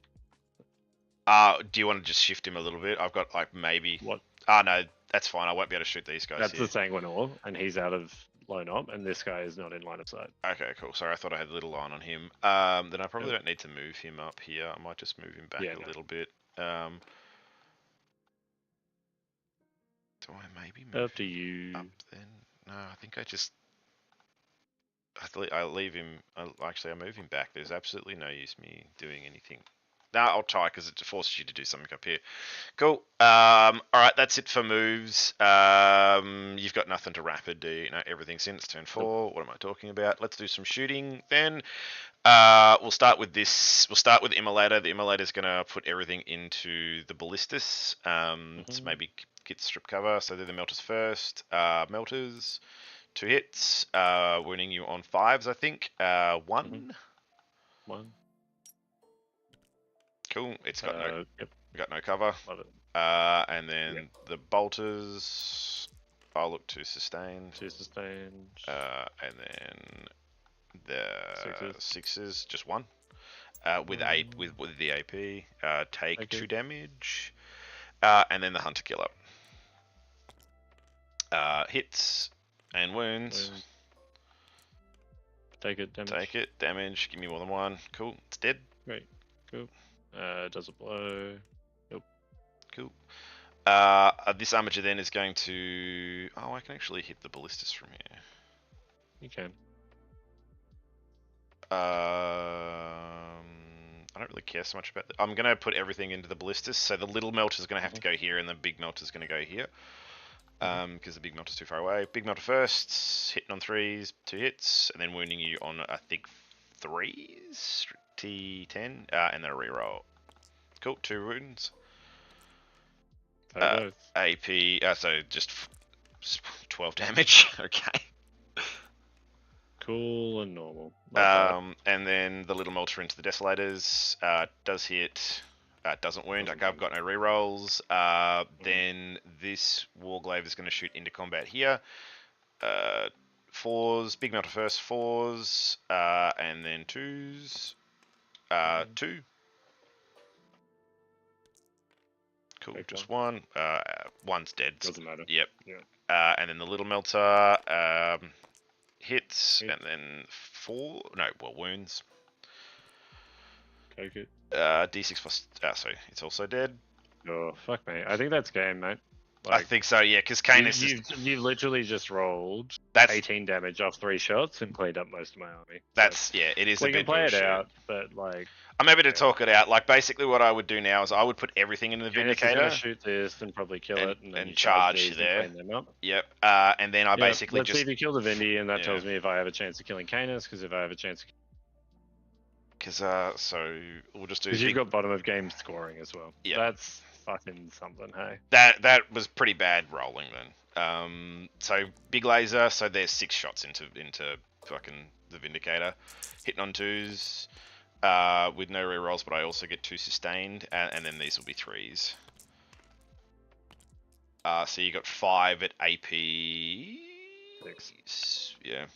Do you want to just shift him a little bit? I've got like maybe. What? No, that's fine. I won't be able to shoot these guys. That's here. the Sanguinor, and he's out of line op, and this guy is not in line of sight. Okay, cool. Sorry, I thought I had a little line on him. Then I probably don't need to move him up here. I might just move him back a little bit. Do I maybe move Up to you. up then? No, I think I just. I leave him. Actually, I move him back. There's absolutely no use me doing anything. No, I'll try because it forces you to do something up here. Cool. All right, that's it for moves. You've got nothing to rapid, do you? No, everything's in. It's turn 4. What am I talking about? Let's do some shooting then. We'll start with this. We'll start with the Immolator. The Immolator is going to put everything into the Ballistus. So maybe get strip cover. So they're the Melters first. Melters. 2 hits, wounding you on 5s, I think. 1. 1. Cool. It's got got no cover. Love it. And then the bolters, I'll look to sustain. 2 sustained. And then the 6s, just 1. With the AP, take 2 damage. And then the Hunter Killer. Hits. And wounds. Take it, damage. Take it, damage. Give me more than 1. Cool. It's dead. Great. Cool. Does a blow. Nope. Cool. This armature then is going to. Oh, I can actually hit the ballistas from here. You can. I don't really care so much about that. I'm going to put everything into the ballistas, so the little melter is going to have to go here, and the big melter is going to go here. Because the big melter's too far away. Big melter first, hitting on 3s, 2 hits, and then wounding you on, I think, 3s, T10, and then a reroll. Cool, 2 wounds. AP, so just 12 damage. Okay. Cool and normal. And then the little melter into the Desolators does hit. Doesn't wound. I've got no rerolls. Then this Warglaive is going to shoot into combat here. 4s, big melter first, 4s, and then 2s. 2. Cool, just 1. 1's dead. Doesn't matter. Yep. Yeah. And then the little melter hits, and then wounds. Take it. D6 plus. So it's also dead. Oh, fuck me. I think that's game, mate. I think so, yeah, because Canis you literally just rolled 18 damage off 3 shots and cleaned up most of my army. It is we a bit can play it bullshit. out, but like... I'm happy to talk it out. Like, basically what I would do now is I would put everything into the Vindicator. Going to shoot this and probably kill it. And then charge there. And them up. Yep. And then I basically let's see if you kill the Vindy, and that tells me if I have a chance of killing Canis, because if I have a chance of... Because, so we'll just do... Because you've got bottom of game scoring as well. Yeah. That's fucking something, hey? That was pretty bad rolling then. So big laser, so there's 6 shots into fucking the Vindicator. Hitting on 2s, with no rerolls, but I also get 2 sustained, and then these will be 3s. So you got 5 at AP... 6. Yeah.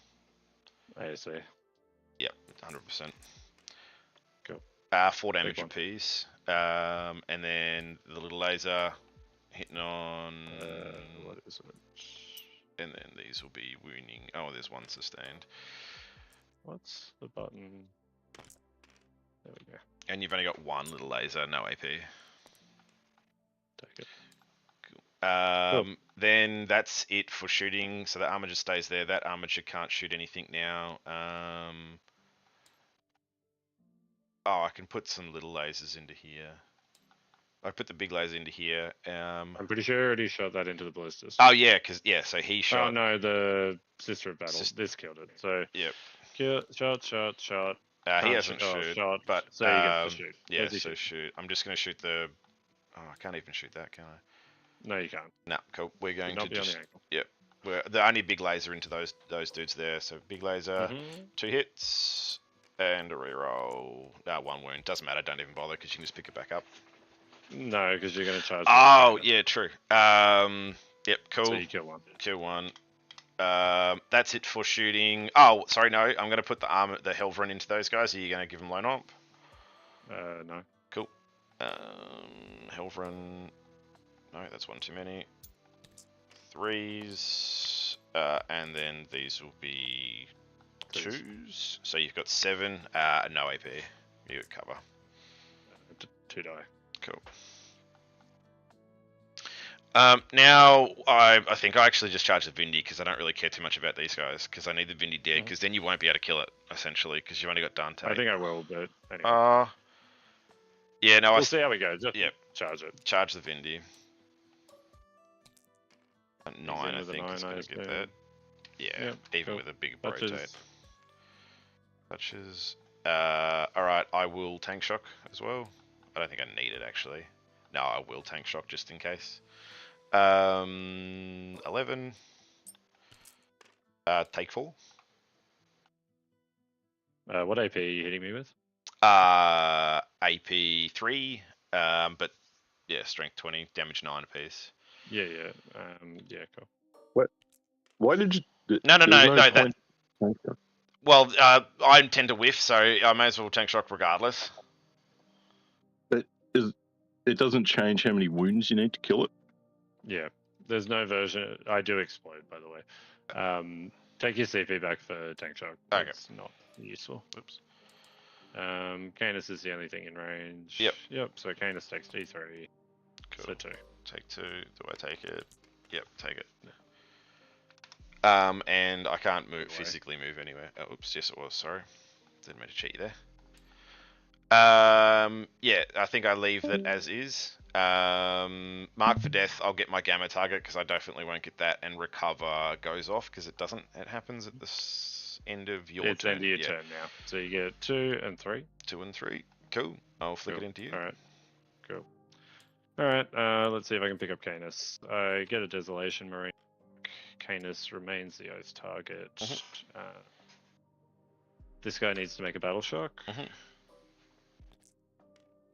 I see. Yep, 100%. Cool. 4 damage one. apiece. And then the little laser hitting on. What is it? And then these will be wounding. Oh, there's one sustained. What's the button? There we go. And you've only got one little laser, no AP. Take it. Then that's it for shooting. So the armature stays there. That armature can't shoot anything now. Oh, I can put some little lasers into here. I put the big laser into here. I'm pretty sure I already shot that into the ballistas. Oh yeah, so he shot. Oh no, the Sister of Battle. This killed it. So Yep. Shot. He hasn't shot, but so you get to shoot. Yeah, so shoot. I'm just gonna shoot the. Oh, I can't even shoot that, can I? No, you can't. No, cool. We're going to just. Yep. We're the only big laser into those dudes there. So big laser, 2 hits, and a reroll. 1 wound. Doesn't matter. Don't even bother because you can just pick it back up. No, because you're gonna charge. Oh yeah, true. Yep, cool. So you kill one. Kill one. That's it for shooting. Oh, sorry, no. I'm gonna put the Helvrin into those guys. Are you gonna give them loan op? No. Cool. Helvrin. No, that's one too many. 3s. And then these will be 2s. So you've got 7. No AP. You got cover. 2 die. Cool. Now, I think I actually just charge the Vindy because I don't really care too much about these guys because I need the Vindy dead because then you won't be able to kill it, essentially, because you've only got Dante. I think I will, but anyway. Yeah, no, we'll see how we go. Just charge it. Charge the Vindy. 9, I think, is going to get that. Yeah, even with a big rotate. Touches. Alright, I will tank shock as well. I don't think I need it, actually. No, I will tank shock just in case. 11. Take fall. What AP are you hitting me with? AP 3. But yeah, strength 20, damage 9 apiece. Yeah. Cool. What? Why did you? No. Well, I tend to whiff, so I may as well tank shock regardless. But it doesn't change how many wounds you need to kill it. Yeah, there's no version. I do explode, by the way. Take your CP back for tank shock. That's not useful. Oops. Canis is the only thing in range. Yep. So Canis takes D3. Cool. So 2. Take 2. Do I take it? Yep, take it. And I can't physically move anywhere. Oh, oops, yes it was, sorry. Didn't mean to cheat you there. Yeah, I think I leave that as is. Mark for death, I'll get my gamma target because I definitely won't get that, and recover goes off because it doesn't. It happens at the end of your turn. It's end of your turn now. So you get 2 and 3. 2 and 3. Cool. I'll flick it into you. Alright. Cool. Alright, let's see if I can pick up Canis. I get a Desolation Marine. Canis remains the Oath target. This guy needs to make a battle shock.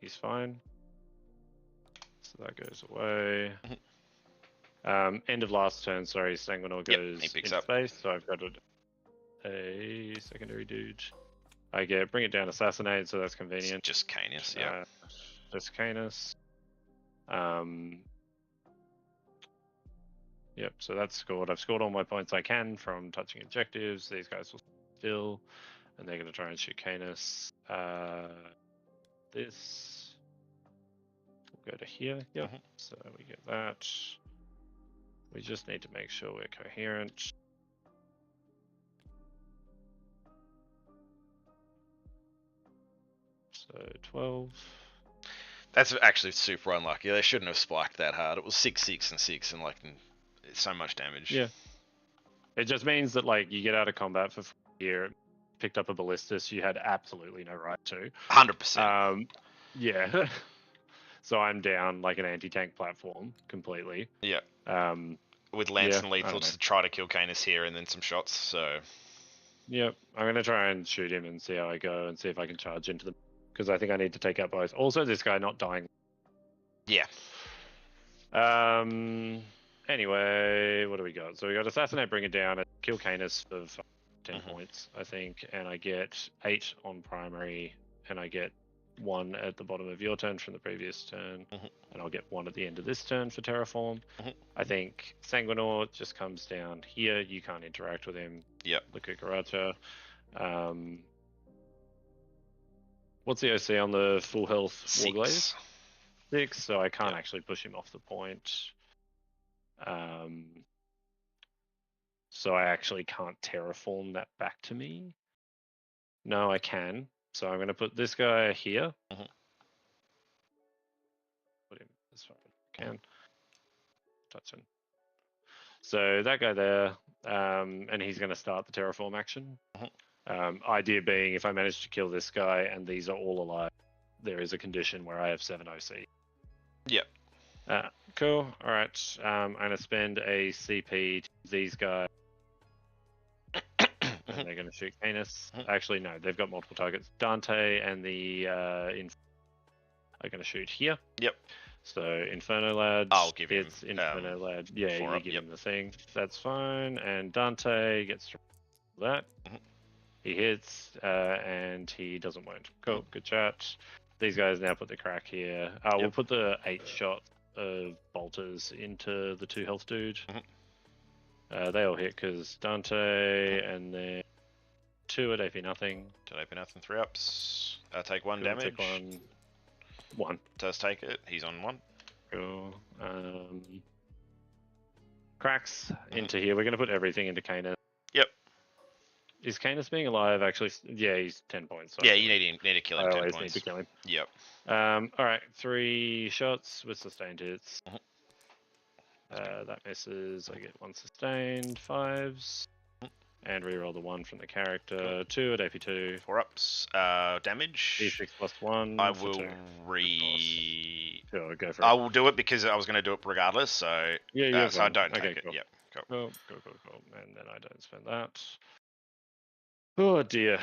He's fine. So that goes away. End of last turn, sorry, Sanguinor goes into space, so I've got a secondary dude. I bring it down Assassinate, so that's convenient. It's just Canis, yeah. Just Canis. Yep, so that's scored. I've scored all my points I can from touching objectives. These guys will still, and they're going to try and shoot Canis. This will go to here. Yep, so we get that. We just need to make sure we're coherent. So 12. That's actually super unlucky. They shouldn't have spiked that hard. It was 6, 6, and 6, and like so much damage. Yeah. It just means that like you get out of combat for here, picked up a ballistas you had absolutely no right to. 100%. Yeah. So I'm down like an anti-tank platform completely. Yeah. With lance and lethals to try to kill Canis here, and then some shots. So. Yep. I'm gonna try and shoot him and see how I go, and see if I can charge into them, because I think I need to take out both. Also, this guy not dying. Yeah. Anyway, what do we got? So we got Assassinate, bring it down, and kill Canis for 10 Mhm. points, I think, and I get 8 on primary, and I get 1 at the bottom of your turn from the previous turn, Mhm. and I'll get 1 at the end of this turn for Terraform. Mhm. I think Sanguinaur just comes down here. You can't interact with him. Yep. The Cucaracha. What's the OC on the full health Warglaze? 6. 6, so I can't Yep. actually push him off the point. So I actually can't terraform that back to me. No, I can. So I'm going to put this guy here. Mhm. Put him as far as I can. Touch him. So that guy there, and he's going to start the terraform action. Idea being, if I manage to kill this guy and these are all alive, there is a condition where I have 7 OC. Yep. Cool. All right. I'm going to spend a CP to these guys. And they're going to shoot Canis. Actually, no, they've got multiple targets. Dante and the are going to shoot here. Yep. So Inferno Lad. I'll give him, hits Inferno Lad. Yeah, 4 you up, give yep. him the thing. That's fine. And Dante gets to that. Mhm. He hits and he doesn't wound. Cool. Good chat. These guys now put the crack here. We'll Yep. put the 8 shots of bolters into the 2 health dude. They all hit because Dante and then 2 at AP nothing. 2 AP nothing, 3 ups. Take 1 Cool, damage. take 1. Does take it. He's on 1. Cool. Cracks into here. We're going to put everything into Canis. Yep. Is Canis being alive actually? Yeah, he's 10 points. Yeah, you need to kill him. I 10 always points. need to kill him. Yep. All right, 3 shots with sustained hits. That misses. I get 1 sustained, 5s, and reroll the 1 from the character. 2 at AP2. 4 ups. Damage. D6 plus 1. I for will 2. Sure, go for it. I will do it because I was going to do it regardless. So Yeah, so I fine. don't Okay, take it. cool. Yep. Cool. Cool. And then I don't spend that. Oh dear.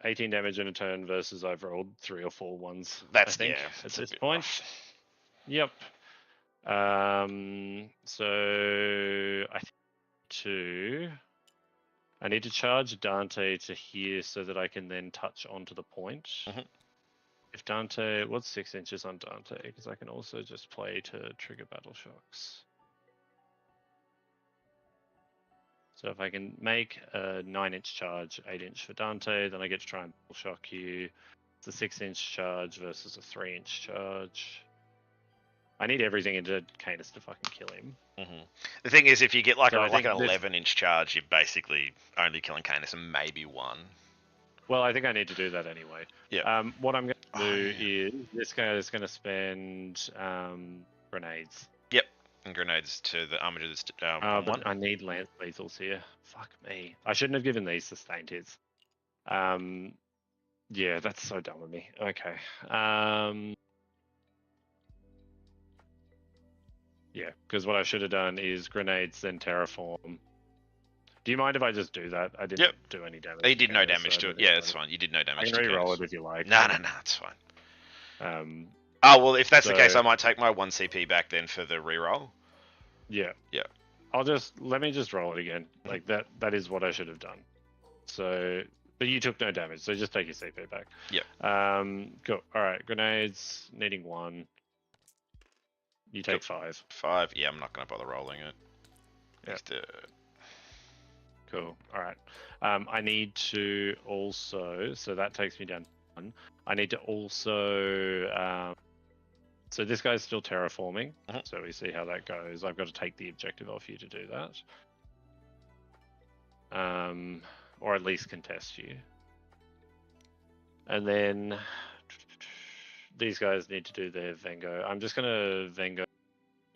18 damage in a turn versus I've rolled 3 or 4 ones. That's I think yeah. at It's a this bit point. rough. Yep. So I need to charge Dante to here so that I can then touch onto the point. If Dante, what's 6 inches on Dante? Because I can also just play to trigger battle shocks. So if I can make a 9-inch charge, 8-inch for Dante, then I get to try and battle shock you. It's a 6-inch charge versus a 3-inch charge. I need everything into Canis to fucking kill him. The thing is, if you get like So I an think 11-inch charge, you're basically only killing Canis and maybe 1. Well, I think I need to do that anyway. Yeah. What I'm going to do is this guy is going to spend grenades. Yep. And grenades to the armor that's But 1. I need lance lethals here. Fuck me. I shouldn't have given these sustained hits. Yeah, that's so dumb of me. Okay. Yeah, because what I should have done is grenades, then terraform. Do you mind if I just do that? I didn't do any damage. You did no Canis, damage so to I it. didn't Yeah, do that's fine. You did no I damage can to re-roll Canis. it if you like. No, it's fine. Um, well, if that's the case, I might take my 1 CP back then for the reroll. Yeah. Yeah. Let me just roll it again. Like that is what I should have done. So, but you took no damage, so just take your CP back. Yep. Cool. All right, grenades needing 1. You take 5. 5. Yeah, I'm not going to bother rolling it. Yep. Cool. All right. I need to also, so that takes me down to 1. I need to also, so this guy's still terraforming. So we see how that goes. I've got to take the objective off you to do that. Or at least contest you. And then these guys need to do their Vengo. I'm just going to Vengo.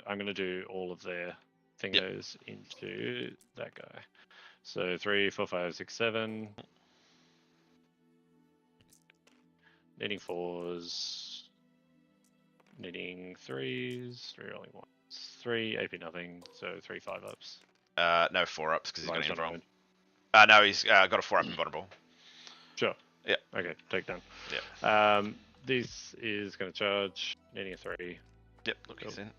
I'm going to do all of their thingos into that guy. So 3, 4, 5, 6, 7. Needing 4s. Needing 3s. 3 rolling 1s. 3 AP nothing. So 3 5 ups. No 4 ups because he's going to invulnerable. Invulnerable. No, he's got a 4 up invulnerable. Sure. Yeah. Okay, take down. Yeah. This is going to charge. Needing a 3. Yep, look, he's in.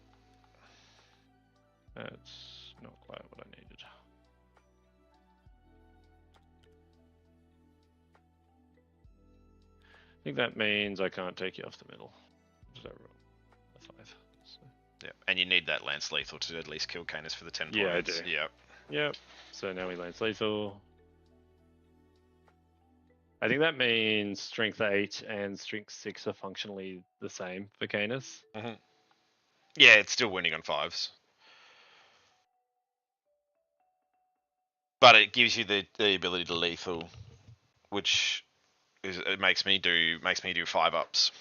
That's not quite what I needed. think that means I can't take you off the middle. Is that wrong? A 5. So. Yeah, and you need that lance lethal to at least kill Canis for the 10 Yeah, I points. do. Yeah. Yep. So now we lance lethal. I think that means strength 8 and strength 6 are functionally the same for Canis. Yeah, it's still winning on 5s. But it gives you the ability to lethal, which it makes me do 5 ups.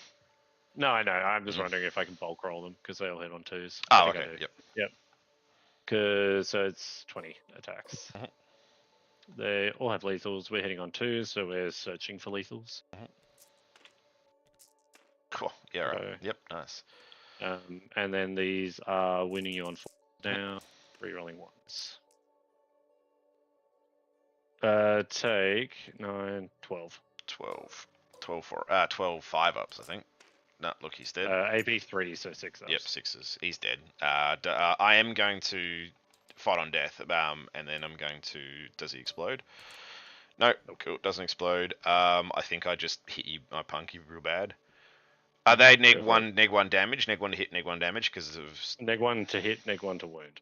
No, I know. I'm just wondering if I can bulk roll them because they all hit on 2s. Oh, I think okay. I do. Yep. Cause so it's 20 attacks. They all have lethals. We're hitting on 2s, so we're searching for lethals. Cool. Yeah. Right. So, Yep. Nice. And then these are winning you on 4 down, re-rolling 1s. Take 9, 12. 12 5 ups, I think. No, look, he's dead. AP 3, so 6 ups. Yep, 6s. He's dead. I am going to fight on death, and then I'm going to. Does he explode? No, cool. Doesn't explode. I think I just hit you. I punk you real bad. Are they neg 1 damage? Neg 1 to hit, neg 1 damage because of. Neg 1 to hit, neg 1 to wound.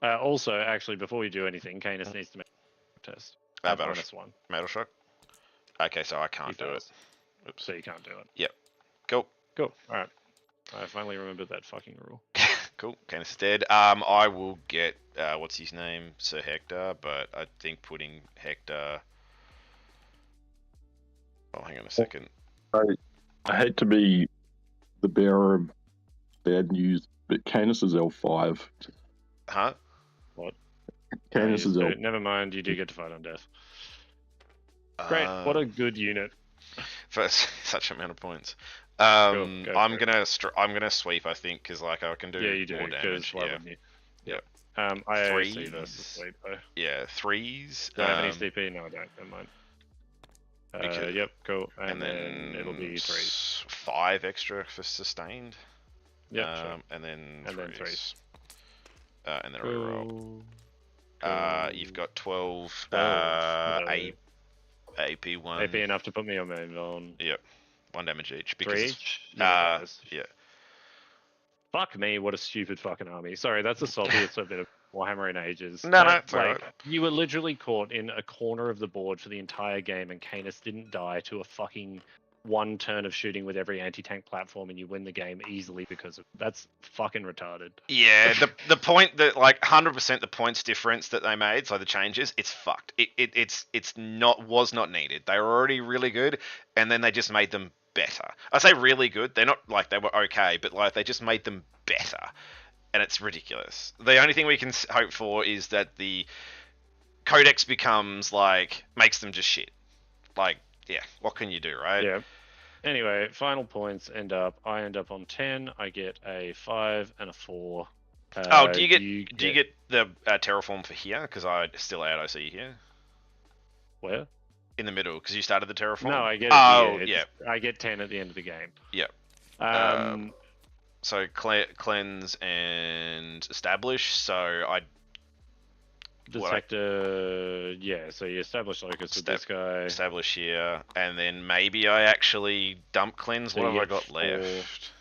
Also, actually, before we do anything, Canis needs to make a test. Battle -1. Metal shock. Okay, so I can't do it. Oops. So you can't do it. Yep. Cool. Cool. All right. I finally remembered that fucking rule. Cool. Canis is dead. I will get what's his name, Sir Hector, but I think putting Hector. Oh, hang on a second. I hate to be the bearer of bad news, but Canis is L5. Huh? What? Canis is L5. Never mind. You do get to fight on death. Great. What a good unit. For such amount of points. Go I'm gonna sweep, I think, because like I can do more damage. Yeah. Yep. I Threes. see versus sweep though. Yeah, 3s. Do I have any CP? No, I don't. Never mind. Because- Yep, cool. And then then it'll be 3s. 5 extra for sustained. Yep, sure. And then And then 3s. And then a reroll. Cool. You've got 12 No. AP 1. AP enough to put me on main on. Yep. 1 damage each. 3 Because each? Yeah. yeah. Fuck me, what a stupid fucking army. Sorry, that's a saltiest a bit of Warhammer in ages. No, That, it's alright. You were literally caught in a corner of the board for the entire game and Canis didn't die to a fucking 1 turn of shooting with every anti-tank platform and you win the game easily because of that's fucking retarded. Yeah, the point that like 100% the points difference that they made, so the changes, it's fucked. It's was not needed. They were already really good, and then they just made them better. I say really good. They're not like they were okay, but like they just made them better, and it's ridiculous. The only thing we can hope for is that the codex becomes like makes them just shit. Like, yeah, what can you do, right? Yeah. Anyway, final points I end up on 10. I get a 5 and a 4. Do you get the terraform for here? Because I still add OC here. Where? In the middle, because you started the terraform. No, I get it. Oh, here. yeah. I get 10 at the end of the game. Yep. So cleanse and establish. So I. Yeah, so you establish locus with this guy. Establish here, and then maybe I actually dump cleanse. So what have I you got get left?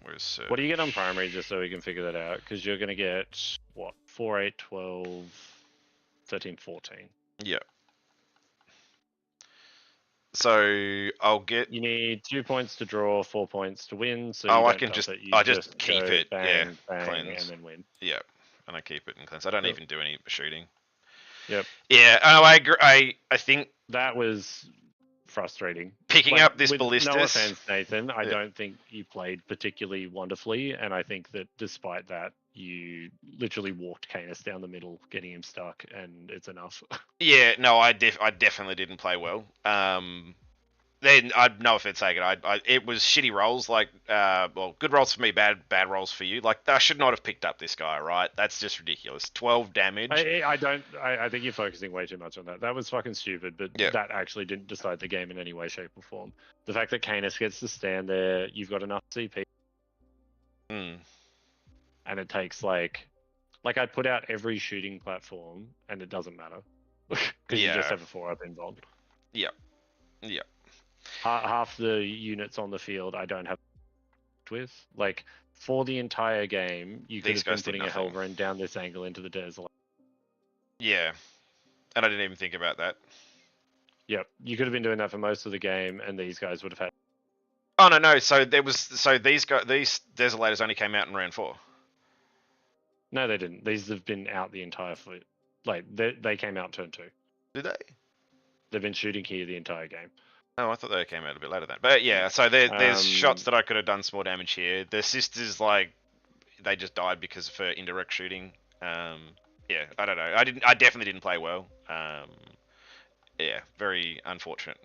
Where's search? What do you get on primary, just so we can figure that out? Because you're going to get, what, 4, 8, 12, 13, 14. Yeah. So I'll get. You need 2 points to draw, 4 points to win. So I don't can dump just. it. You I just keep go it. bang, yeah. bang, Cleanse. and then win. Yeah. And I keep it in cleanse. I don't Cool. even do any shooting. Yep. Yeah. Oh, I agree. I think That was frustrating. picking up this with ballistas. No offense, Nathan. I Yeah. don't think you played particularly wonderfully, and I think that despite that, you literally walked Canis down the middle, getting him stuck, and it's enough. Yeah, no, I definitely didn't play well. Then no offense taken. It was shitty rolls. Like, well, good rolls for me, bad rolls for you. Like, I should not have picked up this guy, right? That's just ridiculous. 12 damage. I think you're focusing way too much on that. That was fucking stupid, but Yeah. that actually didn't decide the game in any way, shape, or form. The fact that Canis gets to stand there, you've got enough CP, Mm. and it takes like I'd put out every shooting platform, and it doesn't matter because you Yeah. just have a 4-up involved. Yep. Yeah. Half the units on the field I don't have with. Like, for the entire game, you could These have been guys did putting a nothing. Helverin down this angle into the desert. Yeah. And I didn't even think about that. Yep, you could have been doing that for most of the game, and these guys would have had. Oh no. So these Desolators only came out in round 4. No, they didn't. These have been out the entire fleet. Like, they came out turn 2. Did they? They've been shooting here the entire game. Oh, I thought they came out a bit later then. But yeah, so there's shots that I could have done some more damage here. The sisters, like, they just died because for indirect shooting. Yeah, I don't know. I definitely didn't play well. Yeah, very unfortunate.